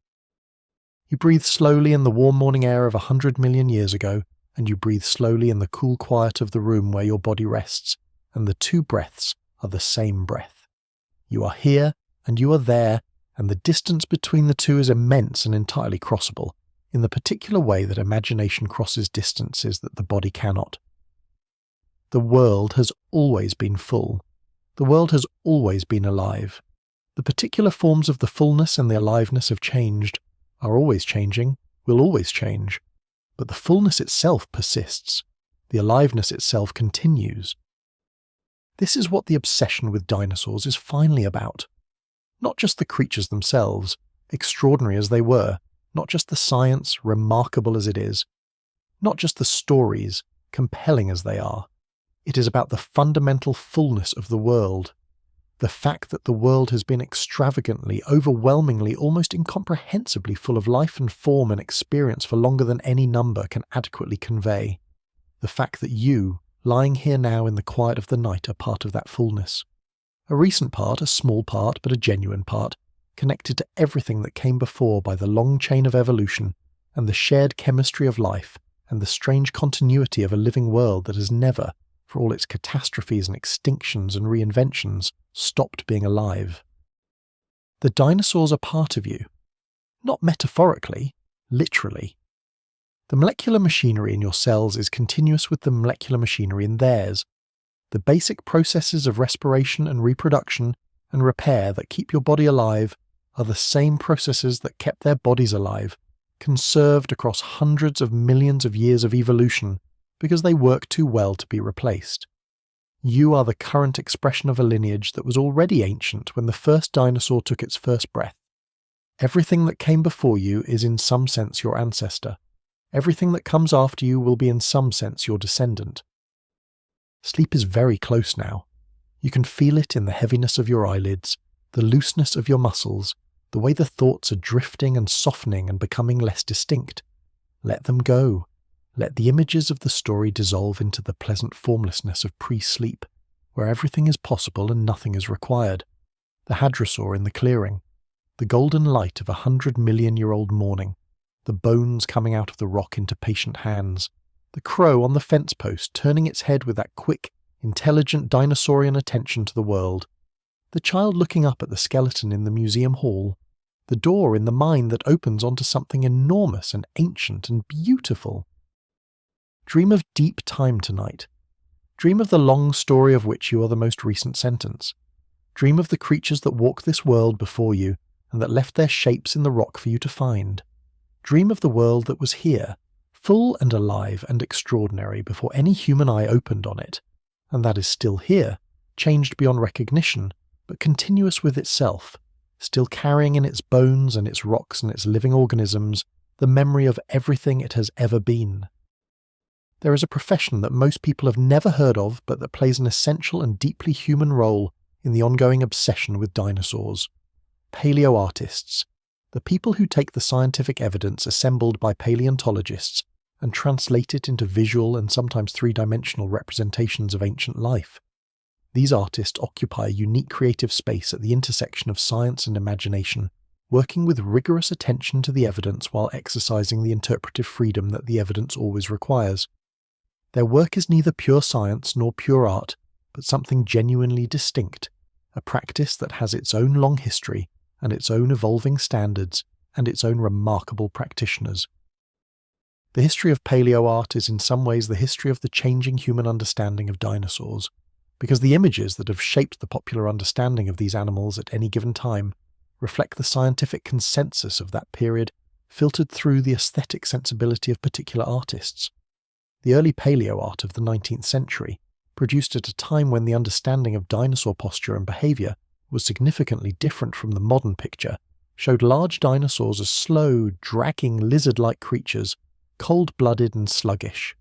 You breathe slowly in the warm morning air of 100 million years ago, and you breathe slowly in the cool quiet of the room where your body rests, and the two breaths are the same breath. You are here, and you are there, and the distance between the two is immense and entirely crossable, in the particular way that imagination crosses distances that the body cannot. The world has always been full. The world has always been alive. The particular forms of the fullness and the aliveness have changed, are always changing, will always change. But the fullness itself persists. The aliveness itself continues. This is what the obsession with dinosaurs is finally about. Not just the creatures themselves, extraordinary as they were, not just the science, remarkable as it is, not just the stories, compelling as they are. It is about the fundamental fullness of the world. The fact that the world has been extravagantly, overwhelmingly, almost incomprehensibly full of life and form and experience for longer than any number can adequately convey. The fact that you, lying here now in the quiet of the night, are part of that fullness. A recent part, a small part, but a genuine part, connected to everything that came before by the long chain of evolution and the shared chemistry of life and the strange continuity of a living world that has never, for all its catastrophes and extinctions and reinventions, stopped being alive. The dinosaurs are part of you. Not metaphorically, literally. The molecular machinery in your cells is continuous with the molecular machinery in theirs. The basic processes of respiration and reproduction and repair that keep your body alive are the same processes that kept their bodies alive, conserved across hundreds of millions of years of evolution, because they work too well to be replaced. You are the current expression of a lineage that was already ancient when the first dinosaur took its first breath. Everything that came before you is in some sense your ancestor. Everything that comes after you will be in some sense your descendant. Sleep is very close now. You can feel it in the heaviness of your eyelids, the looseness of your muscles, the way the thoughts are drifting and softening and becoming less distinct. Let them go. Let the images of the story dissolve into the pleasant formlessness of pre-sleep, where everything is possible and nothing is required. The hadrosaur in the clearing, the golden light of 100 million-year-old morning, the bones coming out of the rock into patient hands, the crow on the fence post turning its head with that quick, intelligent dinosaurian attention to the world, the child looking up at the skeleton in the museum hall, the door in the mine that opens onto something enormous and ancient and beautiful. Dream of deep time tonight. Dream of the long story of which you are the most recent sentence. Dream of the creatures that walked this world before you and that left their shapes in the rock for you to find. Dream of the world that was here, full and alive and extraordinary before any human eye opened on it, and that is still here, changed beyond recognition, but continuous with itself, still carrying in its bones and its rocks and its living organisms the memory of everything it has ever been. There is a profession that most people have never heard of, but that plays an essential and deeply human role in the ongoing obsession with dinosaurs. Paleoartists, the people who take the scientific evidence assembled by paleontologists and translate it into visual and sometimes three-dimensional representations of ancient life. These artists occupy a unique creative space at the intersection of science and imagination, working with rigorous attention to the evidence while exercising the interpretive freedom that the evidence always requires. Their work is neither pure science nor pure art, but something genuinely distinct, a practice that has its own long history and its own evolving standards and its own remarkable practitioners. The history of paleoart is in some ways the history of the changing human understanding of dinosaurs, because the images that have shaped the popular understanding of these animals at any given time reflect the scientific consensus of that period, filtered through the aesthetic sensibility of particular artists. The early paleoart of the 19th century, produced at a time when the understanding of dinosaur posture and behaviour was significantly different from the modern picture, showed large dinosaurs as slow, dragging lizard-like creatures, cold-blooded and sluggish.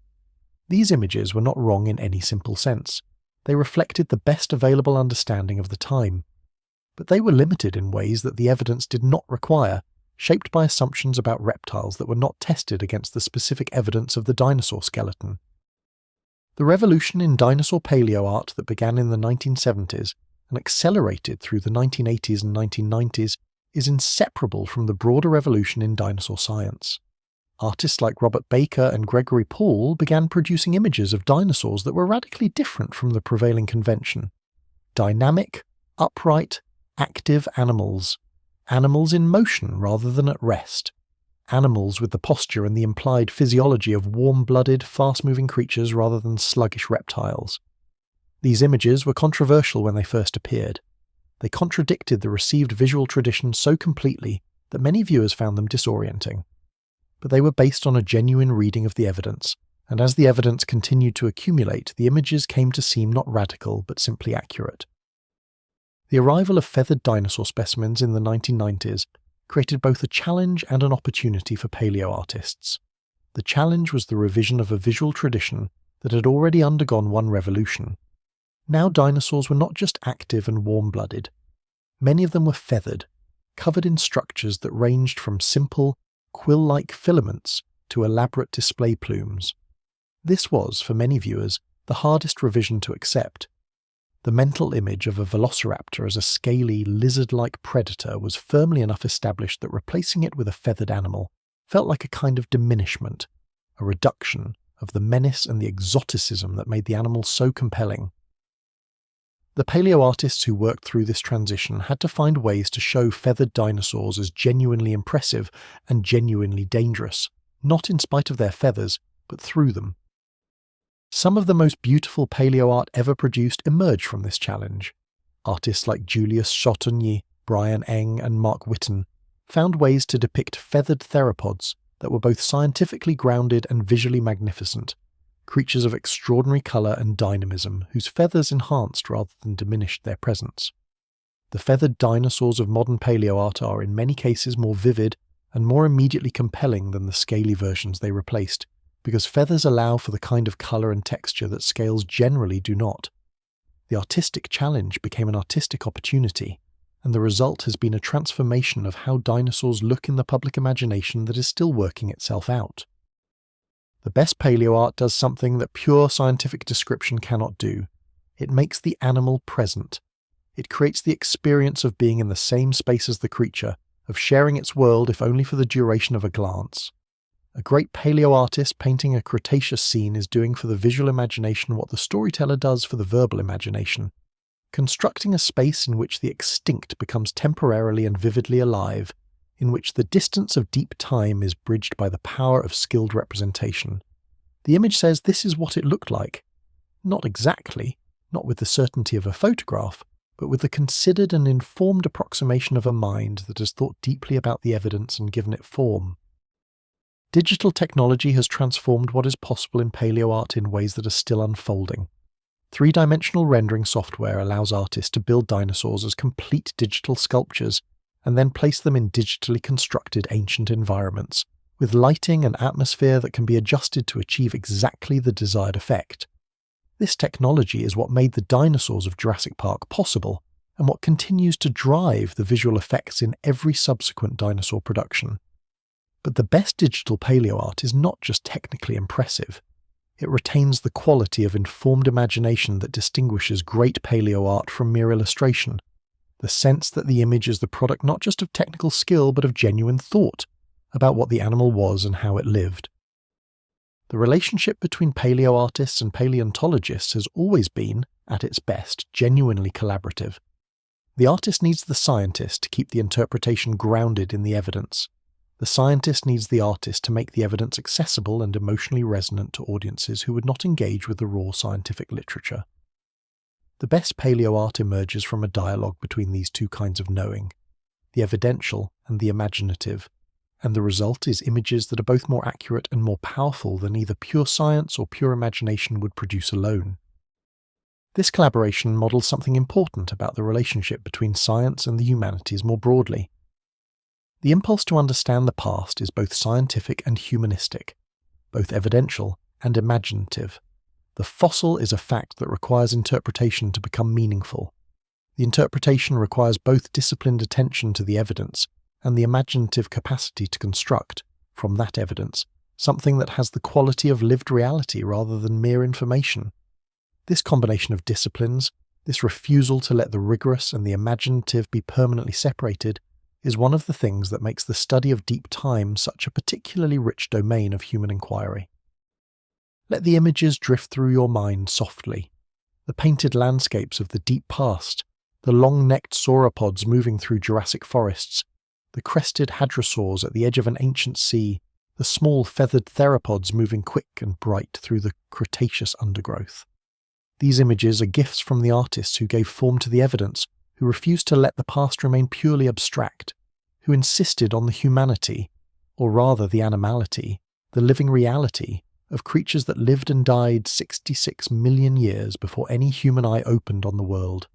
These images were not wrong in any simple sense. They reflected the best available understanding of the time. But they were limited in ways that the evidence did not require, shaped by assumptions about reptiles that were not tested against the specific evidence of the dinosaur skeleton. The revolution in dinosaur paleoart that began in the 1970s and accelerated through the 1980s and 1990s is inseparable from the broader revolution in dinosaur science. Artists like Robert Baker and Gregory Paul began producing images of dinosaurs that were radically different from the prevailing convention. Dynamic, upright, active animals. Animals in motion rather than at rest. Animals with the posture and the implied physiology of warm-blooded, fast-moving creatures rather than sluggish reptiles. These images were controversial when they first appeared. They contradicted the received visual tradition so completely that many viewers found them disorienting. But they were based on a genuine reading of the evidence, and as the evidence continued to accumulate, the images came to seem not radical but simply accurate. The arrival of feathered dinosaur specimens in the 1990s created both a challenge and an opportunity for paleoartists. The challenge was the revision of a visual tradition that had already undergone one revolution. Now dinosaurs were not just active and warm-blooded. Many of them were feathered, covered in structures that ranged from simple, quill-like filaments to elaborate display plumes. This was, for many viewers, the hardest revision to accept. The mental image of a velociraptor as a scaly, lizard-like predator was firmly enough established that replacing it with a feathered animal felt like a kind of diminishment, a reduction of the menace and the exoticism that made the animal so compelling. The paleoartists who worked through this transition had to find ways to show feathered dinosaurs as genuinely impressive and genuinely dangerous, not in spite of their feathers, but through them. Some of the most beautiful paleoart ever produced emerged from this challenge. Artists like Julius Schotteny, Brian Eng, and Mark Whitten found ways to depict feathered theropods that were both scientifically grounded and visually magnificent, creatures of extraordinary colour and dynamism whose feathers enhanced rather than diminished their presence. The feathered dinosaurs of modern paleoart are in many cases more vivid and more immediately compelling than the scaly versions they replaced, because feathers allow for the kind of colour and texture that scales generally do not. The artistic challenge became an artistic opportunity, and the result has been a transformation of how dinosaurs look in the public imagination that is still working itself out. The best paleoart does something that pure scientific description cannot do. It makes the animal present. It creates the experience of being in the same space as the creature, of sharing its world if only for the duration of a glance. A great paleoartist painting a Cretaceous scene is doing for the visual imagination what the storyteller does for the verbal imagination, constructing a space in which the extinct becomes temporarily and vividly alive, in which the distance of deep time is bridged by the power of skilled representation. The image says this is what it looked like. Not exactly, not with the certainty of a photograph, but with the considered and informed approximation of a mind that has thought deeply about the evidence and given it form. Digital technology has transformed what is possible in paleoart in ways that are still unfolding. Three-dimensional rendering software allows artists to build dinosaurs as complete digital sculptures and then place them in digitally constructed ancient environments, with lighting and atmosphere that can be adjusted to achieve exactly the desired effect. This technology is what made the dinosaurs of Jurassic Park possible, and what continues to drive the visual effects in every subsequent dinosaur production. But the best digital paleoart is not just technically impressive. It retains the quality of informed imagination that distinguishes great paleoart from mere illustration, the sense that the image is the product not just of technical skill but of genuine thought about what the animal was and how it lived. The relationship between paleoartists and paleontologists has always been, at its best, genuinely collaborative. The artist needs the scientist to keep the interpretation grounded in the evidence. The scientist needs the artist to make the evidence accessible and emotionally resonant to audiences who would not engage with the raw scientific literature. The best paleoart emerges from a dialogue between these two kinds of knowing, the evidential and the imaginative, and the result is images that are both more accurate and more powerful than either pure science or pure imagination would produce alone. This collaboration models something important about the relationship between science and the humanities more broadly. The impulse to understand the past is both scientific and humanistic, both evidential and imaginative. The fossil is a fact that requires interpretation to become meaningful. The interpretation requires both disciplined attention to the evidence and the imaginative capacity to construct, from that evidence, something that has the quality of lived reality rather than mere information. This combination of disciplines, this refusal to let the rigorous and the imaginative be permanently separated, is one of the things that makes the study of deep time such a particularly rich domain of human inquiry. Let the images drift through your mind softly. The painted landscapes of the deep past, the long-necked sauropods moving through Jurassic forests, the crested hadrosaurs at the edge of an ancient sea, the small feathered theropods moving quick and bright through the Cretaceous undergrowth. These images are gifts from the artists who gave form to the evidence, who refused to let the past remain purely abstract, who insisted on the humanity, or rather the animality, the living reality, of creatures that lived and died 66 million years before any human eye opened on the world.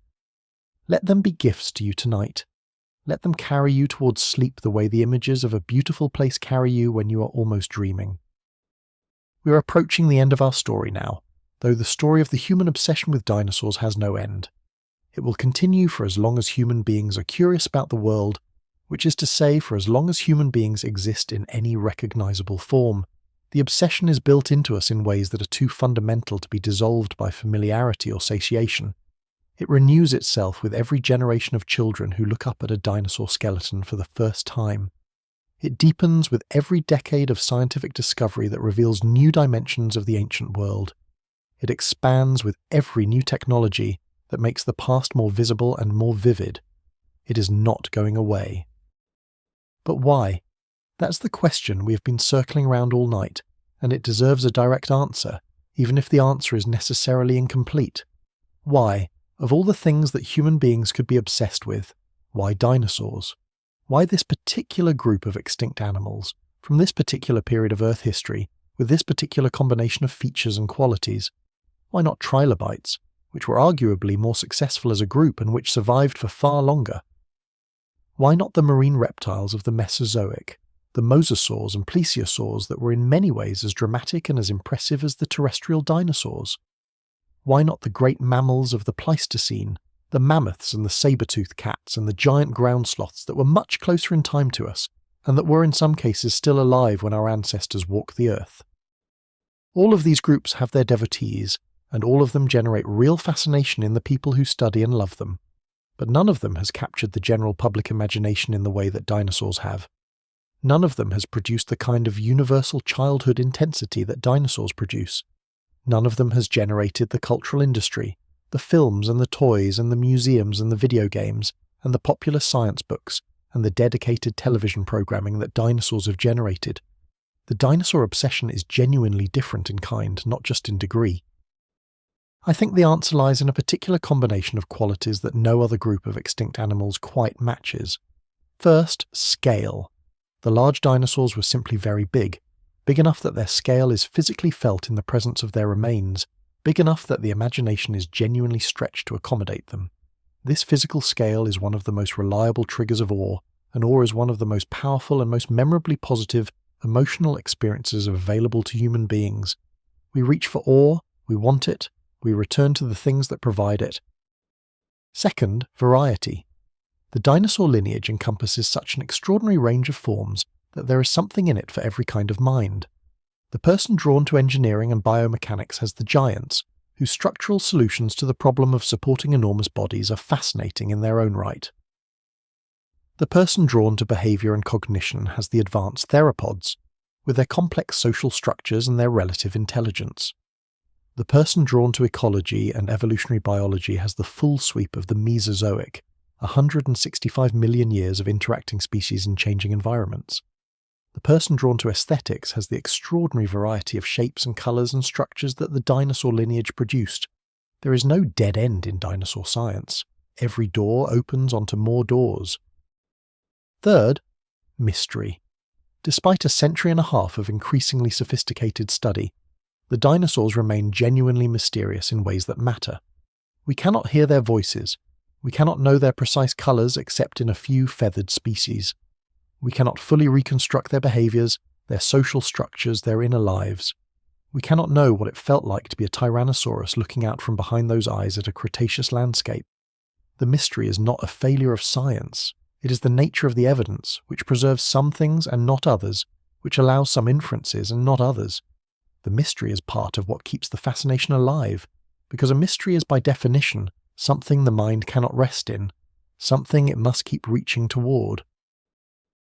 Let them be gifts to you tonight. Let them carry you towards sleep the way the images of a beautiful place carry you when you are almost dreaming. We are approaching the end of our story now, though the story of the human obsession with dinosaurs has no end. It will continue for as long as human beings are curious about the world, which is to say for as long as human beings exist in any recognizable form. The obsession is built into us in ways that are too fundamental to be dissolved by familiarity or satiation. It renews itself with every generation of children who look up at a dinosaur skeleton for the first time. It deepens with every decade of scientific discovery that reveals new dimensions of the ancient world. It expands with every new technology that makes the past more visible and more vivid. It is not going away. But why? That's the question we have been circling around all night, and it deserves a direct answer, even if the answer is necessarily incomplete. Why, of all the things that human beings could be obsessed with, why dinosaurs? Why this particular group of extinct animals, from this particular period of Earth history, with this particular combination of features and qualities? Why not trilobites, which were arguably more successful as a group and which survived for far longer? Why not the marine reptiles of the Mesozoic, the mosasaurs and plesiosaurs that were in many ways as dramatic and as impressive as the terrestrial dinosaurs? Why not the great mammals of the Pleistocene, the mammoths and the saber-toothed cats and the giant ground sloths that were much closer in time to us, and that were in some cases still alive when our ancestors walked the earth? All of these groups have their devotees, and all of them generate real fascination in the people who study and love them. But none of them has captured the general public imagination in the way that dinosaurs have. None of them has produced the kind of universal childhood intensity that dinosaurs produce. None of them has generated the cultural industry, the films and the toys and the museums and the video games and the popular science books and the dedicated television programming that dinosaurs have generated. The dinosaur obsession is genuinely different in kind, not just in degree. I think the answer lies in a particular combination of qualities that no other group of extinct animals quite matches. First, scale. The large dinosaurs were simply very big enough that their scale is physically felt in the presence of their remains, big enough that the imagination is genuinely stretched to accommodate them. This physical scale is one of the most reliable triggers of awe, and awe is one of the most powerful and most memorably positive emotional experiences available to human beings. We reach for awe, we want it, we return to the things that provide it. Second, variety. The dinosaur lineage encompasses such an extraordinary range of forms that there is something in it for every kind of mind. The person drawn to engineering and biomechanics has the giants, whose structural solutions to the problem of supporting enormous bodies are fascinating in their own right. The person drawn to behaviour and cognition has the advanced theropods, with their complex social structures and their relative intelligence. The person drawn to ecology and evolutionary biology has the full sweep of the Mesozoic, 165 million years of interacting species in changing environments. The person drawn to aesthetics has the extraordinary variety of shapes and colours and structures that the dinosaur lineage produced. There is no dead end in dinosaur science. Every door opens onto more doors. Third, mystery. Despite a century and a half of increasingly sophisticated study, the dinosaurs remain genuinely mysterious in ways that matter. We cannot hear their voices. We cannot know their precise colours except in a few feathered species. We cannot fully reconstruct their behaviours, their social structures, their inner lives. We cannot know what it felt like to be a Tyrannosaurus looking out from behind those eyes at a Cretaceous landscape. The mystery is not a failure of science. It is the nature of the evidence, which preserves some things and not others, which allows some inferences and not others. The mystery is part of what keeps the fascination alive, because a mystery is by definition something the mind cannot rest in, something it must keep reaching toward.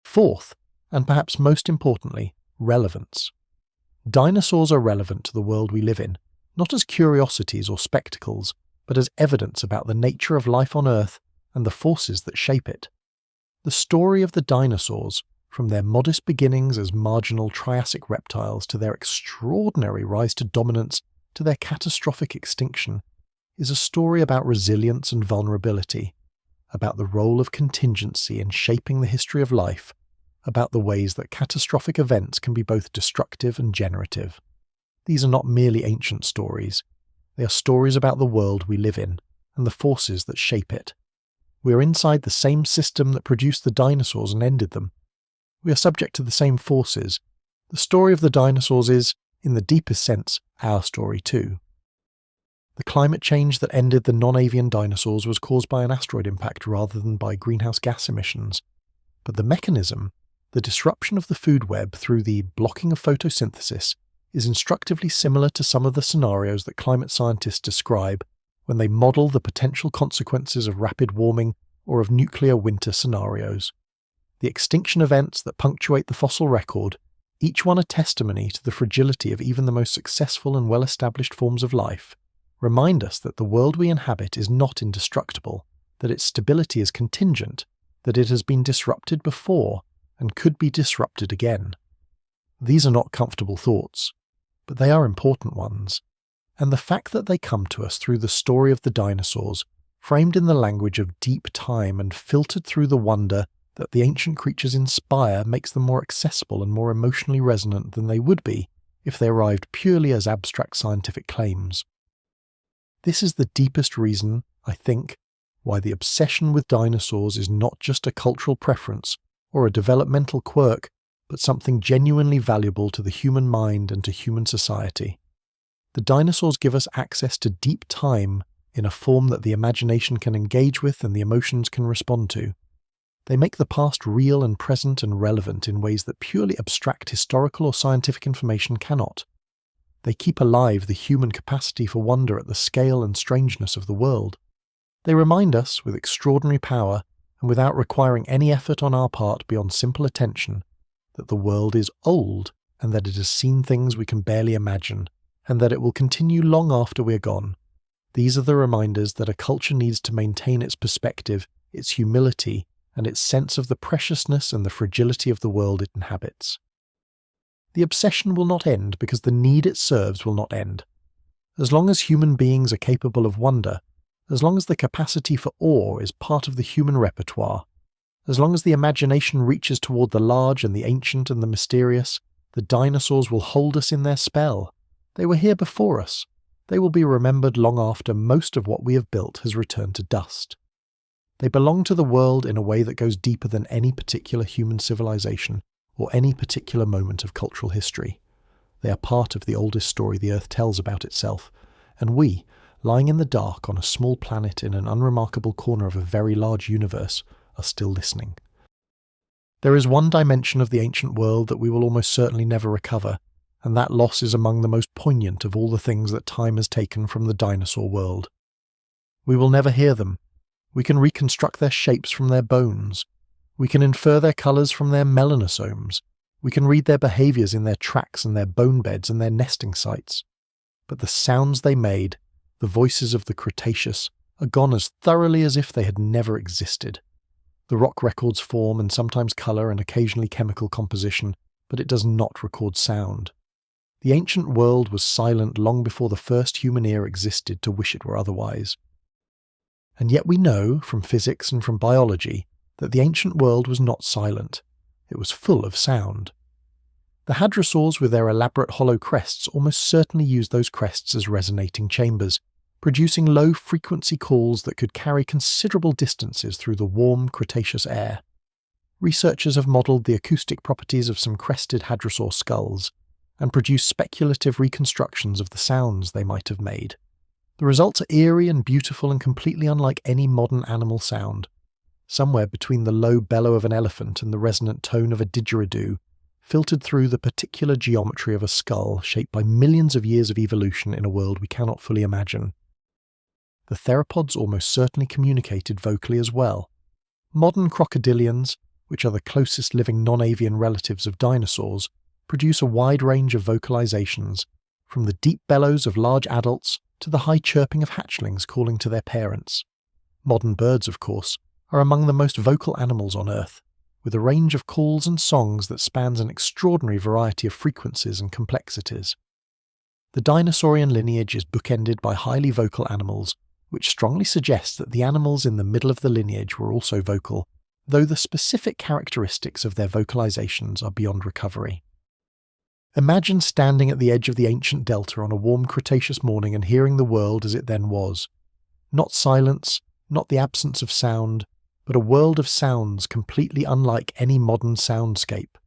Fourth, and perhaps most importantly, relevance. Dinosaurs are relevant to the world we live in, not as curiosities or spectacles, but as evidence about the nature of life on Earth and the forces that shape it. The story of the dinosaurs, from their modest beginnings as marginal Triassic reptiles to their extraordinary rise to dominance to their catastrophic extinction, is a story about resilience and vulnerability, about the role of contingency in shaping the history of life, about the ways that catastrophic events can be both destructive and generative. These are not merely ancient stories. They are stories about the world we live in and the forces that shape it. We are inside the same system that produced the dinosaurs and ended them. We are subject to the same forces. The story of the dinosaurs is, in the deepest sense, our story too. The climate change that ended the non-avian dinosaurs was caused by an asteroid impact rather than by greenhouse gas emissions. But the mechanism, the disruption of the food web through the blocking of photosynthesis, is instructively similar to some of the scenarios that climate scientists describe when they model the potential consequences of rapid warming or of nuclear winter scenarios. The extinction events that punctuate the fossil record, each one a testimony to the fragility of even the most successful and well-established forms of life, remind us that the world we inhabit is not indestructible, that its stability is contingent, that it has been disrupted before and could be disrupted again. These are not comfortable thoughts, but they are important ones, and the fact that they come to us through the story of the dinosaurs, framed in the language of deep time and filtered through the wonder that the ancient creatures inspire, makes them more accessible and more emotionally resonant than they would be if they arrived purely as abstract scientific claims. This is the deepest reason, I think, why the obsession with dinosaurs is not just a cultural preference or a developmental quirk, but something genuinely valuable to the human mind and to human society. The dinosaurs give us access to deep time in a form that the imagination can engage with and the emotions can respond to. They make the past real and present and relevant in ways that purely abstract historical or scientific information cannot. They keep alive the human capacity for wonder at the scale and strangeness of the world. They remind us, with extraordinary power, and without requiring any effort on our part beyond simple attention, that the world is old, and that it has seen things we can barely imagine, and that it will continue long after we're gone. These are the reminders that a culture needs to maintain its perspective, its humility, and its sense of the preciousness and the fragility of the world it inhabits. The obsession will not end because the need it serves will not end. As long as human beings are capable of wonder, as long as the capacity for awe is part of the human repertoire, as long as the imagination reaches toward the large and the ancient and the mysterious, the dinosaurs will hold us in their spell. They were here before us. They will be remembered long after most of what we have built has returned to dust. They belong to the world in a way that goes deeper than any particular human civilization or any particular moment of cultural history. They are part of the oldest story the Earth tells about itself, and we, lying in the dark on a small planet in an unremarkable corner of a very large universe, are still listening. There is one dimension of the ancient world that we will almost certainly never recover, and that loss is among the most poignant of all the things that time has taken from the dinosaur world. We will never hear them. We can reconstruct their shapes from their bones. We can infer their colours from their melanosomes. We can read their behaviours in their tracks and their bone beds and their nesting sites. But the sounds they made, the voices of the Cretaceous, are gone as thoroughly as if they had never existed. The rock records form and sometimes colour and occasionally chemical composition, but it does not record sound. The ancient world was silent long before the first human ear existed to wish it were otherwise. And yet we know, from physics and from biology, that the ancient world was not silent. It was full of sound. The hadrosaurs with their elaborate hollow crests almost certainly used those crests as resonating chambers, producing low-frequency calls that could carry considerable distances through the warm Cretaceous air. Researchers have modelled the acoustic properties of some crested hadrosaur skulls, and produced speculative reconstructions of the sounds they might have made. The results are eerie and beautiful and completely unlike any modern animal sound. Somewhere between the low bellow of an elephant and the resonant tone of a didgeridoo, filtered through the particular geometry of a skull shaped by millions of years of evolution in a world we cannot fully imagine. The theropods almost certainly communicated vocally as well. Modern crocodilians, which are the closest living non-avian relatives of dinosaurs, produce a wide range of vocalizations, from the deep bellows of large adults to the high chirping of hatchlings calling to their parents. Modern birds, of course, are among the most vocal animals on Earth, with a range of calls and songs that spans an extraordinary variety of frequencies and complexities. The dinosaurian lineage is bookended by highly vocal animals, which strongly suggests that the animals in the middle of the lineage were also vocal, though the specific characteristics of their vocalizations are beyond recovery. Imagine standing at the edge of the ancient delta on a warm Cretaceous morning and hearing the world as it then was. Not silence, not the absence of sound, but a world of sounds completely unlike any modern soundscape.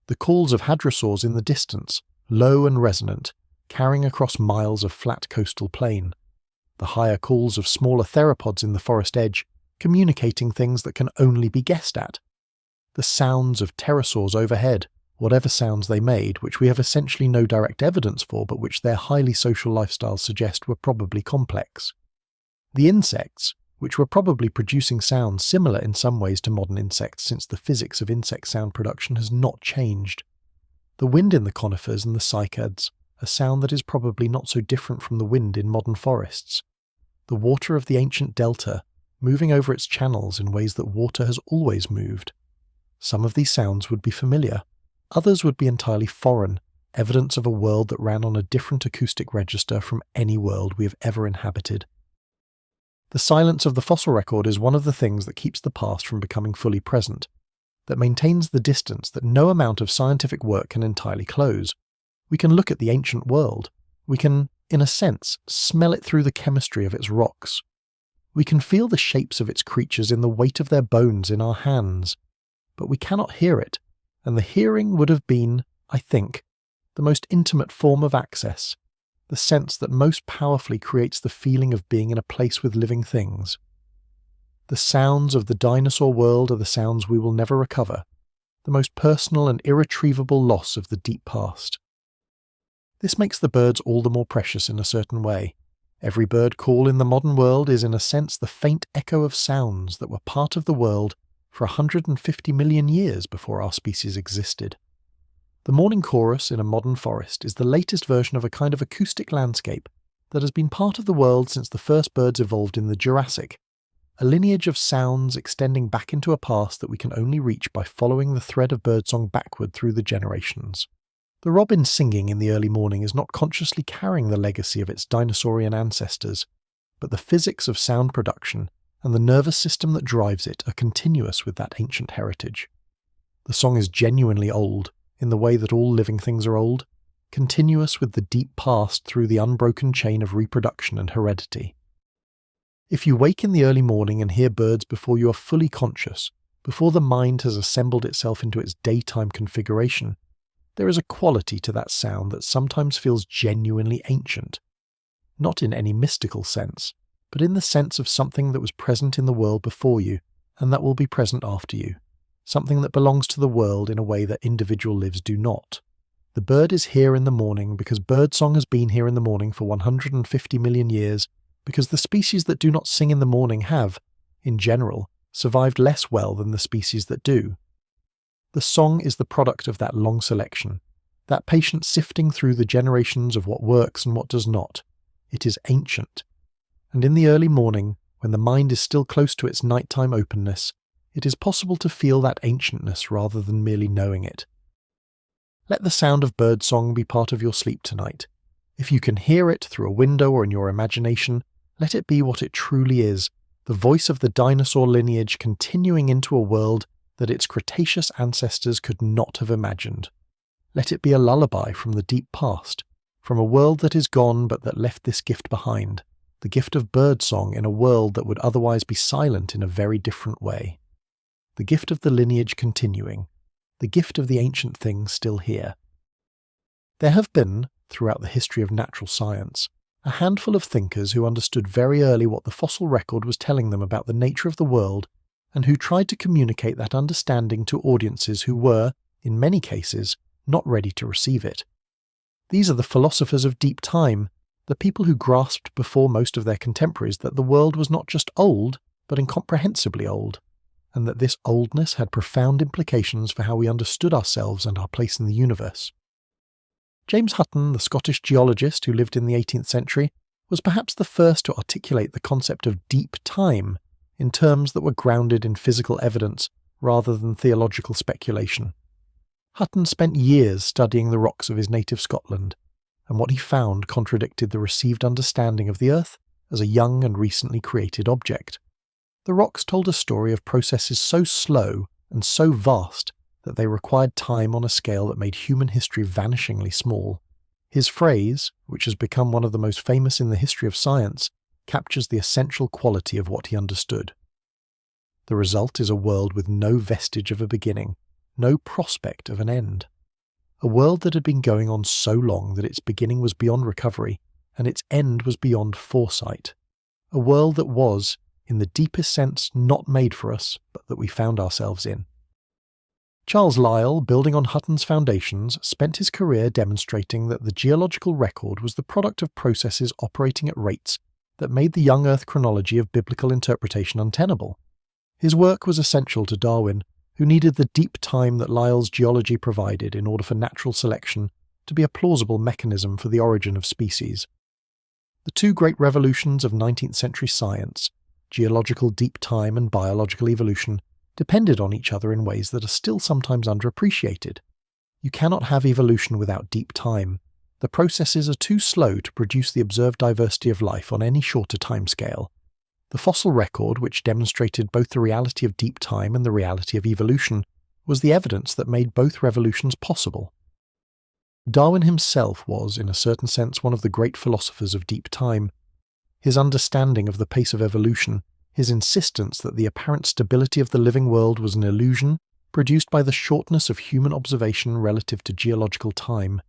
The calls of hadrosaurs in the distance, low and resonant, carrying across miles of flat coastal plain. The higher calls of smaller theropods in the forest edge, communicating things that can only be guessed at. The sounds of pterosaurs overhead, whatever sounds they made, which we have essentially no direct evidence for, but which their highly social lifestyles suggest were probably complex. The insects, which were probably producing sounds similar in some ways to modern insects since the physics of insect sound production has not changed. The wind in the conifers and the cycads, a sound that is probably not so different from the wind in modern forests. The water of the ancient delta, moving over its channels in ways that water has always moved. Some of these sounds would be familiar, others would be entirely foreign, evidence of a world that ran on a different acoustic register from any world we have ever inhabited. The silence of the fossil record is one of the things that keeps the past from becoming fully present, that maintains the distance that no amount of scientific work can entirely close. We can look at the ancient world. We can, in a sense, smell it through the chemistry of its rocks. We can feel the shapes of its creatures in the weight of their bones in our hands. But we cannot hear it, and the hearing would have been, I think, the most intimate form of access, the sense that most powerfully creates the feeling of being in a place with living things. The sounds of the dinosaur world are the sounds we will never recover, the most personal and irretrievable loss of the deep past. This makes the birds all the more precious in a certain way. Every bird call in the modern world is in a sense the faint echo of sounds that were part of the world for 150 million years before our species existed. The morning chorus in a modern forest is the latest version of a kind of acoustic landscape that has been part of the world since the first birds evolved in the Jurassic, a lineage of sounds extending back into a past that we can only reach by following the thread of birdsong backward through the generations. The robin singing in the early morning is not consciously carrying the legacy of its dinosaurian ancestors, but the physics of sound production and the nervous system that drives it are continuous with that ancient heritage. The song is genuinely old, in the way that all living things are old, continuous with the deep past through the unbroken chain of reproduction and heredity. If you wake in the early morning and hear birds before you are fully conscious, before the mind has assembled itself into its daytime configuration, there is a quality to that sound that sometimes feels genuinely ancient. Not in any mystical sense, but in the sense of something that was present in the world before you, and that will be present after you. something that belongs to the world in a way that individual lives do not. The bird is here in the morning because birdsong has been here in the morning for 150 million years, because the species that do not sing in the morning have, in general, survived less well than the species that do. The song is the product of that long selection, that patient sifting through the generations of what works and what does not. It is ancient. And in the early morning, when the mind is still close to its nighttime openness, it is possible to feel that ancientness rather than merely knowing it. Let the sound of birdsong be part of your sleep tonight. If you can hear it through a window or in your imagination, let it be what it truly is, the voice of the dinosaur lineage continuing into a world that its Cretaceous ancestors could not have imagined. Let it be a lullaby from the deep past, from a world that is gone but that left this gift behind, the gift of birdsong in a world that would otherwise be silent in a very different way. The gift of the lineage continuing, the gift of the ancient things still here. There have been, throughout the history of natural science, a handful of thinkers who understood very early what the fossil record was telling them about the nature of the world, and who tried to communicate that understanding to audiences who were, in many cases, not ready to receive it. These are the philosophers of deep time, the people who grasped before most of their contemporaries that the world was not just old, but incomprehensibly old, and that this oldness had profound implications for how we understood ourselves and our place in the universe. James Hutton, the Scottish geologist who lived in the 18th century, was perhaps the first to articulate the concept of deep time in terms that were grounded in physical evidence rather than theological speculation. Hutton spent years studying the rocks of his native Scotland, and what he found contradicted the received understanding of the Earth as a young and recently created object. The rocks told a story of processes so slow and so vast that they required time on a scale that made human history vanishingly small. His phrase, which has become one of the most famous in the history of science, captures the essential quality of what he understood. The result is a world with no vestige of a beginning, no prospect of an end. A world that had been going on so long that its beginning was beyond recovery, and its end was beyond foresight. A world that was, in the deepest sense, not made for us, but that we found ourselves in. Charles Lyell, building on Hutton's foundations, spent his career demonstrating that the geological record was the product of processes operating at rates that made the young Earth chronology of biblical interpretation untenable. His work was essential to Darwin, who needed the deep time that Lyell's geology provided in order for natural selection to be a plausible mechanism for the origin of species. The two great revolutions of 19th century science, geological deep time and biological evolution, depended on each other in ways that are still sometimes underappreciated. You cannot have evolution without deep time. The processes are too slow to produce the observed diversity of life on any shorter timescale. The fossil record, which demonstrated both the reality of deep time and the reality of evolution, was the evidence that made both revolutions possible. Darwin himself was, in a certain sense, one of the great philosophers of deep time. His understanding of the pace of evolution, his insistence that the apparent stability of the living world was an illusion produced by the shortness of human observation relative to geological time,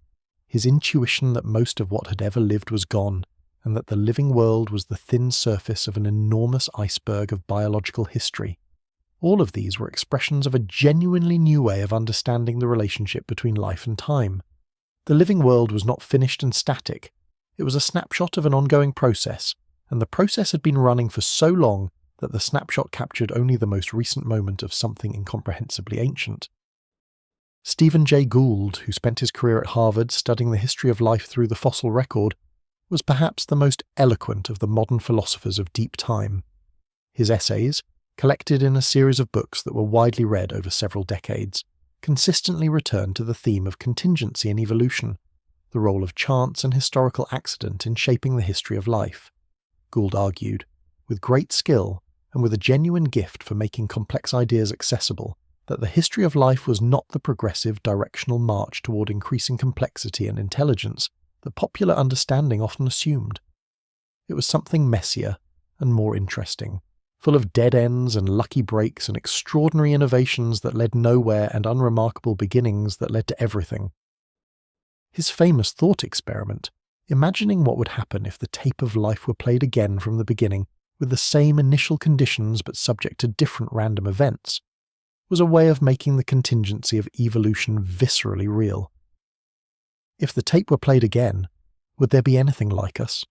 his intuition that most of what had ever lived was gone, and that the living world was the thin surface of an enormous iceberg of biological history. All of these were expressions of a genuinely new way of understanding the relationship between life and time. The living world was not finished and static. It was a snapshot of an ongoing process, and the process had been running for so long that the snapshot captured only the most recent moment of something incomprehensibly ancient. Stephen Jay Gould, who spent his career at Harvard studying the history of life through the fossil record, was perhaps the most eloquent of the modern philosophers of deep time. His essays, collected in a series of books that were widely read over several decades, consistently returned to the theme of contingency and evolution, the role of chance and historical accident in shaping the history of life. Gould argued, with great skill and with a genuine gift for making complex ideas accessible, that the history of life was not the progressive directional march toward increasing complexity and intelligence that popular understanding often assumed. It was something messier and more interesting, full of dead ends and lucky breaks and extraordinary innovations that led nowhere and unremarkable beginnings that led to everything. His famous thought experiment, imagining what would happen if the tape of life were played again from the beginning with the same initial conditions but subject to different random events, was a way of making the contingency of evolution viscerally real. If the tape were played again, would there be anything like us?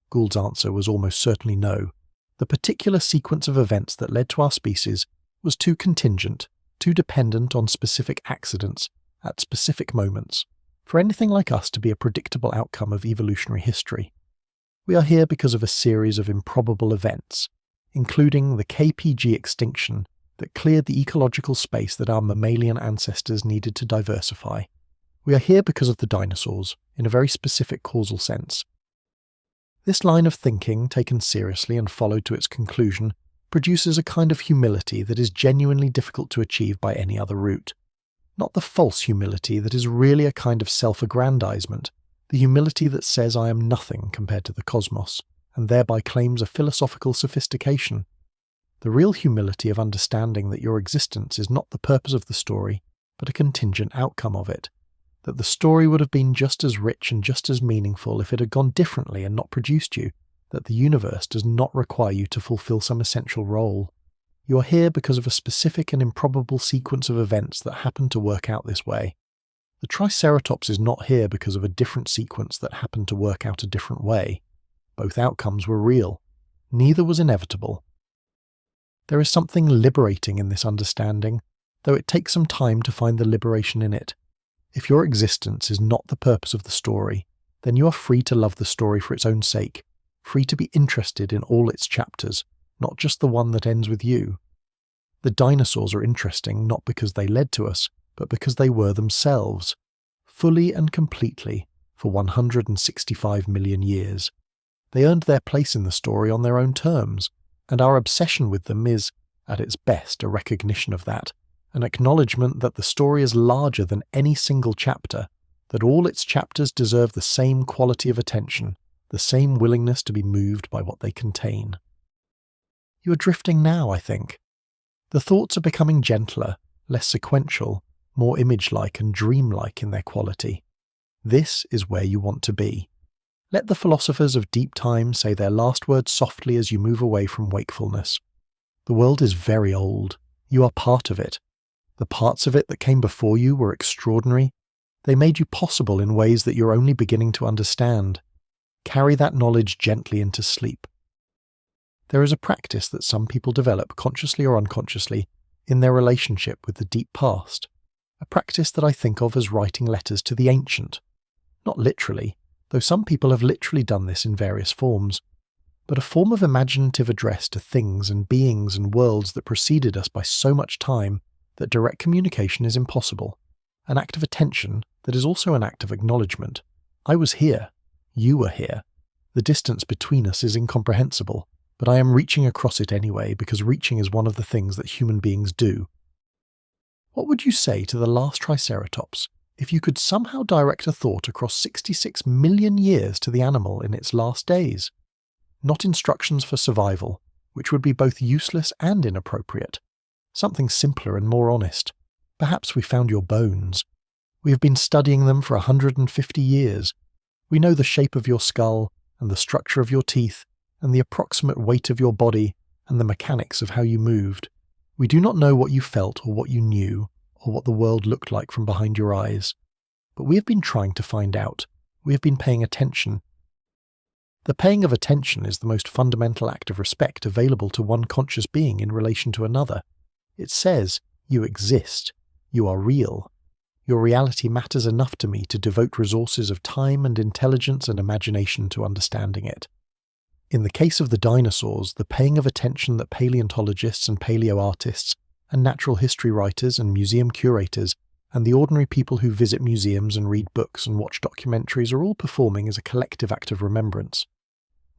Gould's answer was almost certainly no. The particular sequence of events that led to our species was too contingent, too dependent on specific accidents at specific moments, for anything like us to be a predictable outcome of evolutionary history. We are here because of a series of improbable events, including the KPG extinction that cleared the ecological space that our mammalian ancestors needed to diversify. We are here because of the dinosaurs, in a very specific causal sense. This line of thinking, taken seriously and followed to its conclusion, produces a kind of humility that is genuinely difficult to achieve by any other route. Not the false humility that is really a kind of self-aggrandizement, the humility that says I am nothing compared to the cosmos, and thereby claims a philosophical sophistication. The real humility of understanding that your existence is not the purpose of the story, but a contingent outcome of it. That the story would have been just as rich and just as meaningful if it had gone differently and not produced you, that the universe does not require you to fulfill some essential role. You are here because of a specific and improbable sequence of events that happened to work out this way. The Triceratops is not here because of a different sequence that happened to work out a different way. Both outcomes were real. Neither was inevitable. There is something liberating in this understanding, though it takes some time to find the liberation in it. If your existence is not the purpose of the story, then you are free to love the story for its own sake, free to be interested in all its chapters, not just the one that ends with you. The dinosaurs are interesting not because they led to us, but because they were themselves, fully and completely, for 165 million years. They earned their place in the story on their own terms, and our obsession with them is, at its best, a recognition of that, an acknowledgement that the story is larger than any single chapter, that all its chapters deserve the same quality of attention, the same willingness to be moved by what they contain. You are drifting now, I think. The thoughts are becoming gentler, less sequential, more image-like and dream-like in their quality. This is where you want to be. Let the philosophers of deep time say their last words softly as you move away from wakefulness. The world is very old. You are part of it. The parts of it that came before you were extraordinary. They made you possible in ways that you're only beginning to understand. Carry that knowledge gently into sleep. There is a practice that some people develop, consciously or unconsciously, in their relationship with the deep past. A practice that I think of as writing letters to the ancient. Not literally, though some people have literally done this in various forms, but a form of imaginative address to things and beings and worlds that preceded us by so much time that direct communication is impossible. An act of attention that is also an act of acknowledgement. I was here. You were here. The distance between us is incomprehensible, but I am reaching across it anyway because reaching is one of the things that human beings do. What would you say to the last Triceratops if you could somehow direct a thought across 66 million years to the animal in its last days? Not instructions for survival, which would be both useless and inappropriate. Something simpler and more honest. Perhaps we found your bones. We have been studying them for 150 years. We know the shape of your skull, and the structure of your teeth, and the approximate weight of your body, and the mechanics of how you moved. We do not know what you felt or what you knew, or what the world looked like from behind your eyes. But we have been trying to find out. We have been paying attention. The paying of attention is the most fundamental act of respect available to one conscious being in relation to another. It says, you exist. You are real. Your reality matters enough to me to devote resources of time and intelligence and imagination to understanding it. In the case of the dinosaurs, the paying of attention that paleontologists and paleoartists and natural history writers and museum curators and the ordinary people who visit museums and read books and watch documentaries are all performing is a collective act of remembrance.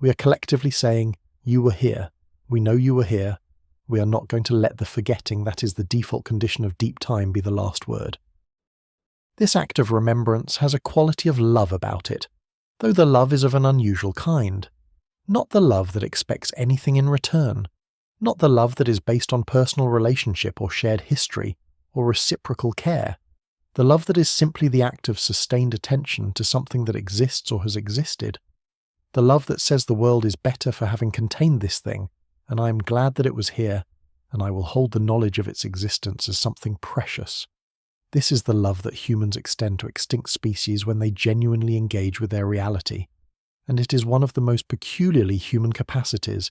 We are collectively saying, you were here. We know you were here. We are not going to let the forgetting that is the default condition of deep time be the last word. This act of remembrance has a quality of love about it, though the love is of an unusual kind. Not the love that expects anything in return. Not the love that is based on personal relationship or shared history or reciprocal care. The love that is simply the act of sustained attention to something that exists or has existed. The love that says the world is better for having contained this thing, and I am glad that it was here, and I will hold the knowledge of its existence as something precious. This is the love that humans extend to extinct species when they genuinely engage with their reality, and it is one of the most peculiarly human capacities,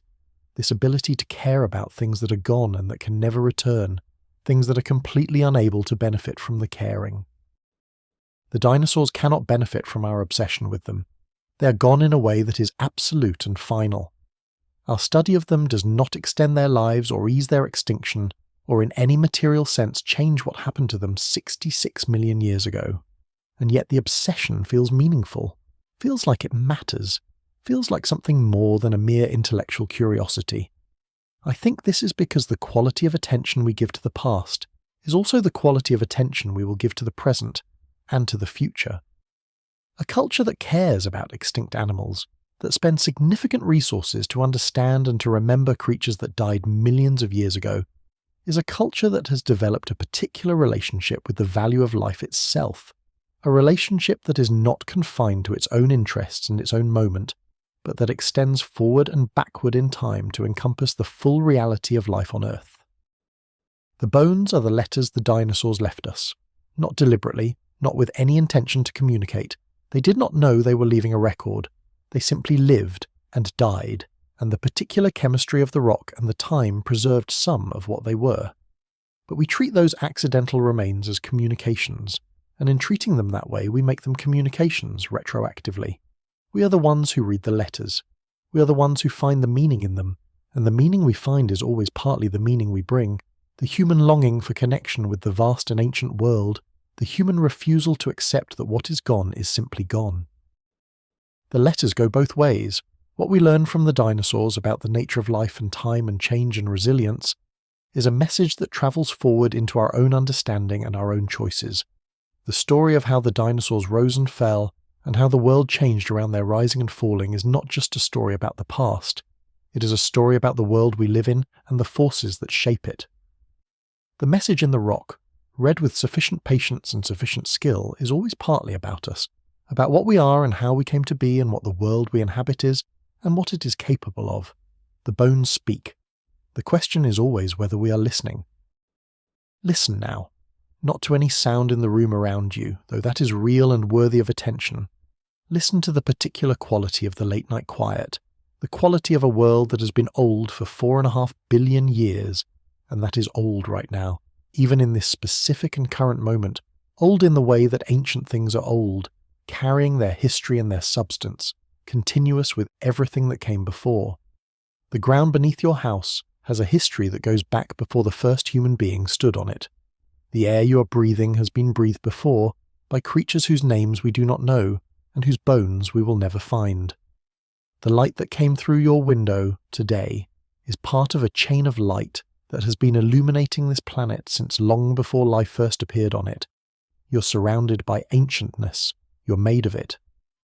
this ability to care about things that are gone and that can never return, things that are completely unable to benefit from the caring. The dinosaurs cannot benefit from our obsession with them. They are gone in a way that is absolute and final. Our study of them does not extend their lives or ease their extinction, or in any material sense change what happened to them 66 million years ago. And yet the obsession feels meaningful, feels like it matters, feels like something more than a mere intellectual curiosity. I think this is because the quality of attention we give to the past is also the quality of attention we will give to the present and to the future. A culture that cares about extinct animals, that spends significant resources to understand and to remember creatures that died millions of years ago, is a culture that has developed a particular relationship with the value of life itself, a relationship that is not confined to its own interests and its own moment, but that extends forward and backward in time to encompass the full reality of life on Earth. The bones are the letters the dinosaurs left us, not deliberately, not with any intention to communicate. They did not know they were leaving a record. They simply lived and died, and the particular chemistry of the rock and the time preserved some of what they were. But we treat those accidental remains as communications, and in treating them that way we make them communications retroactively. We are the ones who read the letters. We are the ones who find the meaning in them, and the meaning we find is always partly the meaning we bring, the human longing for connection with the vast and ancient world, the human refusal to accept that what is gone is simply gone. The letters go both ways. What we learn from the dinosaurs about the nature of life and time and change and resilience is a message that travels forward into our own understanding and our own choices. The story of how the dinosaurs rose and fell, and how the world changed around their rising and falling is not just a story about the past. It is a story about the world we live in and the forces that shape it. The message in the rock, read with sufficient patience and sufficient skill, is always partly about us, about what we are and how we came to be and what the world we inhabit is, and what it is capable of. The bones speak. The question is always whether we are listening. Listen now, not to any sound in the room around you, though that is real and worthy of attention. Listen to the particular quality of the late-night quiet, the quality of a world that has been old for 4.5 billion years, and that is old right now, even in this specific and current moment, old in the way that ancient things are old, carrying their history and their substance, continuous with everything that came before. The ground beneath your house has a history that goes back before the first human being stood on it. The air you are breathing has been breathed before by creatures whose names we do not know and whose bones we will never find. The light that came through your window today is part of a chain of light that has been illuminating this planet since long before life first appeared on it. You're surrounded by ancientness. You're made of it.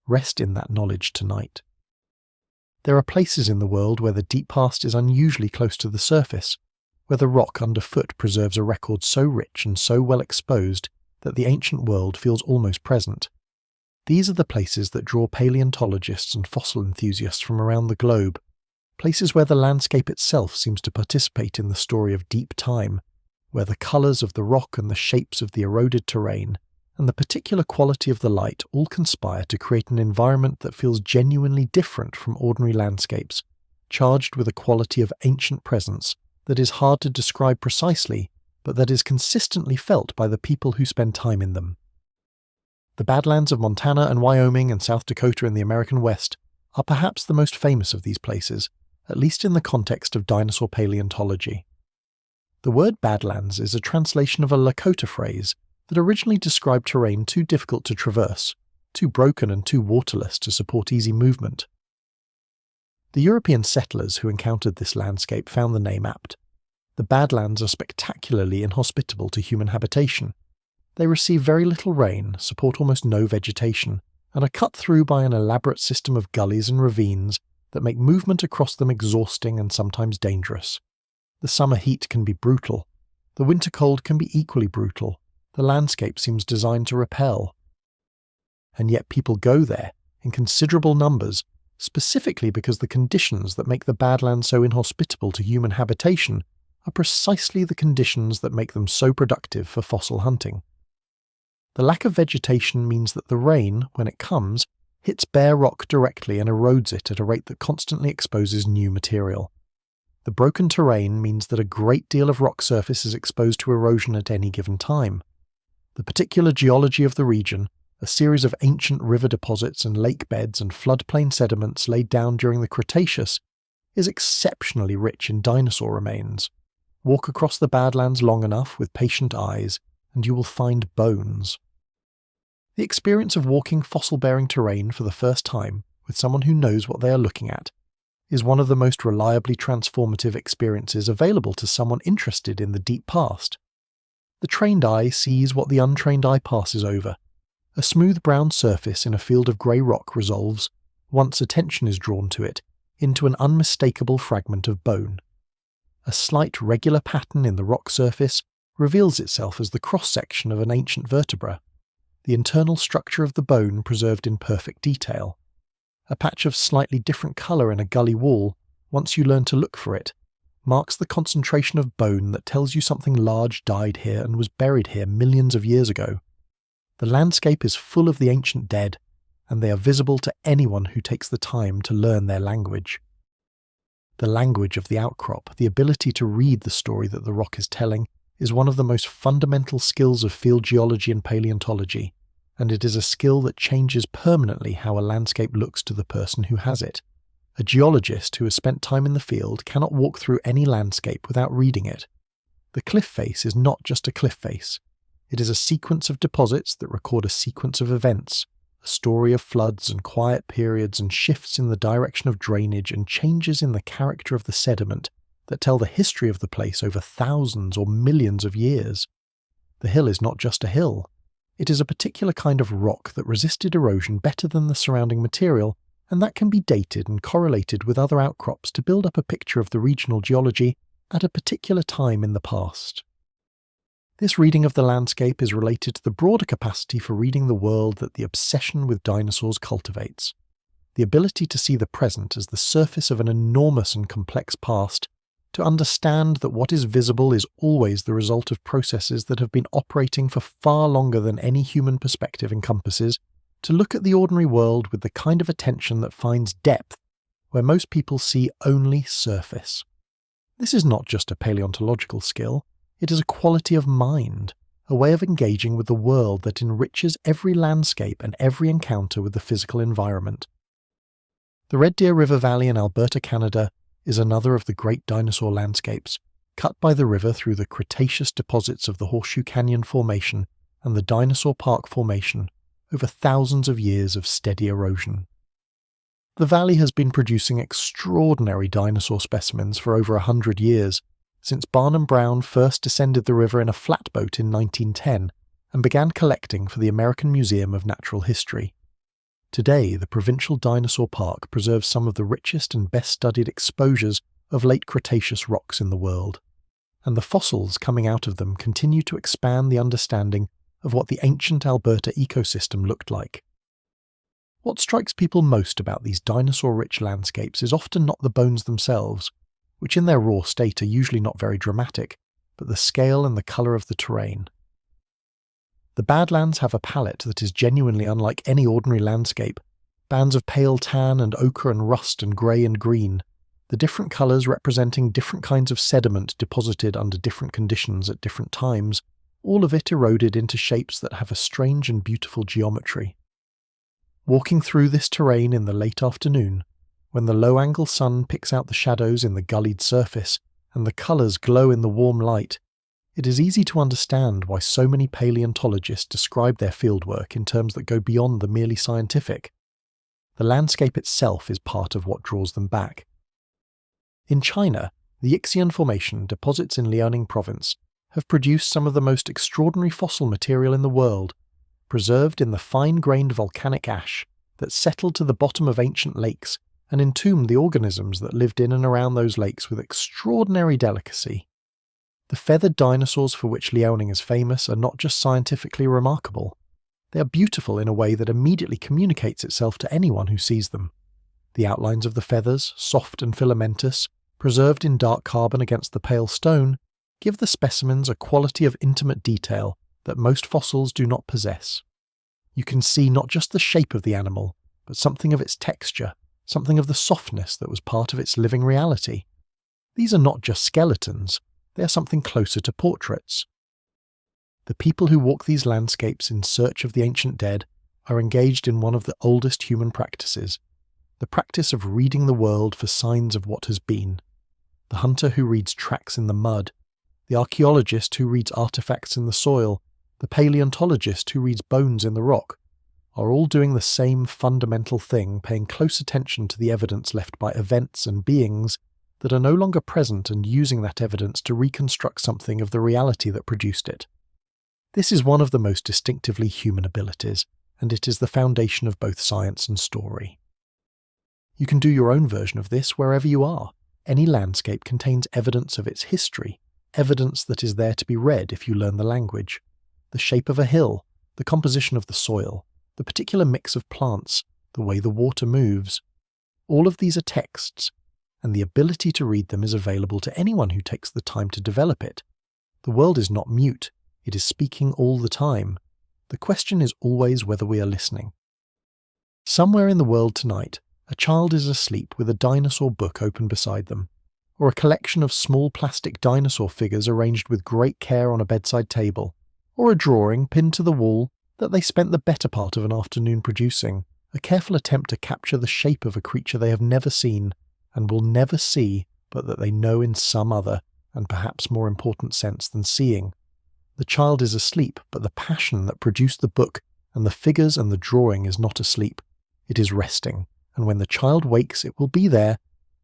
Rest in that knowledge tonight. There are places in the world where the deep past is unusually close to the surface, where the rock underfoot preserves a record so rich and so well exposed that the ancient world feels almost present. These are the places that draw paleontologists and fossil enthusiasts from around the globe, places where the landscape itself seems to participate in the story of deep time, where the colours of the rock and the shapes of the eroded terrain and the particular quality of the light all conspire to create an environment that feels genuinely different from ordinary landscapes, charged with a quality of ancient presence that is hard to describe precisely, but that is consistently felt by the people who spend time in them. The Badlands of Montana and Wyoming and South Dakota in the American West are perhaps the most famous of these places, at least in the context of dinosaur paleontology. The word Badlands is a translation of a Lakota phrase that originally described terrain too difficult to traverse, too broken and too waterless to support easy movement. The European settlers who encountered this landscape found the name apt. The Badlands are spectacularly inhospitable to human habitation. They receive very little rain, support almost no vegetation, and are cut through by an elaborate system of gullies and ravines that make movement across them exhausting and sometimes dangerous. The summer heat can be brutal. The winter cold can be equally brutal. The landscape seems designed to repel. And yet people go there in considerable numbers, specifically because the conditions that make the Badlands so inhospitable to human habitation are precisely the conditions that make them so productive for fossil hunting. The lack of vegetation means that the rain, when it comes, hits bare rock directly and erodes it at a rate that constantly exposes new material. The broken terrain means that a great deal of rock surface is exposed to erosion at any given time. The particular geology of the region, a series of ancient river deposits and lake beds and floodplain sediments laid down during the Cretaceous, is exceptionally rich in dinosaur remains. Walk across the Badlands long enough with patient eyes, and you will find bones. The experience of walking fossil-bearing terrain for the first time with someone who knows what they are looking at is one of the most reliably transformative experiences available to someone interested in the deep past. The trained eye sees what the untrained eye passes over. A smooth brown surface in a field of grey rock resolves, once attention is drawn to it, into an unmistakable fragment of bone. A slight regular pattern in the rock surface reveals itself as the cross-section of an ancient vertebra, the internal structure of the bone preserved in perfect detail. A patch of slightly different colour in a gully wall, once you learn to look for it, marks the concentration of bone that tells you something large died here and was buried here millions of years ago. The landscape is full of the ancient dead, and they are visible to anyone who takes the time to learn their language. The language of the outcrop, the ability to read the story that the rock is telling, is one of the most fundamental skills of field geology and paleontology, and it is a skill that changes permanently how a landscape looks to the person who has it. A geologist who has spent time in the field cannot walk through any landscape without reading it. The cliff face is not just a cliff face. It is a sequence of deposits that record a sequence of events, a story of floods and quiet periods and shifts in the direction of drainage and changes in the character of the sediment that tell the history of the place over thousands or millions of years. The hill is not just a hill. It is a particular kind of rock that resisted erosion better than the surrounding material, and that can be dated and correlated with other outcrops to build up a picture of the regional geology at a particular time in the past. This reading of the landscape is related to the broader capacity for reading the world that the obsession with dinosaurs cultivates. The ability to see the present as the surface of an enormous and complex past, to understand that what is visible is always the result of processes that have been operating for far longer than any human perspective encompasses, to look at the ordinary world with the kind of attention that finds depth where most people see only surface. This is not just a paleontological skill. It is a quality of mind, a way of engaging with the world that enriches every landscape and every encounter with the physical environment. The Red Deer River Valley in Alberta, Canada, is another of the great dinosaur landscapes, cut by the river through the Cretaceous deposits of the Horseshoe Canyon Formation and the Dinosaur Park Formation over thousands of years of steady erosion. The valley has been producing extraordinary dinosaur specimens for over 100 years, since Barnum Brown first descended the river in a flatboat in 1910 and began collecting for the American Museum of Natural History. Today, the Provincial Dinosaur Park preserves some of the richest and best-studied exposures of late Cretaceous rocks in the world, and the fossils coming out of them continue to expand the understanding of what the ancient Alberta ecosystem looked like. What strikes people most about these dinosaur-rich landscapes is often not the bones themselves, which in their raw state are usually not very dramatic, but the scale and the colour of the terrain. The Badlands have a palette that is genuinely unlike any ordinary landscape, bands of pale tan and ochre and rust and grey and green, the different colours representing different kinds of sediment deposited under different conditions at different times, all of it eroded into shapes that have a strange and beautiful geometry. Walking through this terrain in the late afternoon, when the low-angle sun picks out the shadows in the gullied surface and the colours glow in the warm light, it is easy to understand why so many paleontologists describe their fieldwork in terms that go beyond the merely scientific. The landscape itself is part of what draws them back. In China, the Ixian Formation deposits in Liaoning Province have produced some of the most extraordinary fossil material in the world, preserved in the fine-grained volcanic ash that settled to the bottom of ancient lakes and entombed the organisms that lived in and around those lakes with extraordinary delicacy. The feathered dinosaurs for which Liaoning is famous are not just scientifically remarkable. They are beautiful in a way that immediately communicates itself to anyone who sees them. The outlines of the feathers, soft and filamentous, preserved in dark carbon against the pale stone, give the specimens a quality of intimate detail that most fossils do not possess. You can see not just the shape of the animal, but something of its texture, something of the softness that was part of its living reality. These are not just skeletons, they are something closer to portraits. The people who walk these landscapes in search of the ancient dead are engaged in one of the oldest human practices, the practice of reading the world for signs of what has been. The hunter who reads tracks in the mud, the archaeologist who reads artifacts in the soil, the paleontologist who reads bones in the rock, are all doing the same fundamental thing, paying close attention to the evidence left by events and beings that are no longer present and using that evidence to reconstruct something of the reality that produced it. This is one of the most distinctively human abilities, and it is the foundation of both science and story. You can do your own version of this wherever you are. Any landscape contains evidence of its history, evidence that is there to be read if you learn the language. The shape of a hill, the composition of the soil, the particular mix of plants, the way the water moves. All of these are texts, and the ability to read them is available to anyone who takes the time to develop it. The world is not mute, it is speaking all the time. The question is always whether we are listening. Somewhere in the world tonight, a child is asleep with a dinosaur book open beside them, or a collection of small plastic dinosaur figures arranged with great care on a bedside table, or a drawing pinned to the wall that they spent the better part of an afternoon producing, a careful attempt to capture the shape of a creature they have never seen and will never see, but that they know in some other and perhaps more important sense than seeing. The child is asleep, but the passion that produced the book and the figures and the drawing is not asleep. It is resting, and when the child wakes it will be there,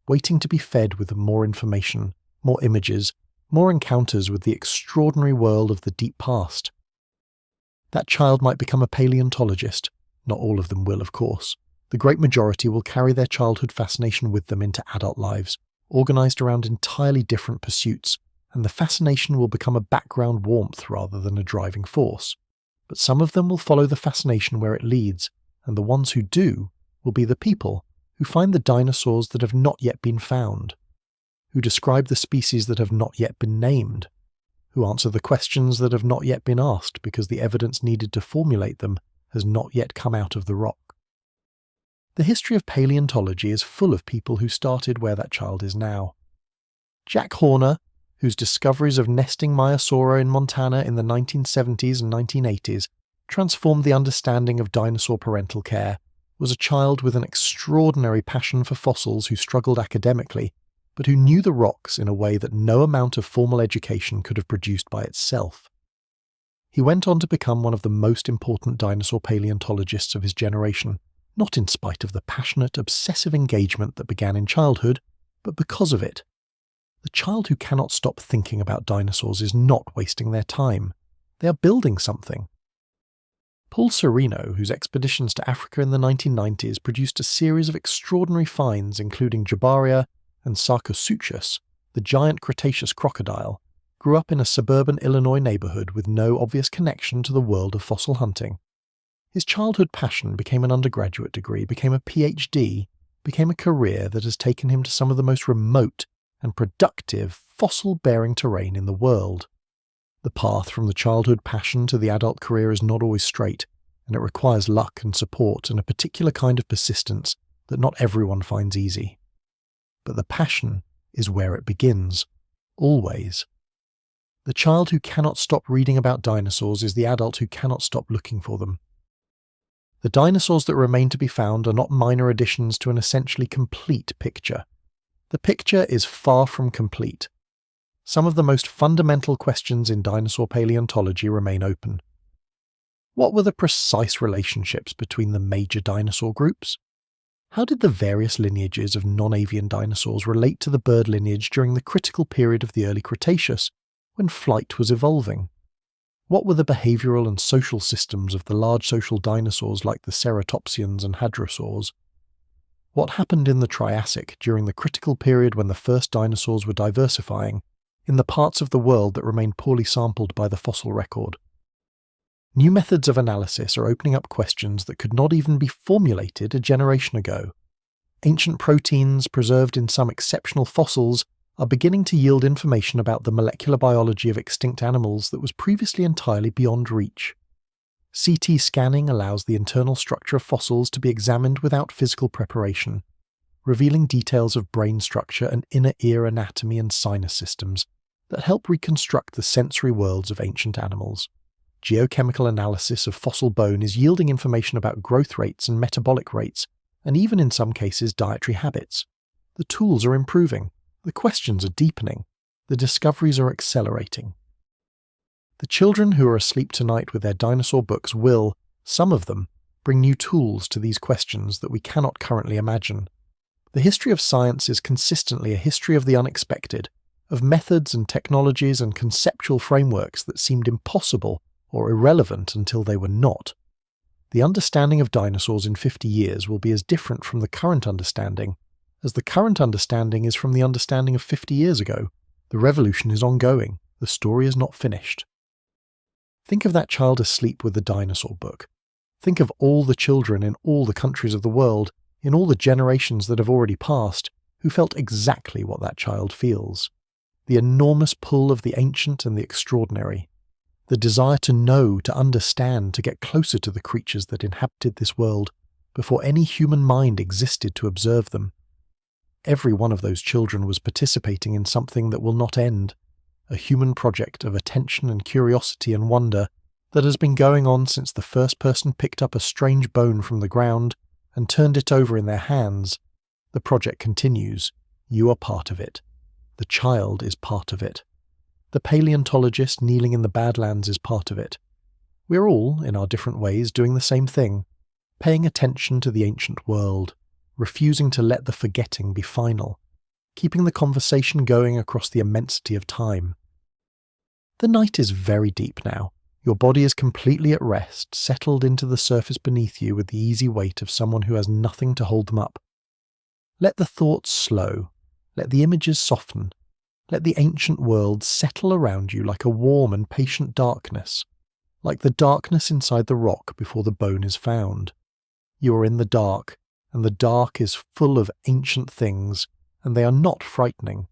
waiting to be fed with more information, more images, more encounters with the extraordinary world of the deep past. That child might become a paleontologist. Not all of them will, of course. The great majority will carry their childhood fascination with them into adult lives, organised around entirely different pursuits, and the fascination will become a background warmth rather than a driving force. But some of them will follow the fascination where it leads, and the ones who do will be the people who find the dinosaurs that have not yet been found, who describe the species that have not yet been named, who answer the questions that have not yet been asked because the evidence needed to formulate them has not yet come out of the rock. The history of paleontology is full of people who started where that child is now. Jack Horner, whose discoveries of nesting Maiasaura in Montana in the 1970s and 1980s transformed the understanding of dinosaur parental care, was a child with an extraordinary passion for fossils who struggled academically, but who knew the rocks in a way that no amount of formal education could have produced by itself. He went on to become one of the most important dinosaur paleontologists of his generation, not in spite of the passionate, obsessive engagement that began in childhood, but because of it. The child who cannot stop thinking about dinosaurs is not wasting their time. They are building something. Paul Sereno, whose expeditions to Africa in the 1990s produced a series of extraordinary finds including Jabaria and Sarcosuchus, the giant Cretaceous crocodile, grew up in a suburban Illinois neighborhood with no obvious connection to the world of fossil hunting. His childhood passion became an undergraduate degree, became a PhD, became a career that has taken him to some of the most remote and productive fossil-bearing terrain in the world. The path from the childhood passion to the adult career is not always straight, and it requires luck and support and a particular kind of persistence that not everyone finds easy. But the passion is where it begins, always. The child who cannot stop reading about dinosaurs is the adult who cannot stop looking for them. The dinosaurs that remain to be found are not minor additions to an essentially complete picture. The picture is far from complete. Some of the most fundamental questions in dinosaur paleontology remain open. What were the precise relationships between the major dinosaur groups? How did the various lineages of non-avian dinosaurs relate to the bird lineage during the critical period of the early Cretaceous, when flight was evolving? What were the behavioural and social systems of the large social dinosaurs like the ceratopsians and hadrosaurs? What happened in the Triassic during the critical period when the first dinosaurs were diversifying, in the parts of the world that remain poorly sampled by the fossil record? New methods of analysis are opening up questions that could not even be formulated a generation ago. Ancient proteins preserved in some exceptional fossils are beginning to yield information about the molecular biology of extinct animals that was previously entirely beyond reach. CT scanning allows the internal structure of fossils to be examined without physical preparation, revealing details of brain structure and inner ear anatomy and sinus systems that help reconstruct the sensory worlds of ancient animals. Geochemical analysis of fossil bone is yielding information about growth rates and metabolic rates, and even in some cases dietary habits. The tools are improving, the questions are deepening, the discoveries are accelerating. The children who are asleep tonight with their dinosaur books will, some of them, bring new tools to these questions that we cannot currently imagine. The history of science is consistently a history of the unexpected, of methods and technologies and conceptual frameworks that seemed impossible or irrelevant until they were not. The understanding of dinosaurs in 50 years will be as different from the current understanding as the current understanding is from the understanding of 50 years ago. The revolution is ongoing. The story is not finished. Think of that child asleep with the dinosaur book. Think of all the children in all the countries of the world, in all the generations that have already passed, who felt exactly what that child feels. The enormous pull of the ancient and the extraordinary. The desire to know, to understand, to get closer to the creatures that inhabited this world before any human mind existed to observe them. Every one of those children was participating in something that will not end, a human project of attention and curiosity and wonder that has been going on since the first person picked up a strange bone from the ground and turned it over in their hands. The project continues. You are part of it. The child is part of it. The paleontologist kneeling in the Badlands is part of it. We're all, in our different ways, doing the same thing, paying attention to the ancient world, refusing to let the forgetting be final, keeping the conversation going across the immensity of time. The night is very deep now. Your body is completely at rest, settled into the surface beneath you with the easy weight of someone who has nothing to hold them up. Let the thoughts slow. Let the images soften. Let the ancient world settle around you like a warm and patient darkness, like the darkness inside the rock before the bone is found. You are in the dark, and the dark is full of ancient things, and they are not frightening.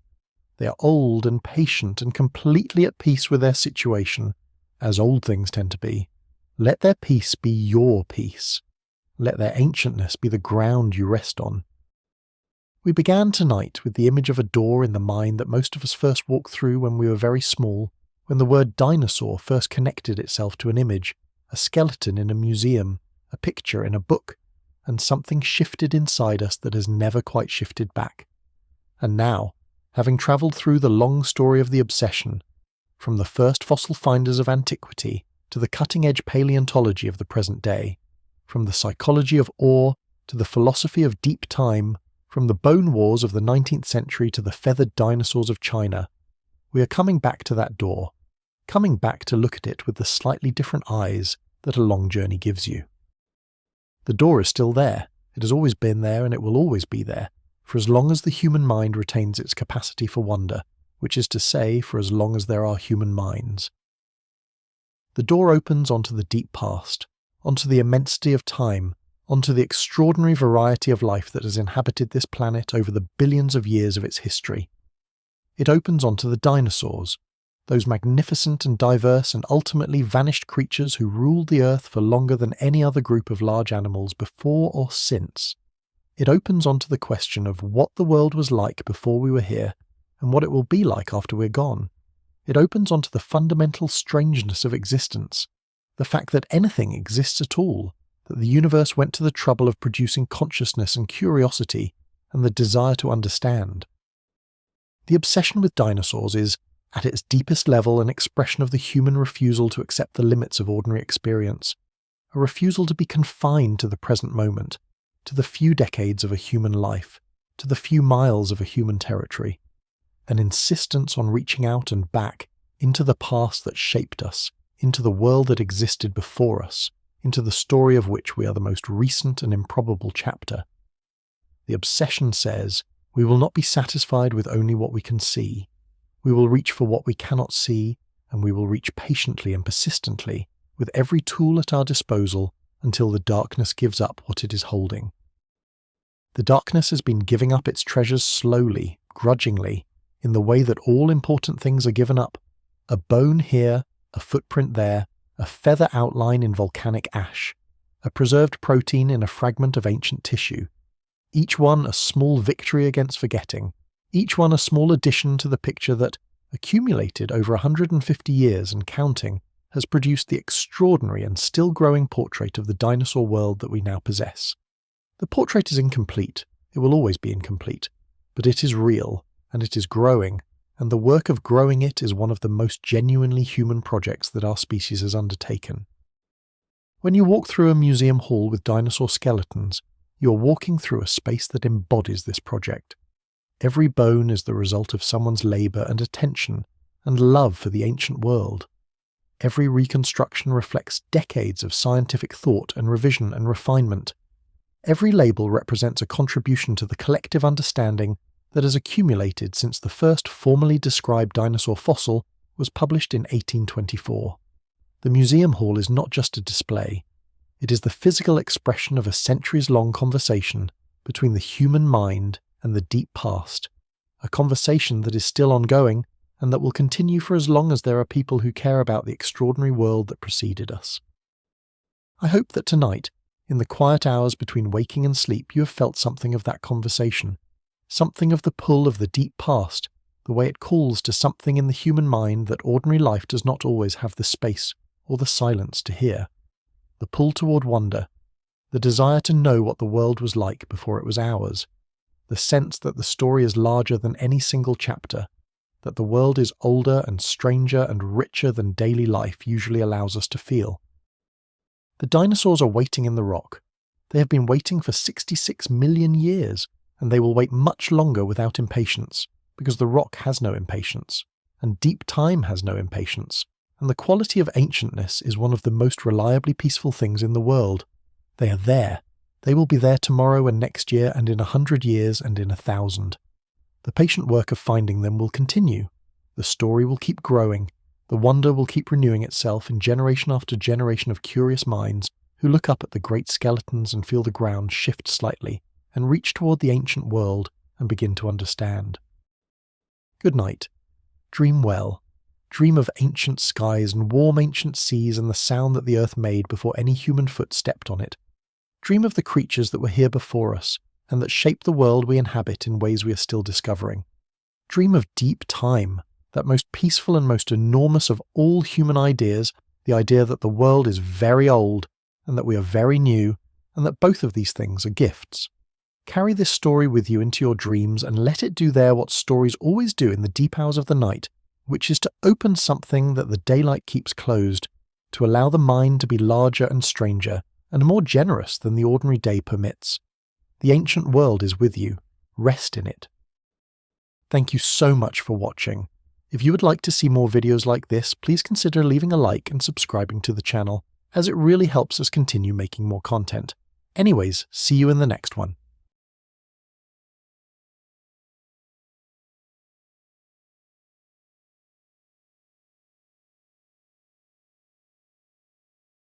They are old and patient and completely at peace with their situation, as old things tend to be. Let their peace be your peace. Let their ancientness be the ground you rest on. We began tonight with the image of a door in the mind that most of us first walked through when we were very small, when the word dinosaur first connected itself to an image, a skeleton in a museum, a picture in a book, and something shifted inside us that has never quite shifted back. And now, having travelled through the long story of the obsession, from the first fossil finders of antiquity to the cutting-edge paleontology of the present day, from the psychology of awe to the philosophy of deep time, from the bone wars of the 19th century to the feathered dinosaurs of China, we are coming back to that door, coming back to look at it with the slightly different eyes that a long journey gives you. The door is still there. It has always been there, and it will always be there, for as long as the human mind retains its capacity for wonder, which is to say, for as long as there are human minds. The door opens onto the deep past, onto the immensity of time, onto the extraordinary variety of life that has inhabited this planet over the billions of years of its history. It opens onto the dinosaurs, those magnificent and diverse and ultimately vanished creatures who ruled the earth for longer than any other group of large animals before or since. It opens onto the question of what the world was like before we were here and what it will be like after we're gone. It opens onto the fundamental strangeness of existence, the fact that anything exists at all, that the universe went to the trouble of producing consciousness and curiosity and the desire to understand. The obsession with dinosaurs is, at its deepest level, an expression of the human refusal to accept the limits of ordinary experience, a refusal to be confined to the present moment, to the few decades of a human life, to the few miles of a human territory, an insistence on reaching out and back into the past that shaped us, into the world that existed before us, into the story of which we are the most recent and improbable chapter. The obsession says, we will not be satisfied with only what we can see. We will reach for what we cannot see, and we will reach patiently and persistently with every tool at our disposal until the darkness gives up what it is holding. The darkness has been giving up its treasures slowly, grudgingly, in the way that all important things are given up. A bone here, a footprint there, a feather outline in volcanic ash, a preserved protein in a fragment of ancient tissue. Each one a small victory against forgetting, each one a small addition to the picture that, accumulated over 150 years and counting, has produced the extraordinary and still growing portrait of the dinosaur world that we now possess. The portrait is incomplete, it will always be incomplete, but it is real, and it is growing, and the work of growing it is one of the most genuinely human projects that our species has undertaken. When you walk through a museum hall with dinosaur skeletons, you are walking through a space that embodies this project. Every bone is the result of someone's labour and attention and love for the ancient world. Every reconstruction reflects decades of scientific thought and revision and refinement. Every label represents a contribution to the collective understanding that has accumulated since the first formally described dinosaur fossil was published in 1824. The museum hall is not just a display. It is the physical expression of a centuries-long conversation between the human mind and the deep past, a conversation that is still ongoing and that will continue for as long as there are people who care about the extraordinary world that preceded us. I hope that tonight, in the quiet hours between waking and sleep, you have felt something of that conversation, something of the pull of the deep past, the way it calls to something in the human mind that ordinary life does not always have the space or the silence to hear. The pull toward wonder, the desire to know what the world was like before it was ours, the sense that the story is larger than any single chapter, that the world is older and stranger and richer than daily life usually allows us to feel. The dinosaurs are waiting in the rock. They have been waiting for 66 million years, and they will wait much longer without impatience, because the rock has no impatience, and deep time has no impatience, and the quality of ancientness is one of the most reliably peaceful things in the world. They are there. They will be there tomorrow and next year and in 100 years and in 1,000. The patient work of finding them will continue. The story will keep growing. The wonder will keep renewing itself in generation after generation of curious minds who look up at the great skeletons and feel the ground shift slightly and reach toward the ancient world and begin to understand. Good night. Dream well. Dream of ancient skies and warm ancient seas and the sound that the earth made before any human foot stepped on it. Dream of the creatures that were here before us and that shape the world we inhabit in ways we are still discovering. Dream of deep time, that most peaceful and most enormous of all human ideas, the idea that the world is very old and that we are very new, and that both of these things are gifts. Carry this story with you into your dreams and let it do there what stories always do in the deep hours of the night, which is to open something that the daylight keeps closed, to allow the mind to be larger and stranger, and more generous than the ordinary day permits. The ancient world is with you. Rest in it. Thank you so much for watching. If you would like to see more videos like this, please consider leaving a like and subscribing to the channel, as it really helps us continue making more content. Anyways, see you in the next one.